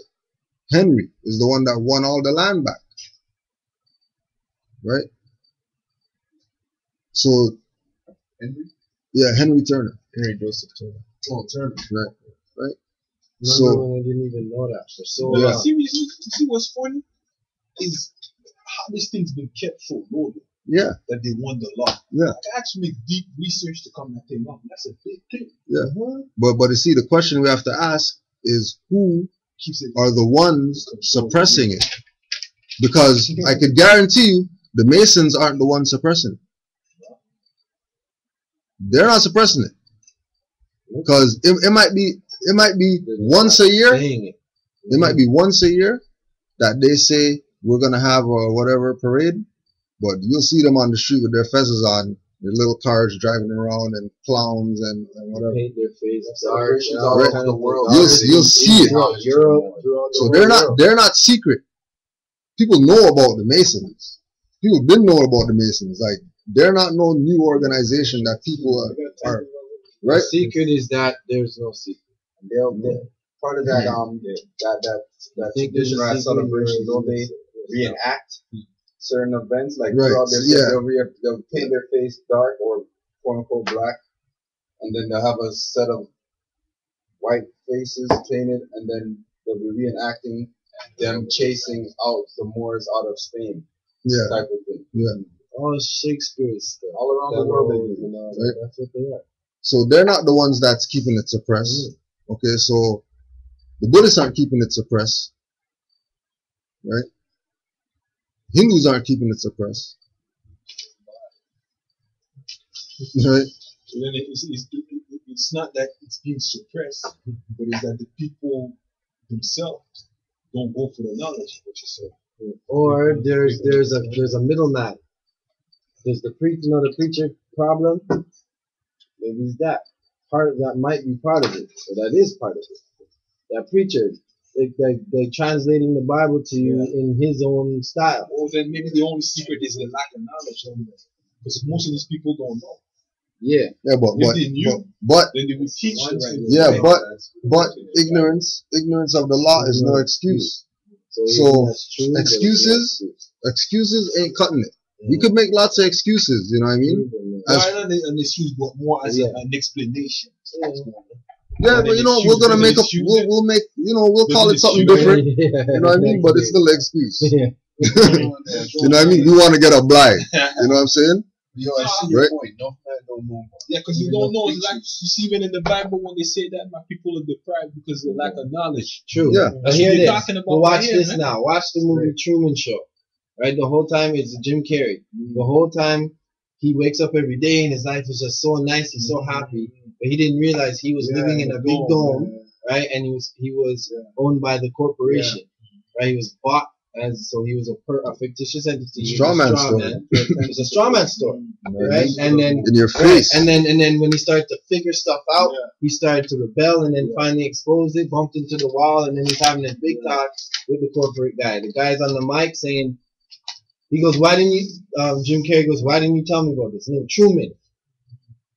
Henry is the one that won all the land back, right? So, Henry? Yeah, Henry Turner. Henry Joseph Turner. Oh, Turner. Right, right. Remember when I didn't even know that for so Yeah. long. See what's funny is how this thing's been kept so low Yeah, that they won the law. yeah, I actually make deep research to come that thing up. That's a big thing. yeah. But you see, the question we have to ask is who Keeps it. are the ones suppressing it? Because I could guarantee you, the Masons aren't the ones suppressing it. They're not suppressing it. Because it might be once a year. It might be once a year that they say we're gonna have a whatever parade, but you'll see them on the street with their fezzes on, their little cars driving around, and clowns and whatever. Paint their face Celebrations dark, all Right. over the world. You'll see it. Europe, So they're not secret. People know about the Masons. People been know about the Masons. Like, they're not no new organization that people are The right. secret is that there's no secret. They'll part of that that tradition or that celebration, don't they reenact certain events like Right, throughout their yeah. they'll paint their face dark or quote unquote black, and then they'll have a set of white faces painted, and then they'll be reenacting them chasing out the Moors out of Spain, Yeah, type of thing. yeah. All Shakespeare's stuff. All around the world they do. You know, Right. that's what they are. So they're not the ones that's keeping it suppressed. Okay, so the Buddhists aren't keeping it suppressed, right? Hindus aren't keeping it suppressed, right? So then it's not that it's being suppressed, but it's that the people themselves don't go for the knowledge. What you said. Or there's a middleman. There's the preacher problem. Maybe it's that that might be part of it, or that is part of it. That preacher, they translating the Bible to you in his own style. Or then maybe the only secret is the lack of knowledge, because most of these people don't know. Yeah. Yeah, but If they knew, but then they would teach you. yeah, but ignorance of the law is no excuse. So that's true, excuses ain't cutting it. We could make lots of excuses, you know what I mean? Not an excuse, but more as an explanation. Yeah, but you know, we're gonna make up. We'll make. You know, we'll call it something different. You know what I mean? But it's still an excuse. You know what I mean? You want to get a blind. You know what I'm saying? Yo, I see your point. No man, no more. Yeah, because you don't know. Like you see, even in the Bible, when they say that, my people are deprived because of lack of knowledge. True. Yeah. But hear this. Talking about But watch right here, this man. now. Watch the movie Truman Show. Right? The whole time it's Jim Carrey. The whole time he wakes up every day and his life is just so nice. He's so happy. But he didn't realize he was living in a big dome, right? And he was owned by the corporation, right? He was bought as, so he was a fictitious entity. Strawman story. It was a strawman story, right? And then in your face. and then when he started to figure stuff out, he started to rebel, and then finally exposed it, bumped into the wall, and then he's having a big talk with the corporate guy. The guy's on the mic saying, he goes, "Why didn't you?" Jim Carrey goes, "Why didn't you tell me about this?" His name Truman.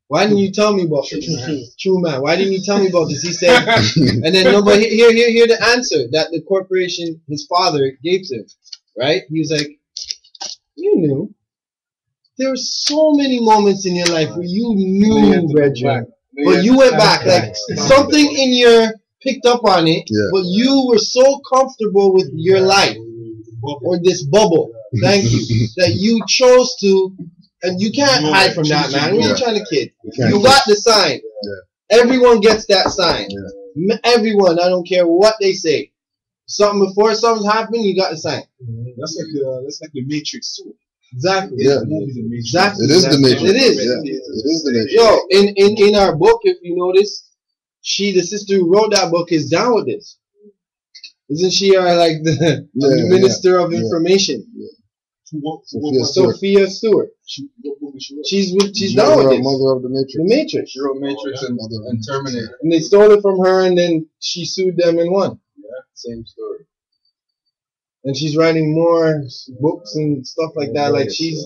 Why didn't you tell me about this? Truman. Why didn't you tell me about this? He said, and then no, but here the answer that the corporation, his father, gave to him. Right? He was like, "You knew. There were so many moments in your life where you knew, Brethren, but you went back. Like something in your picked up on it, but you were so comfortable with your life or this bubble. Thank you, that you chose to." And you can't hide from that, man. What are you trying to kid? You got the sign. Everyone gets that sign. Everyone, I don't care what they say. Something before something's happening, you got the sign. That's like the Matrix too. Exactly. Yeah. Exactly. It is the Matrix. It is. Yeah. It is the Matrix. Yo, in our book, if you notice, the sister who wrote that book is down with this. Isn't she like the minister of information? Sophia Stewart. She's down with it. Mother of the Matrix. The Matrix. She wrote Matrix and Terminator. And they stole it from her, and then she sued them and won. Yeah, same story. And she's writing more books and stuff like that. Like she's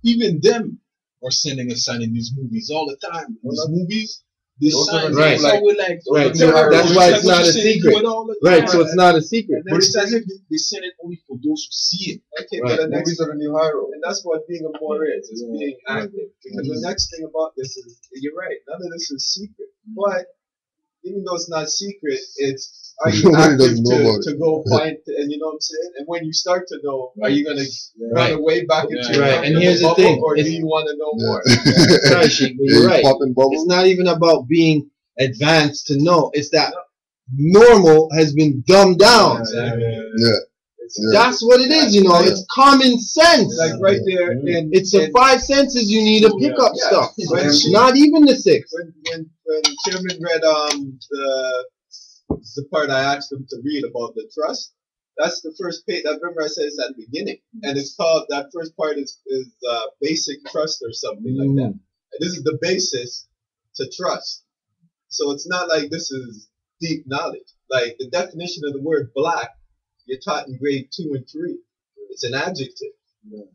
Even them are sending a sign in these movies all the time. These movies, these signs, right. so we're like, right. So that's why it's not a secret. Right. So it's not a secret. But it's as if they send it only for those who see it. Okay, Right. but the next Movies are the new high road. and that's what being a Moor is being active. Because the next thing about this is, you're right, none of this is secret. But even though it's not secret, it's, are you Nobody active doesn't know about to go find, and you know what I'm saying? And when you start to know, are you going to run away back into your Right. And here's the bubble, thing. or do you want to know more? Sorry, Sheik, but you're right. Popping bubbles. It's not even about being advanced to know. It's that normal has been dumbed down. Yeah. That's what it is, you know. It's common sense. Like right there, It's the five senses you need to pick up stuff. When she- Not even the six. when Chairman read the part I asked him to read about the trust, that's the first page. I remember I said it's at the beginning, and it's called, that first part is basic trust or something like that. And this is the basis to trust. So it's not like this is deep knowledge. Like the definition of the word black, you're taught in grade 2 and 3. It's an adjective. You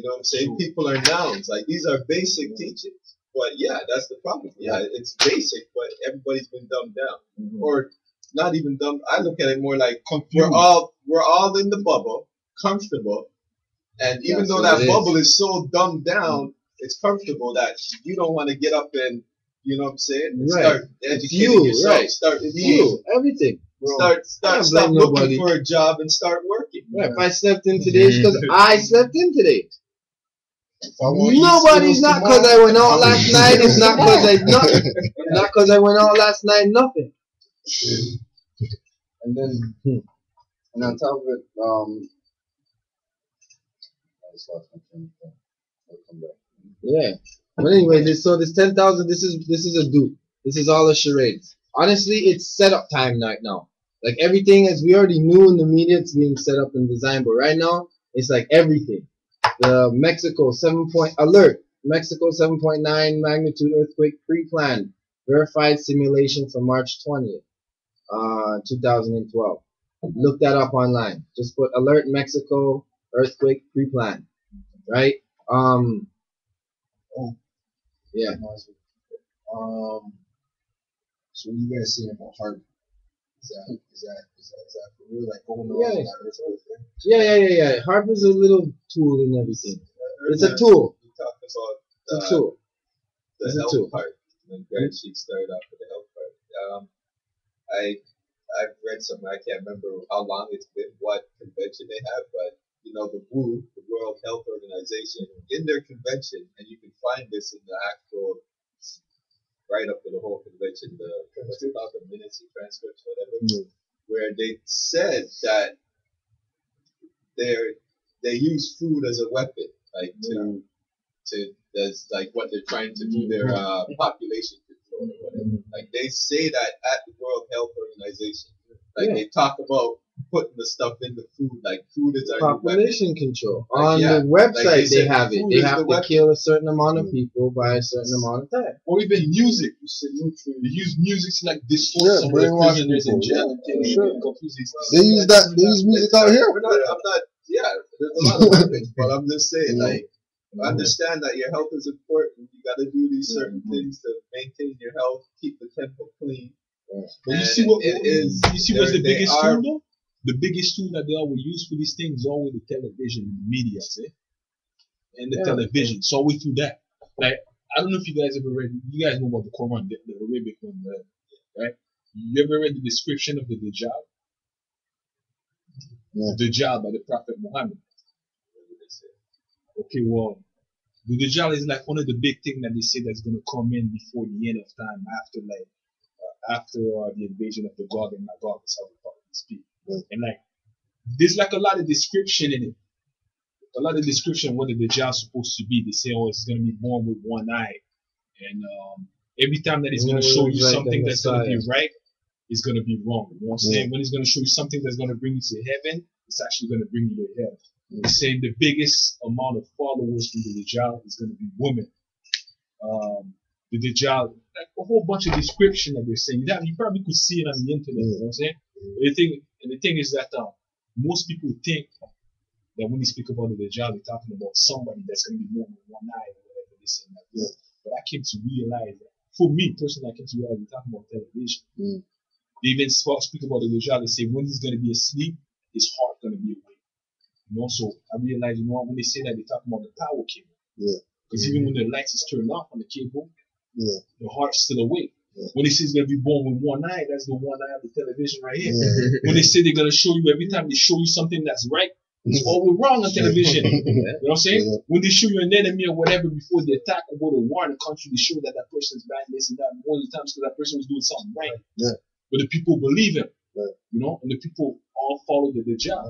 know what I'm saying? People are nouns. Like these are basic teachings. But yeah, that's the problem. Yeah, it's basic, but everybody's been dumbed down, or not even dumb. I look at it more like we're all in the bubble, comfortable, and even though that bubble is so dumbed down, it's comfortable that you don't want to get up and, you know what I'm saying, and start educating yourself, start you, everything. Stop looking for a job and start working. Right. If I slept in today, it's because I slept in today. Nobody's not because I went out last night. It's not because I not because I went out last night. Nothing. And then, and on top of it, I just lost my train of thought. I'll come back. Yeah. But anyway, this 10,000. This is a dupe. This is all a charade. Honestly, it's setup time right now. Like everything, as we already knew in the media, it's being set up and designed. But right now, it's like everything. The Mexico 7-point alert. Mexico 7.9 magnitude earthquake pre-planned. Verified simulation from March 20th, 2012. Look that up online. Just put alert Mexico earthquake pre-planned. Right? Yeah. So what you guys saying about Harvey? Is that for real? Like going on that earthquake thing? Yeah. Harper's a little tool in everything. It's a tool. We talked about It's a tool. the It's a health tool. part. when Grant Sheik started off with the health part. I've read something, I can't remember how long it's been, what convention they have, but you know, the WHO, the World Health Organization, in their convention, and you can find this in the actual write up for the whole convention, what's it called, the minutes and transcripts, whatever, where they said that they use food as a weapon, like as like what they're trying to do their population control or whatever. Like they say that at the World Health Organization, like they talk about putting the stuff in the food, like food is our population control. Like, on the website, like they have it. They have to kill a certain amount of people by a certain amount of time. Or even music. They use music to like distort some of the prisoners in jail and things. They use music out here. I'm not. Yeah, there's a lot of weapons, but I'm just saying, like, understand that your health is important. You got to do these certain things to maintain your health, keep the temple clean. But you see what it is. You see what's the biggest tool though? The biggest tool that they always use for these things is always the television and the media, see? And the television. It's always through that. Like, I don't know if you guys ever read, you guys know about the Quran, the Arabic one, right? You ever read the description of the Dajjal? The Dajjal by the Prophet Muhammad. Okay, well, the Dajjal is like one of the big things that they say that's going to come in before the end of time, after the invasion of the Gog and Magog, is how we probably speak. And like, there's like a lot of description in it. A lot of description of what the Dajjal is supposed to be. They say, oh, it's going to be born with one eye. And every time that he's going to show you something that's going to be right, it's going to be wrong. You know what I'm saying? When he's going to show you something that's going to bring you to heaven, it's actually going to bring you to hell. He's saying the biggest amount of followers from the Dajjal is going to be women. The Dajjal, like a whole bunch of description that they're saying. That you probably could see it on the internet. You know what I'm saying? The thing is that most people think that when they speak about the Dajjal, they're talking about somebody that's going to be born with one eye or whatever they say. But I came to realize that, for me personally, I came to realize they're talking about television. They even speak about the Dajjal. They say when he's going to be asleep, his heart going to be awake. You know, so I realized, you know, when they say that, they're talking about the power cable. Because even when the lights is turned off on the cable, the heart's still awake. When they say he's going to be born with one eye, that's the one eye of the television right here. When they say they're going to show you, every time they show you something that's right, it's always wrong on television. You know what I'm saying? When they show you an enemy or whatever before they attack or go to war in the country, they show that that person is bad, this and that. Most of the times because that person was doing something right. But the people believe him. You know, and the people all follow the Dajjal.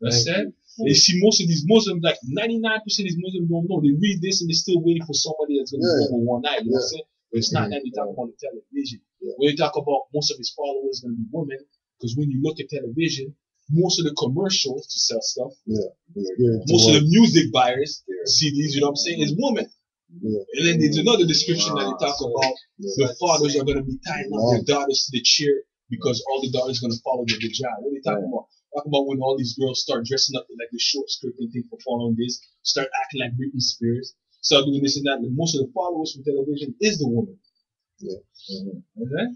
Understand? And you see most of these Muslims, like 99% of these Muslims don't know. They read this and they're still waiting for somebody that's going to go with one eye. You know what I'm saying? But it's not that they talk about the television. When they talk about most of his followers going to be women, because when you look at television, most of the commercials to sell stuff, most of the music buyers, CDs, you know what I'm saying, is women. And then there's another description that they talk about the fathers are going to be tying up their daughters to the chair because all the daughters are going to follow the Dajjal. What are they talking about? Talking about when all these girls start dressing up with like the short skirt and thing for following this, start acting like Britney Spears, start doing this and that. And most of the followers from television is the woman.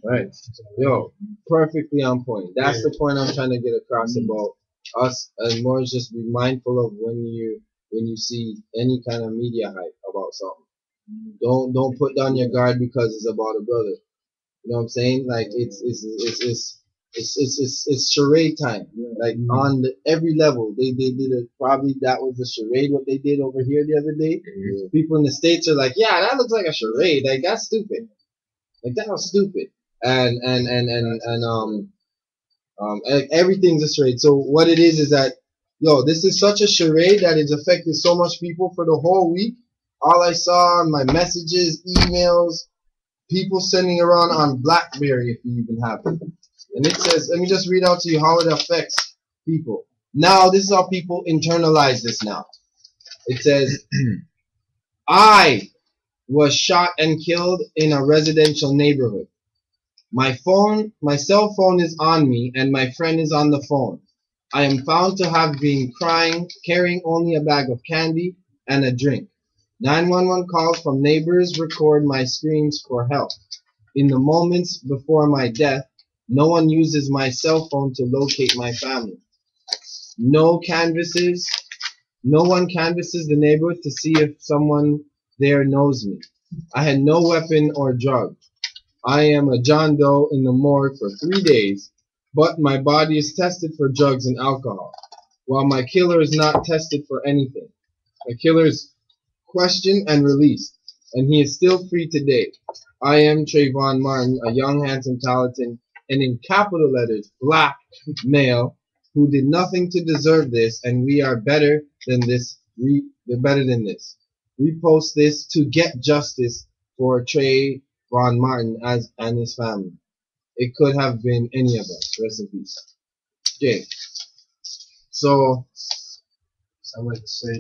Right. Yo, perfectly on point. That's the point I'm trying to get across about us, and more just be mindful of when you see any kind of media hype about something. Don't put down your guard because it's about a brother. You know what I'm saying? Like it's charade time. Like on every level, they did it. Probably that was a charade. What they did over here the other day. People in the States are like, yeah, that looks like a charade. Like that's stupid. Like that was stupid. And everything's a charade. So what it is that, yo, this is such a charade that it's affected so much people for the whole week. All I saw on my messages, emails, people sending around on BlackBerry, if you even have it. And it says, let me just read out to you how it affects people. Now, this is how people internalize this now. It says, I was shot and killed in a residential neighborhood. My cell phone is on me and my friend is on the phone. I am found to have been crying, carrying only a bag of candy and a drink. 911 calls from neighbors record my screams for help. In the moments before my death, no one uses my cell phone to locate my family. No one canvasses the neighborhood to see if someone there knows me. I had no weapon or drug. I am a John Doe in the morgue for 3 days, but my body is tested for drugs and alcohol, while my killer is not tested for anything. My killer is questioned and released, and he is still free today. I am Trayvon Martin, a young, handsome, talented, and in capital letters, black male who did nothing to deserve this, and we are better than this. We're better than this. Repost this to get justice for Trayvon Martin and his family. It could have been any of us. Rest in peace. Okay. So, sound like the same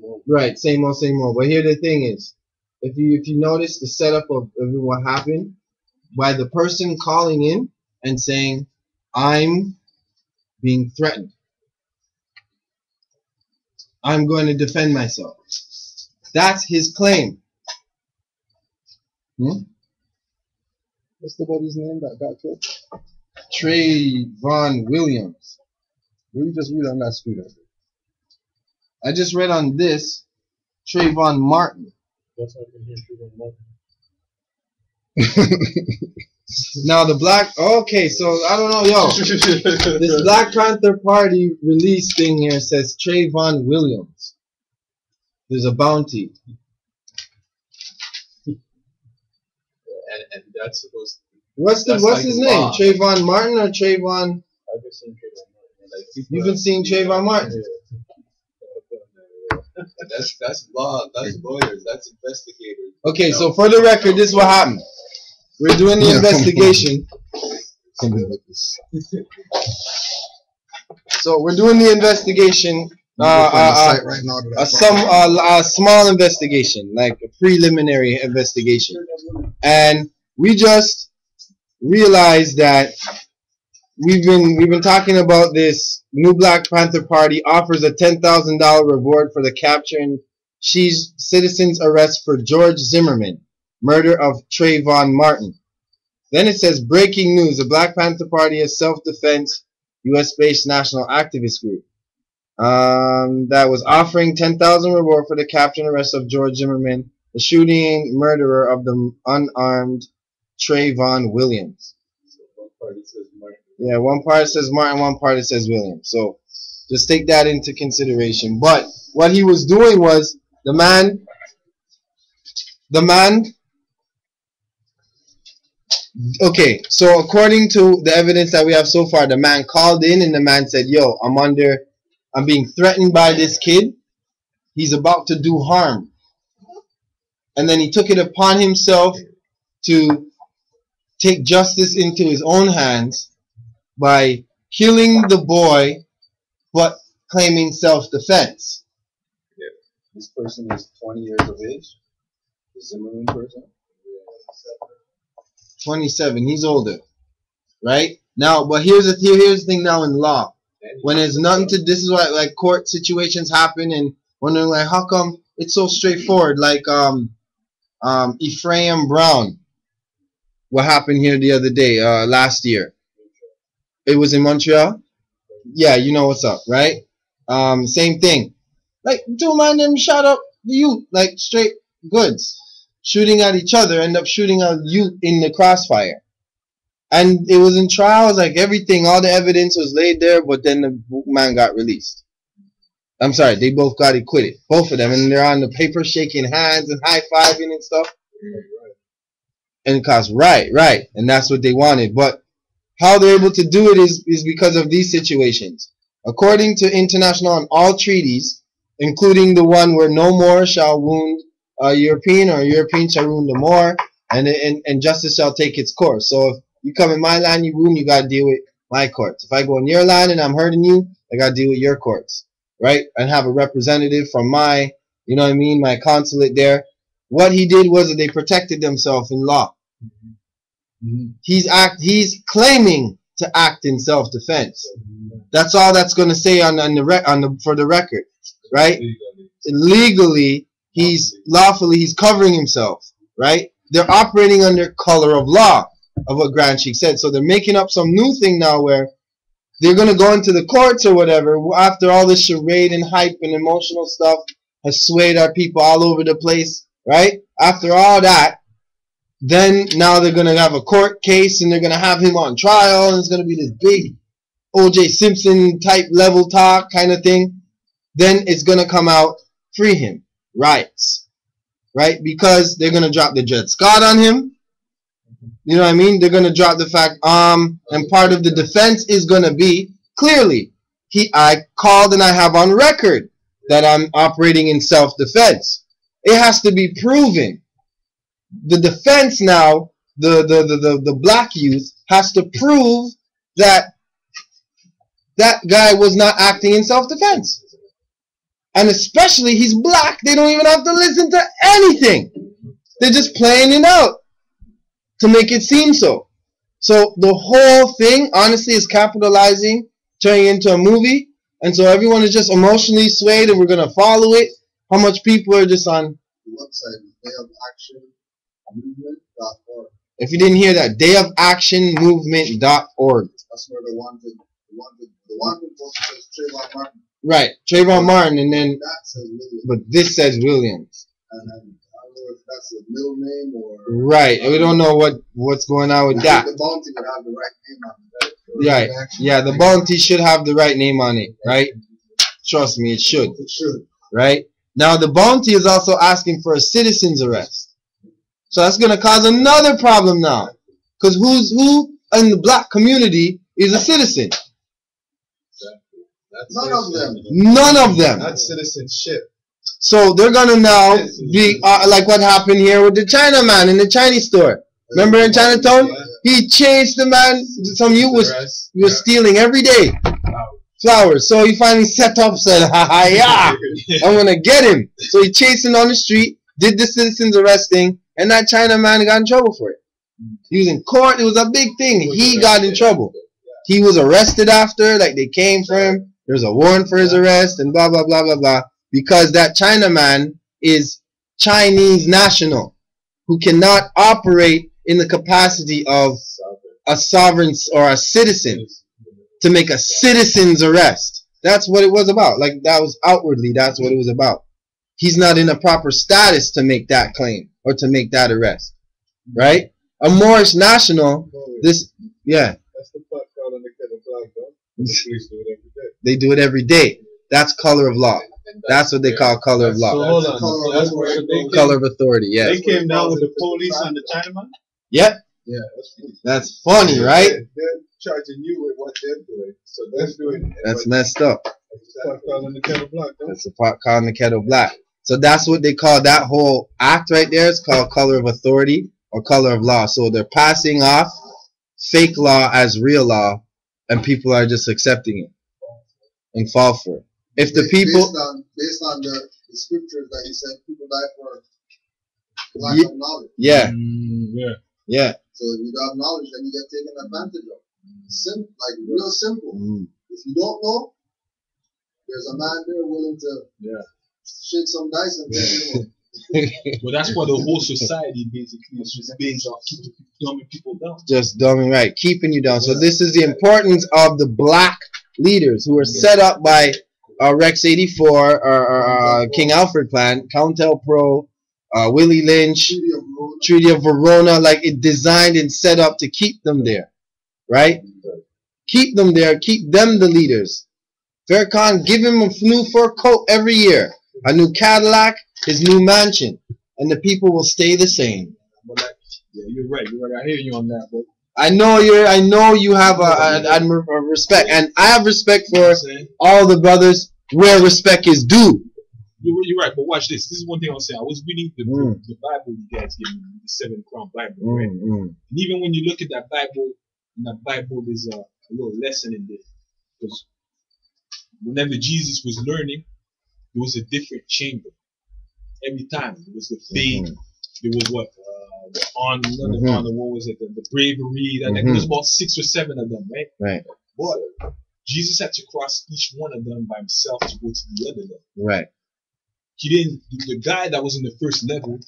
old. right, same old. But here the thing is, if you notice the setup of what happened, by the person calling in and saying, I'm being threatened. I'm going to defend myself. That's his claim. What's the body's name that got killed? Trayvon Williams. What you just read on that screen? I just read on this Trayvon Martin. That's how I can hear Trayvon Martin. Now the black, okay, so I don't know, yo. This Black Panther Party release thing here says Trayvon Williams. There's a bounty. And that's supposed to be. What's like his law. name? Trayvon Martin or Trayvon? I've been seeing Trayvon Martin. Like, You've been seeing Trayvon Martin. That's law. That's lawyers. That's investigators. Okay, so for the record, this is what happened. We're doing the investigation. Something like this. So we're doing the investigation. Right now, A small investigation, like a preliminary investigation, and we just realized that we've been talking about this new Black Panther Party offers a $10,000 reward for the capture and citizens arrest for George Zimmerman, murder of Trayvon Martin. Then it says breaking news: the Black Panther Party is self-defense U.S.-based national activist group. That was offering $10,000 reward for the capture and arrest of George Zimmerman, the shooting murderer of the unarmed Trayvon Williams. So one party says Martin. Yeah, one part says Martin, one part says Williams. So just take that into consideration. But what he was doing was the man. Okay, so according to the evidence that we have so far, the man called in and the man said, "Yo, I'm being threatened by this kid. He's about to do harm." And then he took it upon himself to take justice into his own hands by killing the boy, but claiming self-defense. Yeah. This person is 20 years of age. The Zimmerman person. 27. He's older, right? Now, but here's the thing. Now in law, when there's nothing to, this is why like court situations happen, and wondering like how come it's so straightforward. Like Ephraim Brown, what happened here the other day, last year. It was in Montreal. Yeah, you know what's up, right? Same thing. Like two man them shot up the youth, like straight goods, shooting at each other, end up shooting at youth in the crossfire. And it was in trials, like everything, all the evidence was laid there, but then the man got released. I'm sorry, they both got acquitted, both of them, and they're on the paper shaking hands and high-fiving and stuff. And because right, and that's what they wanted. But how they're able to do it is because of these situations. According to international and all treaties, including the one where no Moor shall wound a European or a European shall wound a Moor, and justice shall take its course. So if you come in my land, you wound, you got to deal with my courts. If I go in your land and I'm hurting you, I got to deal with your courts, right? And have a representative from my, you know what I mean, my consulate there. What he did was that they protected themselves in law. He's claiming to act in self-defense. That's all that's going to say for the record, right? Legally, lawfully he's covering himself, right? They're operating under color of law, of what Grand Sheik said. So they're making up some new thing now where they're going to go into the courts or whatever after all this charade and hype and emotional stuff has swayed our people all over the place, right? After all that, Then now they're gonna have a court case and they're gonna have him on trial and it's gonna be this big O.J. Simpson type level talk kind of thing. Then it's gonna come out, free him, riots, right? Because they're gonna drop the Dred Scott on him. You know what I mean? They're gonna drop the fact, and part of the defense is gonna be clearly I called and I have on record that I'm operating in self-defense. It has to be proven. The defense now, the black youth has to prove that that guy was not acting in self-defense. And especially he's black, they don't even have to listen to anything. They're just playing it out to make it seem so. So the whole thing, honestly, is capitalizing, turning into a movie. And so everyone is just emotionally swayed and we're going to follow it. How much people are just on The website is dayofactionmovement.org. If you didn't hear that, dayofactionmovement.org. That's where the wanted poster says Trayvon Martin. Right, Trayvon Martin, and then, That says Williams. but this says Williams. And then, I don't know if that's a middle name or. Right, we don't know what's going on with that. The bounty would have the right name on it. Right, yeah, the bounty should have the right name on it, right? Trust me, it should. It should. Right? Now, the bounty is also asking for a citizen's arrest. So that's going to cause another problem now. Because who in the black community is a citizen? None of them. None of them. That's citizenship. So they're going to now be like what happened here with the Chinaman in the Chinese store. Remember in Chinatown? He chased the man. Some youth was stealing every day. Flowers. So he finally set up, said, ha ha, yeah, I'm going to get him. So he chased him on the street, did the citizen's arrest thing, and that Chinaman got in trouble for it. He was in court. It was a big thing. He got in trouble. He was arrested after, like they came for him. There was a warrant for his arrest and blah, blah, blah, blah, blah. Because that Chinaman is Chinese national who cannot operate in the capacity of a sovereign or a citizen to make a citizen's arrest. That's what it was about. Like that was outwardly, that's what it was about. He's not in a proper status to make that claim or to make that arrest. Right? A Moorish national, this, yeah. That's the part called on the kettle black, though. The police do it every day. They do it every day. That's color of law. That's what they call color of So law. hold on. So that's where they Color of authority, yes. They came down with the police on the Chinaman? Yep. Yeah. That's funny, right? They're charging you with what they're doing. So they're doing it. That's messed up. That's the part called on the kettle black, though. That's the part calling the kettle black. So that's what they call that whole act right there. It's called color of authority or color of law. So they're passing off fake law as real law, and people are just accepting it and fall for it. If the people based on the scriptures that he said, people die for lack of knowledge. Yeah. So if you don't have knowledge, then you get taken advantage of. Simple, like real simple. If you don't know, there's a man there willing to shake some dice and take you home. Well, that's why the whole society basically is just based off keeping dumbing people down. Just dumbing, right, keeping you down. So this is the importance of the black leaders who are set up by Rex 84 or King Alfred Plan, COINTELPRO, Willie Lynch, Treaty of Verona, like it designed and set up to keep them there, right? Keep them there, keep them the leaders. Farrakhan, give him a new fur coat every year, a new Cadillac, his new mansion, and the people will stay the same. But like, yeah, you're right. I hear you on that, but I know you have a respect, and I have respect for all the brothers where respect is due. You're right, but watch this. This is one thing I'll say. I was reading the Bible you guys gave me, the 7 Crown Bible, right? And even when you look at that Bible, there's a little lesson in there. Because whenever Jesus was learning, there was a different chamber. Every time. There was the faith, there was what? The honor, what was it? The bravery. There was about 6 or 7 of them, right? Right. But Jesus had to cross each one of them by himself to go to the other level. Right. He didn't. The guy that was in the first level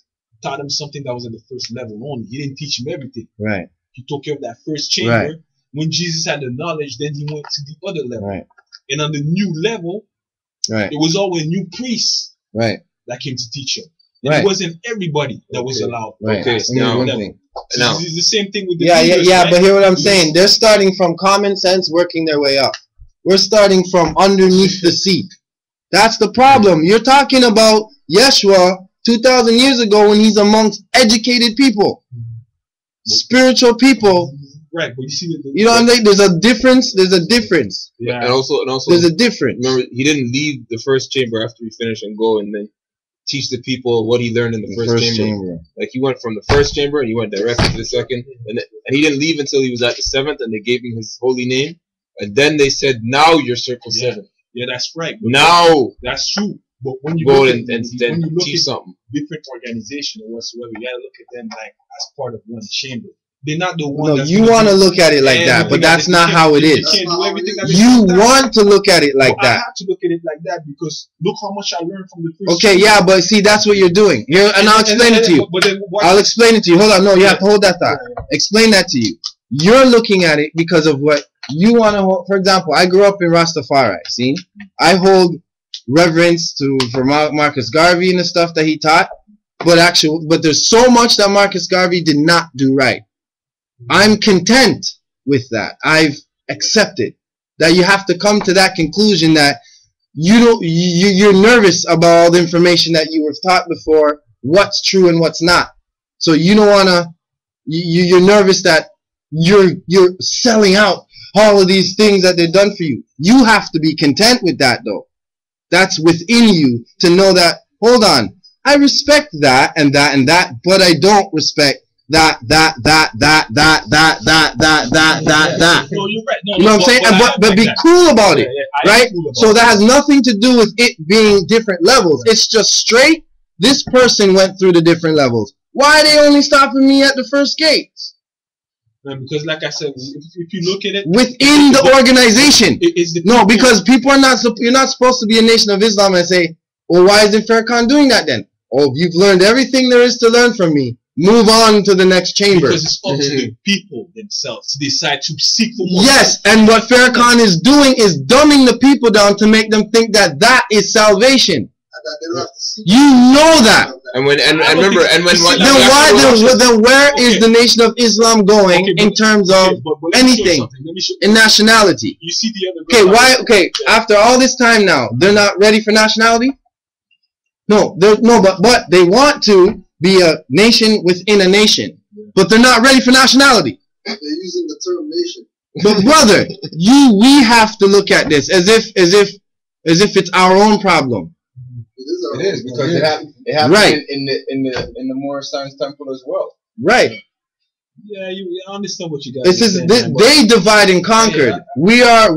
taught him something that was at the first level only. He didn't teach him everything. Right. He took care of that first chamber. Right. When Jesus had the knowledge, then he went to the other level. Right. And on the new level, right, it was always new priests right that came to teach him. And Right. it wasn't everybody that was allowed. Right. Okay, That's now- one thing. Now, It's the same thing with the Yeah, leaders, right? but hear what I'm saying. They're starting from common sense, working their way up. We're starting from underneath the seat. That's the problem. You're talking about Yeshua 2,000 years ago when he's amongst educated people, spiritual people. Right, but you see the You know what I'm saying? There's a difference. There's a difference. yeah. and also, There's a difference. remember, he didn't leave the first chamber after he finished and go and then teach the people what he learned in the first chamber. Like he went from the first chamber and he went directly to the second, and he didn't leave until he was at the seventh, and they gave him his holy name, and then they said, "Now you're circle Yeah. 7. Yeah, that's right. But Now that's true. But when you go look and at, then when you look teach at something." different organization or whatsoever, you gotta look at them like as part of one chamber. They're not the one. No, that's you gonna want to do look at it like that, but everything that's they not can't- how it they is. can't do everything at the You same time. want to look at it like Well, I that. have to look at it like that because look how much I learned from the first. Okay, yeah, but see, that's what you're doing. Here, and I'll explain it to you. But then what? I'll explain it to you. Hold on, no, you have to hold that thought. Explain that to you. You're looking at it because of what you want to hold. For example, I grew up in Rastafari. See, I hold reverence for Marcus Garvey and the stuff that he taught. But there's so much that Marcus Garvey did not do right. I'm content with that. I've accepted that you have to come to that conclusion that you're nervous about all the information that you were taught before, what's true and what's not. So you don't wanna. You're nervous that you're selling out all of these things that they've done for you. You have to be content with that, though. That's within you to know that. Hold on, I respect that and that and that, but I don't respect that. No, you're right. No, You know what I'm saying? But be cool about it, right? So that has nothing to do with it being different levels. It's just straight. This person went through the different levels. Why are they only stopping me at the first gate? Because, like I said, if you look at it Within the organization. No, people- because people are not. You're not supposed to be a Nation of Islam and say, "Well, why isn't Farrakhan doing that then?" Oh, you've learned everything there is to learn from me. Move on to the next chamber. Because it's up to the people themselves to decide to seek for more. Yes, and what Farrakhan is doing is dumbing the people down to make them think that that is salvation. You know that. And when and I don't remember think- and when you what see, Then like, why? that's Then where is Okay. the Nation of Islam going Okay, in but- terms of Okay, but let me show you anything something. Let me show in nationality? you see the other Okay, girl why? like- Okay, after all this time now, they're not ready for nationality. No, but they want to be a nation within a nation, but they're not ready for nationality. They're using the term nation. But brother, we have to look at this as if it's our own problem. It is because it happened Right. in the Moorish Science Temple as well. Right. Yeah, I understand what you guys. This are is saying, they, man, but they divide and conquered. We are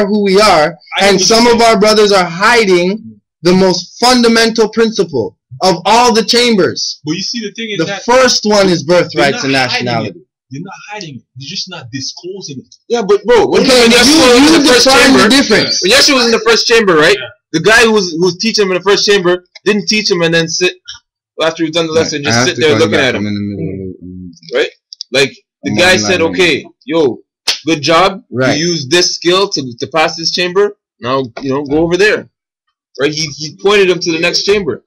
who we are, I and get what some you're of our brothers are hiding the most fundamental principle of all the chambers. But you see, the thing is The that first one is they're birthrights and not hiding nationality. it. They're not hiding it. They're just not disclosing it. Yeah, but bro, when Okay, Yeshua was in the first define chamber, the difference. when Yeshua was in the first chamber, right? The guy who was teaching him in the first chamber didn't teach him and then sit after he was done the lesson, just sit there looking at him, right? Like the guy said, "Okay, yo, good job. Right. You use this skill to pass this chamber. Now go over there." Right? He pointed him to the next chamber.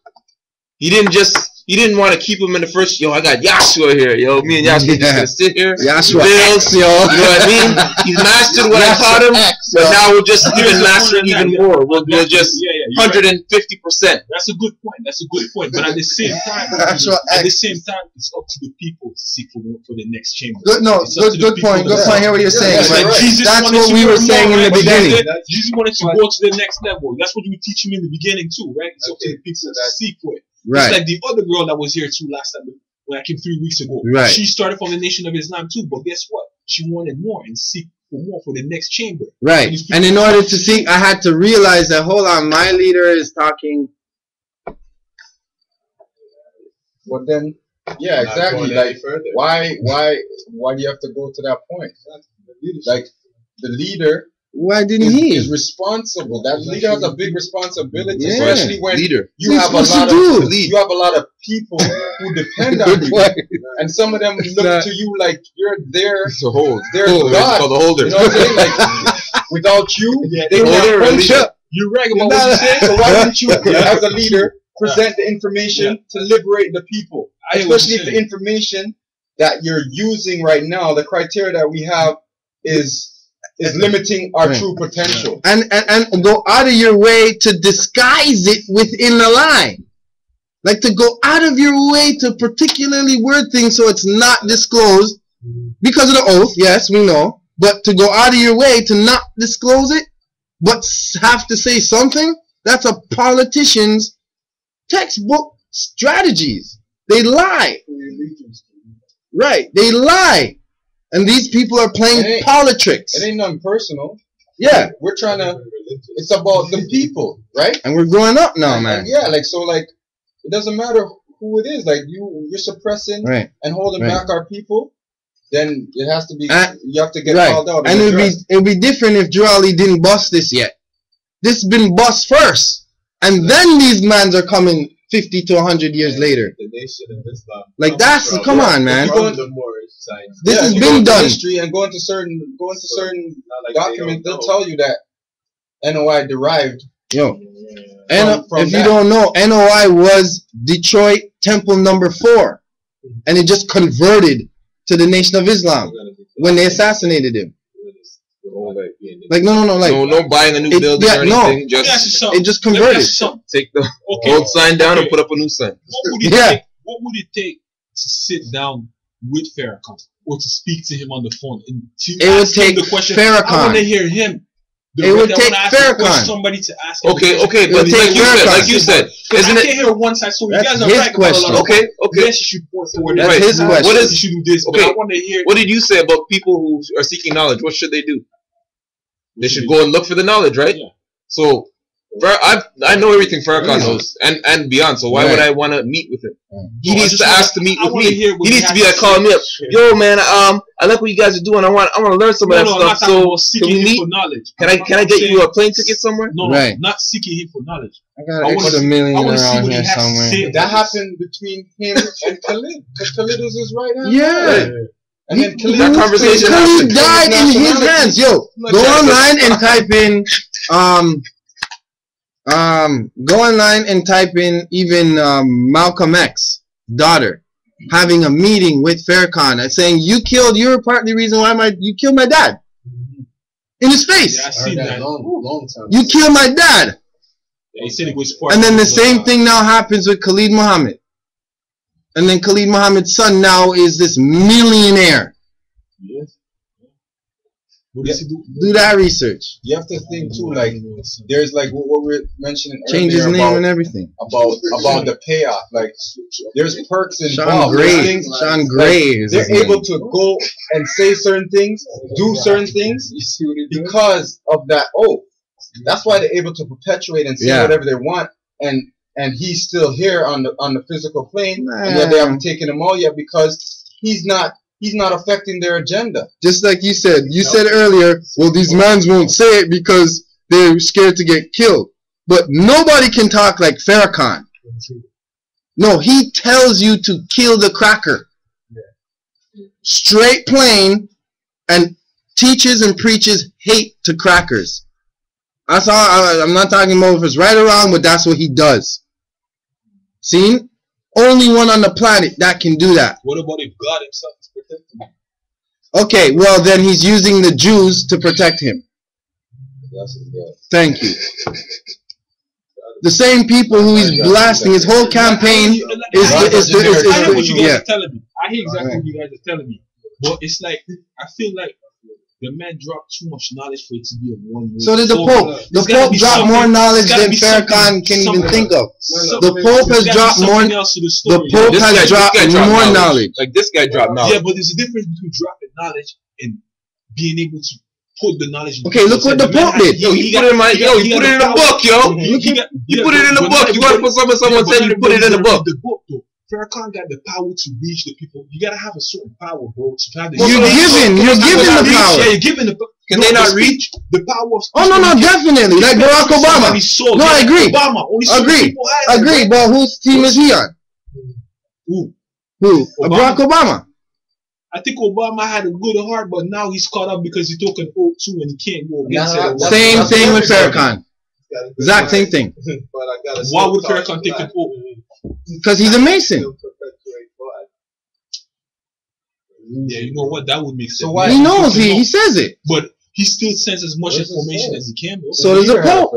He didn't want to keep him in the first. Yo, I got Yahshua here. Yo, me and Yahshua just gonna sit here. Yahshua build, X, yo. You know what I mean? He's mastered what I taught him, but now we'll just even master it even more. We'll just you're right. 150%. That's a good point. That's a good point. But at the same time, Yahshua X. it's up to the people to seek for the next chamber. Good, no, It's up to the good people point. Good themselves. point. Hear what you're saying, It's right? like Jesus That's wanted what to we go were saying in more, the right? beginning. Jesus wanted to go to the next level. That's what you were teaching me in the beginning too, right? It's up to the people to seek for it. Right. It's like the other girl that was here too last time when I came 3 weeks ago. Right. She started from the Nation of Islam too, but guess what? She wanted more and seek for more for the next chamber. Right. And in order to see, I had to realize that, hold on, my leader is talking. But then, yeah, exactly. Like, why do you have to go to that point? Like, the leader Why didn't he? is responsible. That leader has a big responsibility, Yeah. especially when Leader. you He's have a supposed lot to of do. you have a lot of people who depend on you, and some of them look to you like you're their It's a hold. They're Hold. God. It's called the holder. You know what I'm saying? Like, without you, they Holder can't or function. leader. You're right about what you said. So why wouldn't you, as a leader, present the information to liberate the people, especially if the information that you're using right now, the criteria that we have is limiting our true potential. And go out of your way to disguise it within the line. Like to go out of your way to particularly word things so it's not disclosed because of the oath, yes, we know. But to go out of your way to not disclose it, but have to say something, that's a politician's textbook strategies. They lie. Right, they lie. And these people are playing politics. It ain't nothing personal. Yeah. We're trying to, it's about the people, right? And we're growing up now, man. Yeah, like, so, like, it doesn't matter who it is. Like, you're suppressing and holding back our people, then it has to be, you have to get called out. And it'd be different if Jurali didn't bust this yet. This been bust first. And then these mans are coming 50 to 100 years later. The Nation of Islam. Like that's, come on, man. This has been done. History and going to certain documents, they'll tell you that NOI derived. Yo, if you don't know, NOI was Detroit Temple number 4, and it just converted to the Nation of Islam when they assassinated him. Like no, like no buying a new building or anything. It just converted. Take the old sign down and put up a new sign. What would it take to sit down with Farrakhan or to speak to him on the phone? And it would take the question. Farrakhan. I want to hear him. It would take Farrakhan. Somebody to ask. Okay, but like you said, isn't it? I can't hear one side. So you guys are right about a lot of okay. Yes, you should forward. That's his question. What is? You should do this. Okay. I want to hear. What did you say about people who are seeking knowledge? What should they do? They should go and look for the knowledge, right? Yeah. So, I know everything Farrakhan knows and beyond. So why would I want to meet with him? He needs to ask to meet with me. He needs to be like calling me up. Yo, man, I like what you guys are doing. I want to learn some of that stuff. So can we meet? Can I get you a plane ticket somewhere? No, not seeking him for knowledge. I got an extra million around here somewhere. That happened between him and Khalid, because Khalid was his right hand. Yeah. And then that conversation Khalid died in his hands. Yo, go online and type in even Malcolm X's daughter having a meeting with Farrakhan and saying you were part of the reason why you killed my dad in his face. Yeah, I seen that long time. You killed my dad. Yeah, he said it was and then the same thing now happens with Khalid Muhammad. And then Khalid Muhammad's son now is this millionaire. Yes. Do that research. You have to think too, like there's like what we're mentioning earlier. Change his name and everything. About the payoff. Like there's perks involved. Sean Gray. They're able to go and say certain things, do certain things because of that oath. That's why they're able to perpetuate and say whatever they want. And he's still here on the physical plane, and yet they haven't taken him out yet because he's not affecting their agenda. Just like you said earlier, well, these mans won't say it because they're scared to get killed. But nobody can talk like Farrakhan. No, he tells you to kill the cracker. Straight plain, and teaches and preaches hate to crackers. I'm not talking about if it's right or wrong, but that's what he does. See? Only one on the planet that can do that. What about if God himself is protecting him? Okay, well then he's using the Jews to protect him. Thank you. The same people who he's blasting, his whole campaign is I hear what you guys are telling me. I hear exactly what you guys are telling me. But it's like, I feel like the man dropped too much knowledge for it to be a one-way. So did the Pope. The Pope dropped more knowledge than Farrakhan can even think of. The Pope has dropped more. The Pope has dropped more knowledge. Like this guy dropped knowledge. Yeah, but there's a difference between dropping knowledge and being able to put the knowledge. Okay, look what the Pope did. Yo, he put it in my. Yo, he put it in the book, yo. You put it in the book. You want to put someone said you put it in the book. The book, though. Farrakhan got the power to reach the people. You gotta have a certain power, bro. You're given the power. Yeah, you're given the power. Can they not reach the power of? Oh no, definitely. Like Barack Obama. No, I agree. Agree. But whose team is he on? Who? Barack Obama. I think Obama had a good heart, but now he's caught up because he took an oath too and he can't go against it. Same thing with Farrakhan. Exact same thing. But I gotta Why still would talk Farrakhan take the black. Pope? Because he's a Mason. Still perpetuate black. Yeah, you know what? That would make sense. So why- He knows. He says it. But he still sends as much Where's information his as he can. Bro. So does the Pope.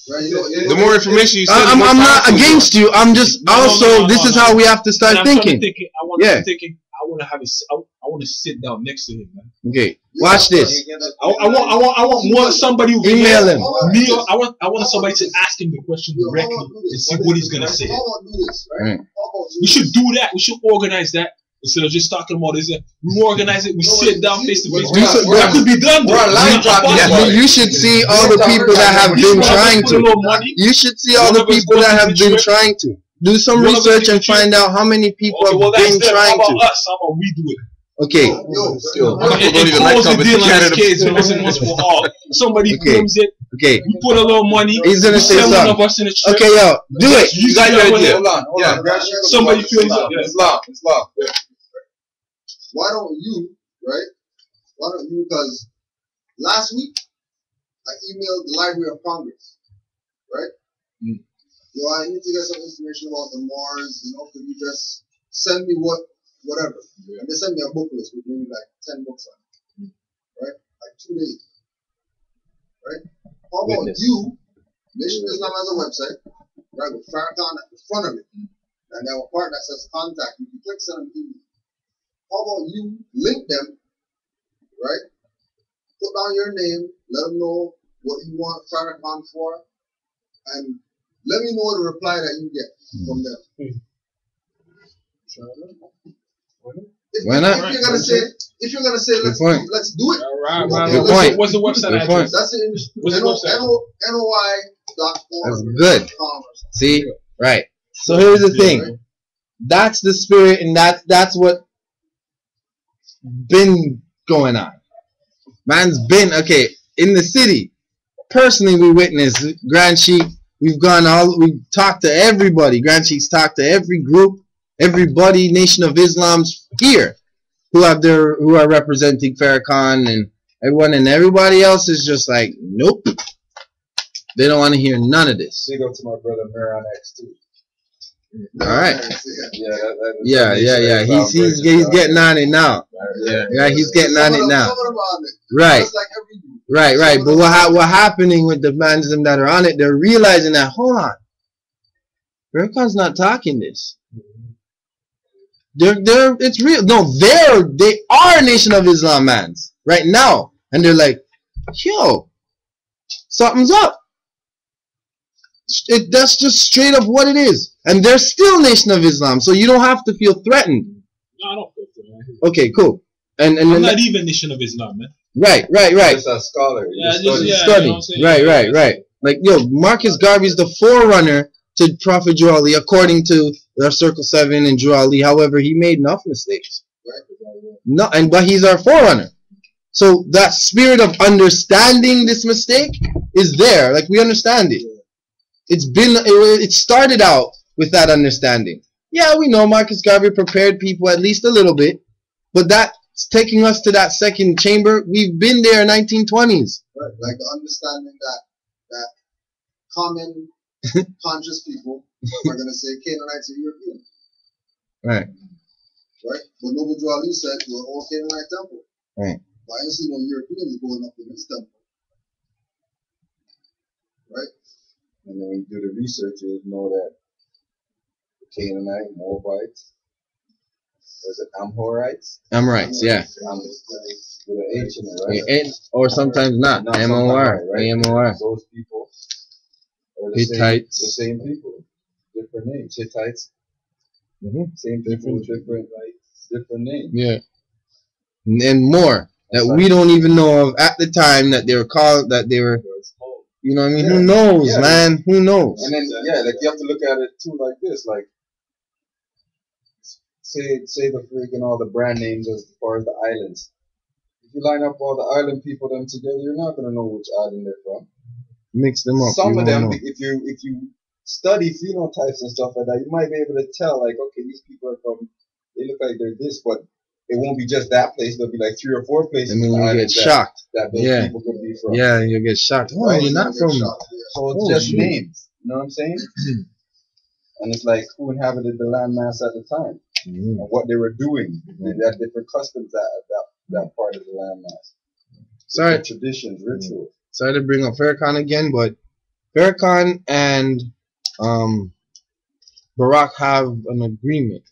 Right? The more information you send, I'm not against you. I'm just also. This is how we have to And start I'm thinking. thinking. I want to have a. I want to sit down next to him, man. Okay, watch this. I want somebody who can Email him. Me, I want somebody to ask him the question directly and see what he's gonna say. How about do this, Right. right? How about We should do that. We should organize that instead of just talking about this. We organize it. We sit down face to face. That could be done. We're online talking Yeah, about it. you should see all the people that have been trying to. You should see all the people that have been trying to. Do some research and find out how many people Okay, well, have that's been them. How trying about to. us? How about we do it? Okay, Yo, And don't even like close the coming deal to on this Canada. case once and once for all. Somebody Okay. claims it. okay, We put a little money. He's gonna we say send one something. of us in a trip. okay, yo, do it. You got your idea. Hold on. Yeah. Somebody feels it. Yeah. Islam. why don't you, right? Why don't you, because last week I emailed the Library of Congress, right? Yo, I need to get some information about the Moors, could you just send me whatever. And they sent me a book list with maybe like 10 books on it, right? Like 2 days, right? How about you, Nation Islam has a website, right, with Farrakhan at the front of it, and they have a part that says contact. You can click send an email. How about you link them, right? Put down your name, let them know what you want Farrakhan for, and let me know the reply that you get from them. Why not? If you're gonna say, let's do it. Good point. What's the website Good address? point. That's it. What's the website? NOI.org. That's good. See, right. So here's the thing. That's the spirit, and that's what been going on. Man's been okay in the city. Personally, we witnessed Grand Sheik. We've talked to everybody. Grand Sheik's talked to every group, everybody, Nation of Islam's here, who are representing Farrakhan and everyone, and everybody else is just like, nope. They don't want to hear none of this. Big up to my brother Miran X too. All right. Yeah. He's getting on it now. Yeah, he's getting on it now. Right. Right. But what happening with the mans them that are on it? They're realizing that, hold on, Farrakhan's not talking this. It's real. No, they are Nation of Islam mans right now, and they're like, yo, something's up. That's just straight up what it is, and they're still Nation of Islam, so you don't have to feel threatened. No, I don't feel threatened. Okay, cool. And I'm not even Nation of Islam, man. Right. Just a scholar. Study. Right. Like, yo, Marcus Garvey's the forerunner to Prophet Drew Ali, according to our Circle 7 and Drew Ali. However, he made enough mistakes. No, but he's our forerunner. So that spirit of understanding this mistake is there. Like, we understand it. It started out with that understanding. Yeah, we know Marcus Garvey prepared people at least a little bit, but that's taking us to that second chamber. We've been there 1920s. Right, like the understanding that common conscious people are going to say Canaanites are European. Right. Right? But Noble Drew Ali said we're all Canaanite temple. Right. But I didn't see no Europeans going up in his temple. Right? And then when you do the research, you know that the Canaanite, Moabites, was it Amhorites? Amorites, yeah. With an H in it, right? Or sometimes not. M-O-R. Right? A-M-O-R. Those people are Hittites. the same people. Different names. Hittites. Same people, different names. Yeah. And more that we don't even know of at the time that they were called, that they were, you know what I mean? Who knows, man? Who knows? And then, like you have to look at it too like this, like, say the freaking all the brand names as far as the islands. If you line up all the island people them together, you're not gonna know which island they're from. Mix them up. Some of them, if you study phenotypes and stuff like that, you might be able to tell, like, okay, these people are from, they look like they're this, but it won't be just that place. There'll be like 3 or 4 places. And then on the you island get shocked. that those Yeah. people could be from. Yeah, you get shocked. Oh, Right? you're not from. So it's Oh, just shoot. names. You know what I'm saying? And it's like who inhabited the landmass at the time and what they were doing. They had different customs that part of the landmass. Sorry, Traditions, rituals. sorry to bring up Farrakhan again, but Farrakhan and Barack have an agreement